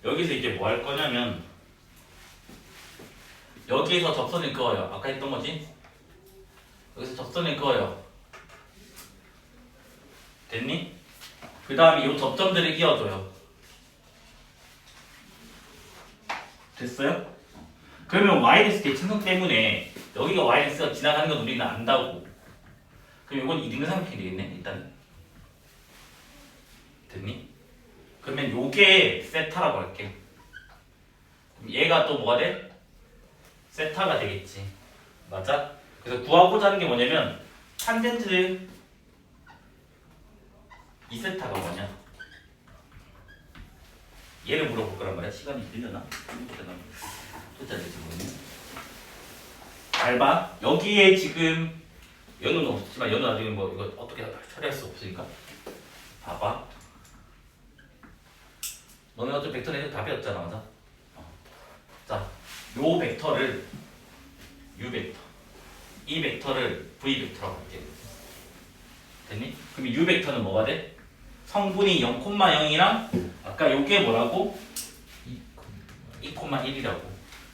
여기서 이제 뭐 할 거냐면 여기에서 접선을 그어요. 아까 했던 거지? 여기서 접선을 그어요. 됐니? 그 다음에 이 접점들을 이어줘요. 됐어요? 그러면 yx 대칭성 때문에 여기가 yx가 지나가는 건 우리는 안다고. 그럼 이건 이등상각형이 되겠네. 일단 됐니? 그러면 요게 세타라고 할게. 그럼 얘가 또 뭐가 돼? 세타가 되겠지. 맞아? 그래서 구하고자 하는 게 뭐냐면 탄젠트 2세타가 뭐냐? 얘를 물어볼 거란 말이야. 시간이 들려나? 또 잘릴지 모르겠네. 잘 봐. 여기에 지금 연우는 없지만 연우 나중에 뭐 이거 어떻게 처리할 수 없으니까 봐봐. 너네 어차피 벡터 내적 답이었잖아. 맞아? 자, 요 벡터를 u 벡터, 이 벡터를 v 벡터라고 할게. 됐니? 그럼 u 벡터는 뭐가 돼? 성분이 0,0이랑 아까 요게 뭐라고? 2,1이라고.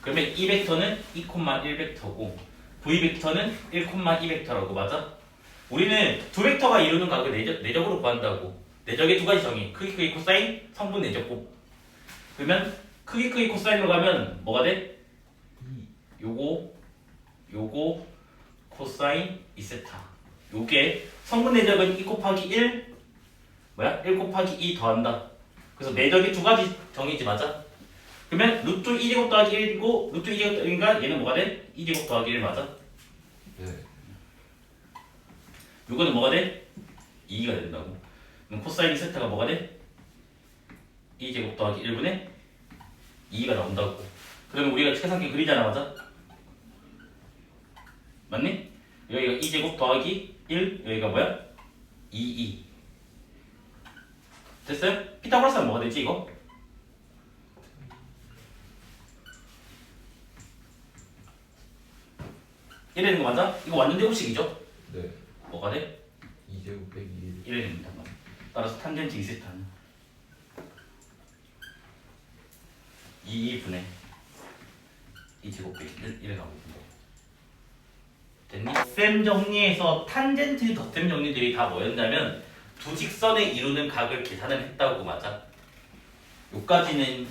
그러면 이 벡터는 2,1 벡터고 v 벡터는 1,2 벡터라고. 맞아? 우리는 두 벡터가 이루는 각을 내적으로 구한다고. 내적의 두 가지 정의. 크기 크기 코사인, 성분 내적곱. 그러면 크기 크기 코사인으로 가면 뭐가 돼? 요거 코사인 2세타. 요게 성분 내적은 2 곱하기 1 뭐야? 1 곱하기 2 더한다. 그래서 내적이 두 가지 정의지. 맞아? 그러면 루트 2제곱 더하기 1이고 루트 2제곱 더하기니까 얘는 뭐가 돼? 2제곱 더하기 1 맞아? 네. 요거는 뭐가 돼? 2가 된다고. 그럼 코사인 2세타가 뭐가 돼? 2제곱 더하기 1분의 2가 나온다고. 그러면 우리가 최상계 그리잖아. 맞아? 맞니? 여기가 2제곱 더하기 1 여기가 뭐야? 2 됐어요? 피타고라스는 뭐가 되지 이거? 이래 되는 거 맞아? 이거 완전 제곱식이죠? 네. 뭐가 돼? 2제곱 빼기 1. 이래 됩니다. 따라서 탄젠트 2세타는 2분의 2제곱 빼기 1 이래 나오고 있는 거. 됐니? 셈 정리에서 탄젠트 덧셈 정리들이 다 뭐였냐면 두 직선에 이루는 각을 계산을 했다고. 맞아? 요까지는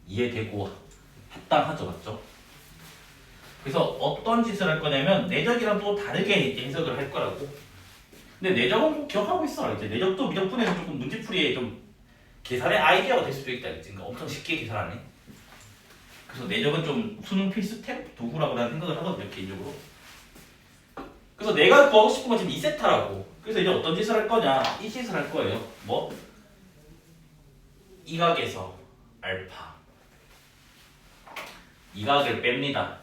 이해되고 합당하죠. 맞죠? 그래서 어떤 짓을 할 거냐면 내적이랑 또 다르게 이제 해석을 할 거라고. 근데 내적은 꼭 기억하고 있어. 이제 내적도 미적분에서 조금 문제풀이에 좀 계산의 아이디어가 될 수도 있다. 그러니까 엄청 쉽게 계산 안 해. 그래서 내적은 좀 수능 필수 탭 도구라고 나는 생각을 하거든요. 개인적으로. 그래서 내가 구하고 싶은 건 지금 2세타라고. 그래서 이제 어떤 짓을 할 거냐? 이 짓을 할 거예요. 뭐? 이 각에서 알파 이 각을 뺍니다.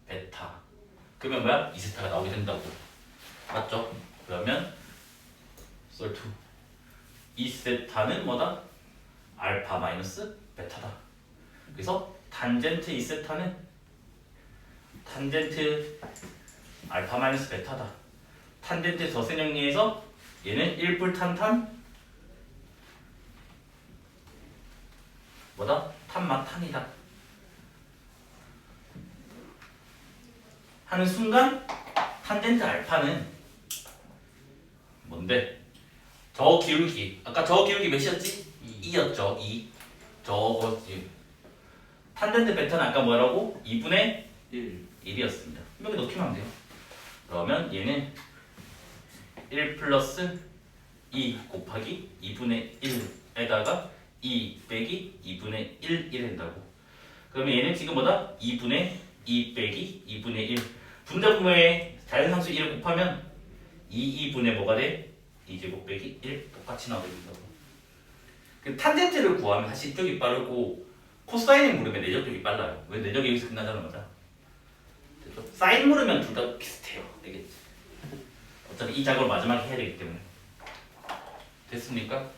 베타. 그러면 뭐야? 2세타가 나오게 된다고. 맞죠? 그러면 솔2 2세타는 뭐다? 알파 마이너스 베타다. 그래서 탄젠트 2세타는 탄젠트 알파 마이너스 베타다. 탄젠트 더센 정리해서 얘는 1불탄탄 뭐다? 탄마탄이다 하는 순간 탄젠트 알파는 뭔데? 저 기울기 아까 저 기울기 몇이었지? 2였죠. 2 저거지. 탄젠트 베타는 아까 뭐라고? 2분의 1이었습니다. 여기 넣기만 하면 돼요. 그러면 얘는 1 플러스 2 곱하기 2분의 1에다가 2 빼기 2분의 1 이된다고. 그러면 얘는 지금 뭐다? 2분의 2 빼기 2분의 1. 분자분모에 자연상수 1을 곱하면 2분의 뭐가 돼? 2제곱 빼기 1 똑같이 나오게 된다고. 그 탄젠트를 구하면 사실 이쪽이 빠르고 코사인을 물으면 내적 쪽이 빨라요. 왜 내적이 여기서 끝나자는 거죠? 사인 물으면 둘 다 비슷해요. 되겠지? 어차피 이 작업을 마지막에 해야 되기 때문에. 됐습니까?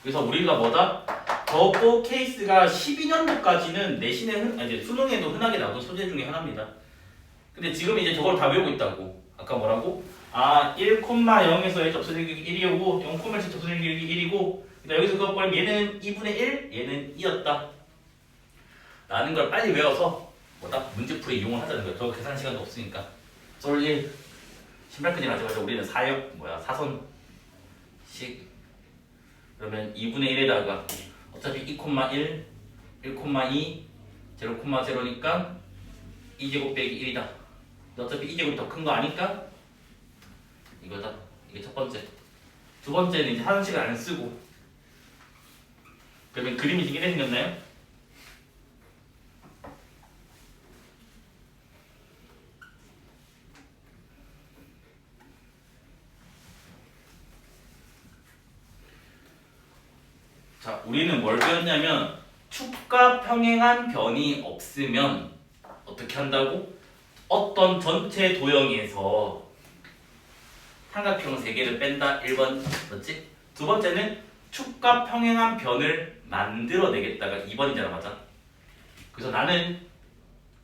그래서 우리가 뭐다? 저거 케이스가 12년도까지는 내신에 이제 수능에도 흔하게 나오던 소재 중에 하나입니다. 근데 지금 이제 저걸 다 외우고 있다고. 아까 뭐라고? 1,0에서의 접수된 길이 1이고 0,1에서 접수된 길이 1이고 여기서 그거 보면 얘는 2분의 1, 얘는 2였다 라는 걸 빨리 외워서 뭐다? 문제풀이 이용을 하자는 거야. 저 계산 시간도 없으니까. 솔 1 신발끈이 하자마자 우리는 사선식 그러면 2분의 1에다가 어차피 2,1, 1,2, 0,0니까 2제곱 빼기 1이다. 어차피 2제곱이 더 큰 거 아니까 이거다. 이게 첫 번째. 두 번째는 이제 사선식을 안 쓰고 그러면 그림이 지금 이렇게 생겼나요? 자, 우리는 뭘 배웠냐면 축과 평행한 변이 없으면 어떻게 한다고? 어떤 전체 도형에서 삼각형 3개를 뺀다. 1번 맞지? 두 번째는 축과 평행한 변을 만들어내겠다가 2번이잖아. 맞아? 그래서 나는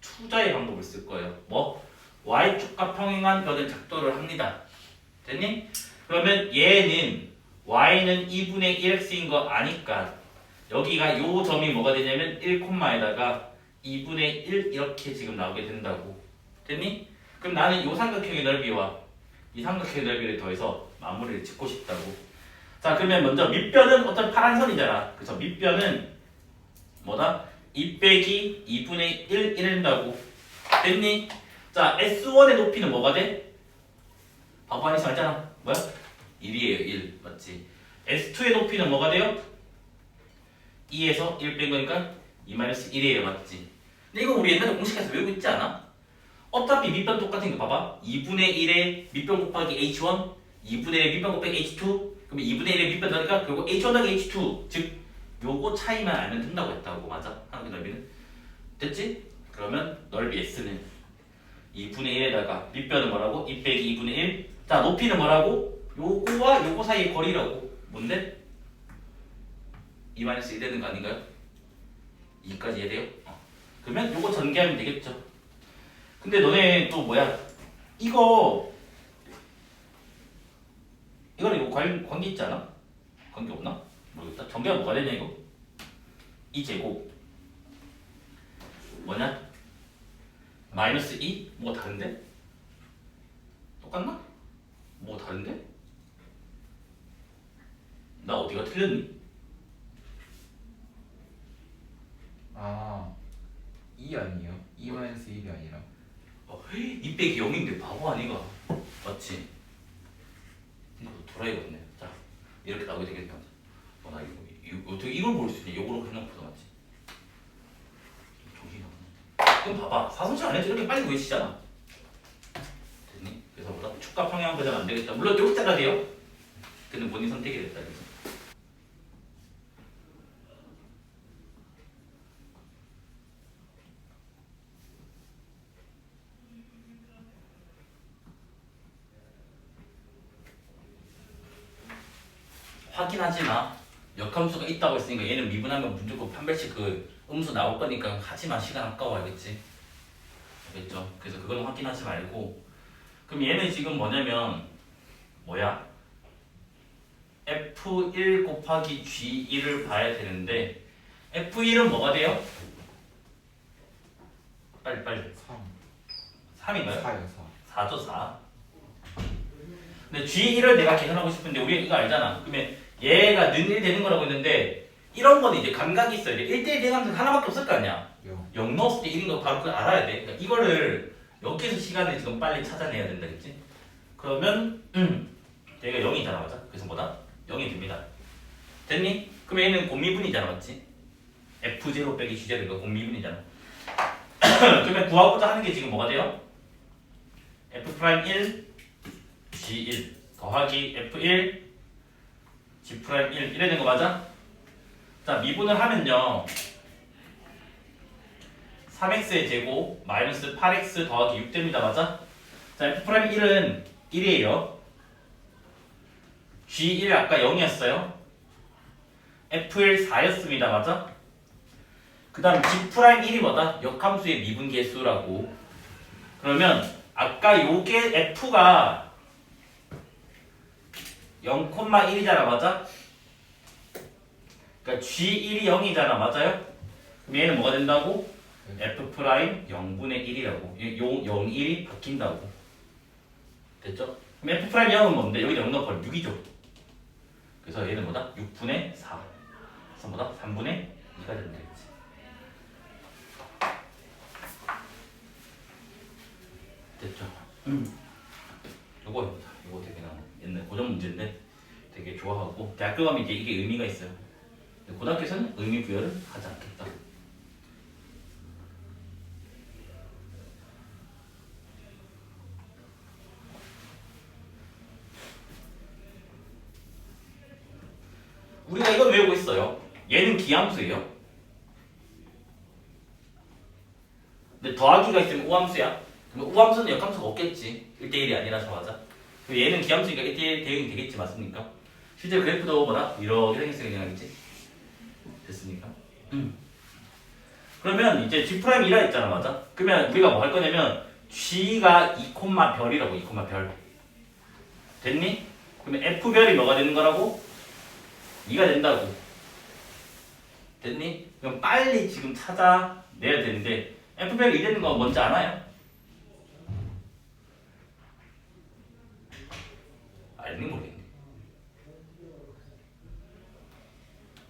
투자의 방법을 쓸 거예요. 뭐? y축과 평행한 변을 작도를 합니다. 됐니? 그러면 얘는 y는 2분의 1x인 거 아니까 여기가 요 점이 뭐가 되냐면 1,에다가 2분의 1 이렇게 지금 나오게 된다고. 됐니? 그럼 나는 요 삼각형의 넓이와 이 삼각형의 넓이를 더해서 마무리를 짓고 싶다고. 자, 그러면 먼저 밑변은 어차피 파란 선이잖아. 그래서 밑변은 뭐다? 2 빼기 2분의 1 이런다고. 됐니? 자, S1의 높이는 뭐가 돼? 바보 아니지 말잖아. 뭐야? 1이에요. 1 맞지? S2의 높이는 뭐가 돼요? 2에서 1 뺀 거니까 2-1이에요. 맞지? 근데 이거 우리 옛날에 공식에서 외우고 있지 않아? 어차피 밑변 똑같은 거 봐봐. 2분의 1의 밑변 곱하기 H1 2분의 1의 밑변 곱하기 H2 그럼 2분의 1의 밑변 더니까 결국 H1 더하기 H2 즉 요거 차이만 알면 된다고 했다고. 맞아? 하나의 넓이는 됐지? 그러면 넓이 S는 2분의 1에다가 밑변은 뭐라고? 2 빼기 2분의 1 자 높이는 뭐라고? 요거와 요거 사이의 거리라고. 뭔데? 2-1 되는 거 아닌가요? 2까지 이해돼요? 그러면 요거 전개하면 되겠죠. 근데 너네 또 뭐야? 이거는 이거 관계 있지 않아? 관계 없나? 모르겠다. 전개가 뭐가 되냐 이거? 이 제곱 뭐냐? 마이너스 2? 뭐가 다른데? 똑같나? 뭐가 다른데? 나 어디가 틀렸니? 2 아니에요? 2-1이 아니라 2 빼기 0인데 바보 아니가? 맞지? 이거 도라이가 없네. 자 이렇게 나오게 되겠다. 나 이거 어떻게 이걸 볼 수 있냐? 요거로 해놓고서 맞지? 정신이 없네. 그럼 봐봐. 사선식 안 해도 이렇게 빨리 구해지잖아. 됐니? 그래서 뭐다? 축과 평행한 거는 안 되겠다. 물론 여기다가 돼요. 근데 본인 선택이 됐다. 그래서. 확인하지 마. 역함수가 있다고 했으니까 얘는 미분하면 무조건 판별식 그 음수 나올 거니까 하지 마. 시간 아까워. 알겠지? 알겠죠? 그래서 그건 확인하지 말고 그럼 얘는 지금 뭐냐면 뭐야? F1 곱하기 G1을 봐야 되는데 F1은 뭐가 돼요? 빨리 3 3인가요? 4요 4죠 4. 근데 G1을 내가 계산하고 싶은데 우리 이거 알잖아. 그러면 얘가 는1 되는 거라고 했는데 이런 거는 이제 감각이 있어야 돼. 1대1 대감수 하나밖에 없을 거 아니야. 4. 0 넣었을 때 1인 거 바로 그걸 알아야 돼. 그러니까 이거를 여기서 시간을 지금 빨리 찾아내야 된다 그랬지? 그러면 얘가 0이잖아 맞아? 그래서 뭐다? 0이 됩니다. 됐니? 그럼 얘는 곱미분이잖아 맞지? F0 빼기 G0가 곱미분이잖아. 그러면 구하고자 하는 게 지금 뭐가 돼요? F'1 G1 더하기 F1 G'1 이래 된 거 맞아? 자 미분을 하면요 3x의 제곱 마이너스 8x 더하기 6 됩니다 맞아? 자 F'1은 1이에요 G1 아까 0이었어요 F1 4였습니다 맞아? 그 다음 G'1이 뭐다? 역함수의 미분계수라고 그러면 아까 요게 F가 0,1이잖아 맞아? 그러니까 G1이 0이잖아 맞아요? 그럼 얘는 뭐가 된다고? F' 0분의 1이라고 0, 1이 바뀐다고 됐죠? 그럼 F' 0은 뭔데? 여기다 0 넣어버려 6이죠 그래서 얘는 뭐다? 6분의 4 그래서 뭐다? 3분의 2가 된다 했지 됐죠? 요거입니다 요거 되게 나 옛날 고전 문제인데 되게 좋아하고 대학교 가면 이제 이게 의미가 있어요 고등학교에서는 의미 부여를 하지 않겠다 우리가 이걸 외우고 있어요. 얘는 기함수예요. 근데 더하기가 있으면 우함수야. 그럼 우함수는 역함수가 없겠지. 1대1이 아니라서 맞아. 그리고 얘는 기함수니까 1대1 대응이 되겠지 맞습니까? 실제 그래프도 뭐다? 이렇게 생겼으니까 그냥 하겠지. 됐습니까? 그러면 이제 G'이라 했잖아 맞아? 그러면 우리가 뭐 할 거냐면 G가 2, 별이라고 2, 별. 됐니? 그러면 F별이 뭐가 되는 거라고? 2가 된다고. 됐니? 그럼 빨리 지금 찾아내야 되는데 F별이 2 되는 거 뭔지 알아요? 알니 모르겠니?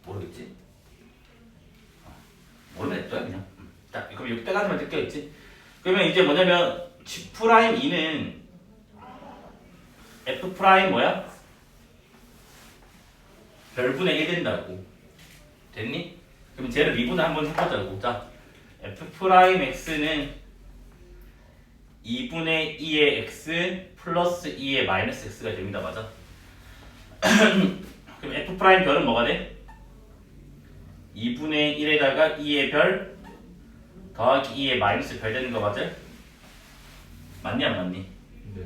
모르겠지? 모르면 냅둬요 그냥. 자 그럼 6 빼가지만 뜯겨있지? 그러면 이제 뭐냐면 G'2는 F' 뭐야? 별분의 1 된다고. 됐니? 그럼 쟤를 미분을 한번 해보자고. 자, F'X는 2분의 2의 X 플러스 2의 마이너스 X가 됩니다. 맞아? 그럼 F' 별은 뭐가 돼? 2분의 1에다가 2의 별 더하기 2의 마이너스 별 되는 거 맞아? 맞니 안 맞니? 네.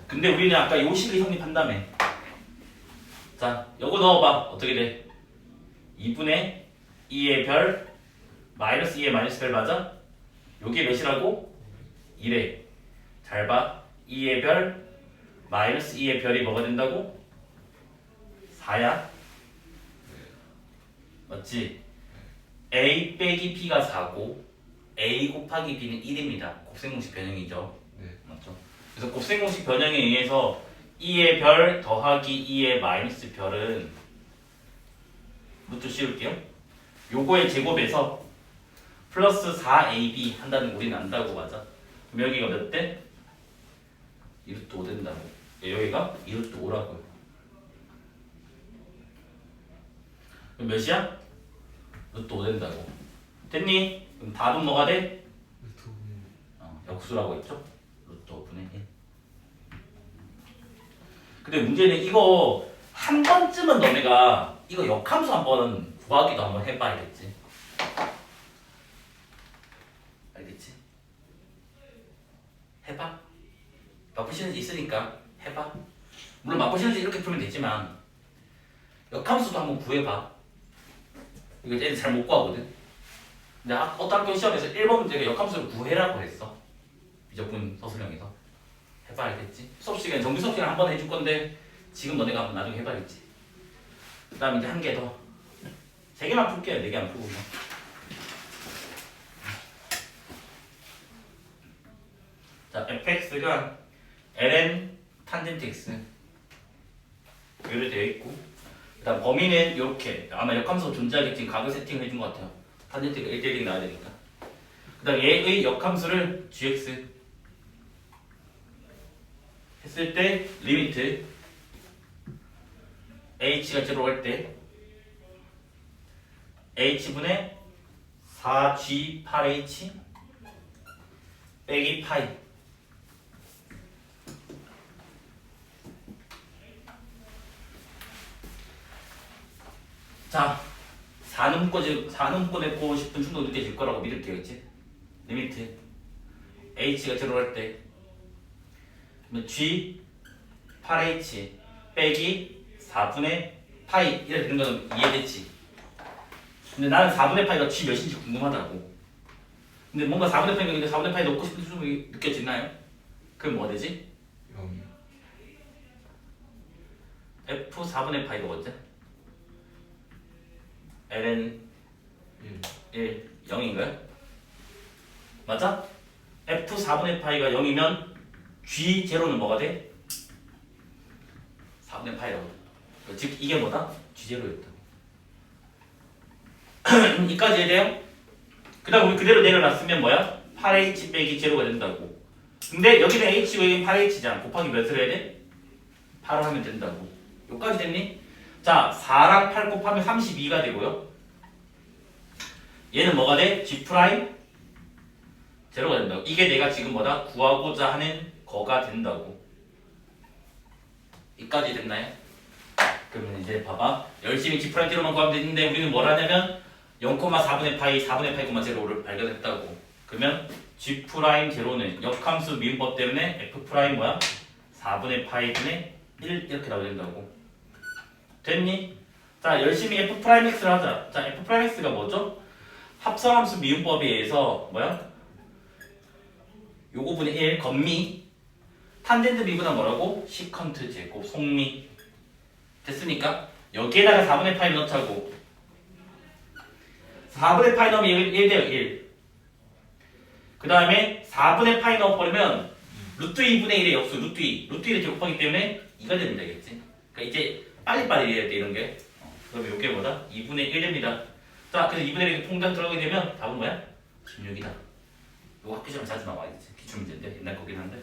근데 우리는 아까 요 식을 성립한다며. 자, 요거 넣어봐. 어떻게 돼? 2분의 2의 별 마이너스 2의 마이너스 별 맞아? 요게 몇이라고? 1에 잘 봐. 2의 별 마이너스 2의 별이 뭐가 된다고? 4야? 맞지? A 빼기 B가 4고 A 곱하기 B는 1입니다. 곱셈공식 변형이죠. 네. 맞죠? 그래서 곱셈공식 변형에 의해서 2의 별 더하기 2의 마이너스 별은 루트 씌울게요. 요거의 제곱에서 플러스 4AB 한다는 거 우리는 안다고 맞아. 그럼 여기가 몇 대? 2루트 5 된다고. 여기가 2루트 5라고요. 그럼 몇이야? 루트 5 된다고. 됐니? 그럼 답은 뭐가 돼? 역수라고 했죠? 루트 5분의 1. 근데 문제는 이거 한 번쯤은 너네가 이거 역함수 한번 구하기도 한번 해봐야겠지. 알겠지? 해봐. 바쁘 시는지 있으니까 해봐. 물론 바쁘 시는지 이렇게 풀면 되지만 역함수도 한번 구해봐. 이거 애들 잘 못 구하거든. 근데 어떤 학교 시험에서 1번 문제가 역함수를 구해라고 했어. 미적분 서술형에서 해봐야겠지. 수업 시간에 정규 수업 시간 한 번 해줄 건데 지금 너네가 한번 나중에 해봐야겠지. 그다음 이제 한 개 더. 3개만 풀게요. 4개 안 풀고. 자, fx가 ln 탄젠트 x 이렇게 되어 있고, 그다음 범위는 이렇게 아마 역함수 존재하겠지. 각을 세팅을 해준 것 같아요. 탄젠트가 1대1이 나와야 되니까. 그다음 얘의 역함수를 gx 했을 때 리미트 h가 0로 갈 때 h분의 4g 8h 빼기 파이. 자, 4는 묶어내고 싶은 충동이 느껴질 거라고 믿으면 되겠지. 리미트 h가 0로 갈 때 g 8h 빼기 4분의 파이 이렇게 되는 거는 이해됐지. 근데 나는 4분의 파이가 g 몇인지 궁금하다고. 근데 뭔가 4분의 파이가 있는데 4분의 파이 넣고 싶은 충동이 느껴지나요? 그럼 뭐가 되지? 0. f 4분의 파이가 뭐지? ln 1 0인가요? 맞아? f 4분의 파이가 0이면 g 제로는 뭐가 돼? 4분의 파이라고. 즉 이게 뭐다? g 제로였다. 이까지 해야 돼요? 그 다음 우리 그대로 내려놨으면 뭐야? 8h 빼기 제로가 된다고. 근데 여기는 h가 8h잖아. 곱하기 몇을 해야 돼? 8을 하면 된다고. 여기까지 됐니? 자, 4랑 8 곱하면 32가 되고요. 얘는 뭐가 돼? g 프라임 제로가 된다고. 이게 내가 지금 뭐다? 구하고자 하는 거가 된다고. 이까지 됐나요? 그러면 이제 봐봐. 열심히 g 프라임 제로만 구하면 되는데 우리는 뭘 하냐면 0,4분의 파이 4분의 파이, 제로를 발견했다고. 그러면 g 프라임 제로는 역함수 미분법 때문에 f 프라임 뭐야? 4분의 파이분의 1 이렇게 나와야 된다고. 됐니? 자, 열심히 f 프라임 x를 하자. 자, f 프라임 x가 뭐죠? 합성함수 미분법에 의해서 뭐야? 요거 분의 1 건미 탄젠트 미분은 뭐라고? 시컨트 제곱 속미. 됐습니까? 여기에다가 4분의 파이 넣자고. 4분의 파이 넣으면 1 돼요. 1. 그 다음에 4분의 파이 넣어버리면 루트 2분의 1의 역수 루트 2. 루트 2를 제곱하기 때문에 2가 되면 되겠지. 그러니까 이제 빨리빨리 해야 돼 이런 게. 그러면 이게 뭐다? 2분의 1 됩니다. 자, 그래서 2분의 1이 통장 들어가게 되면 답은 뭐야? 16이다. 이거 학교 시험에 자주 나와야지. 기출문제인데 옛날 거긴 한데.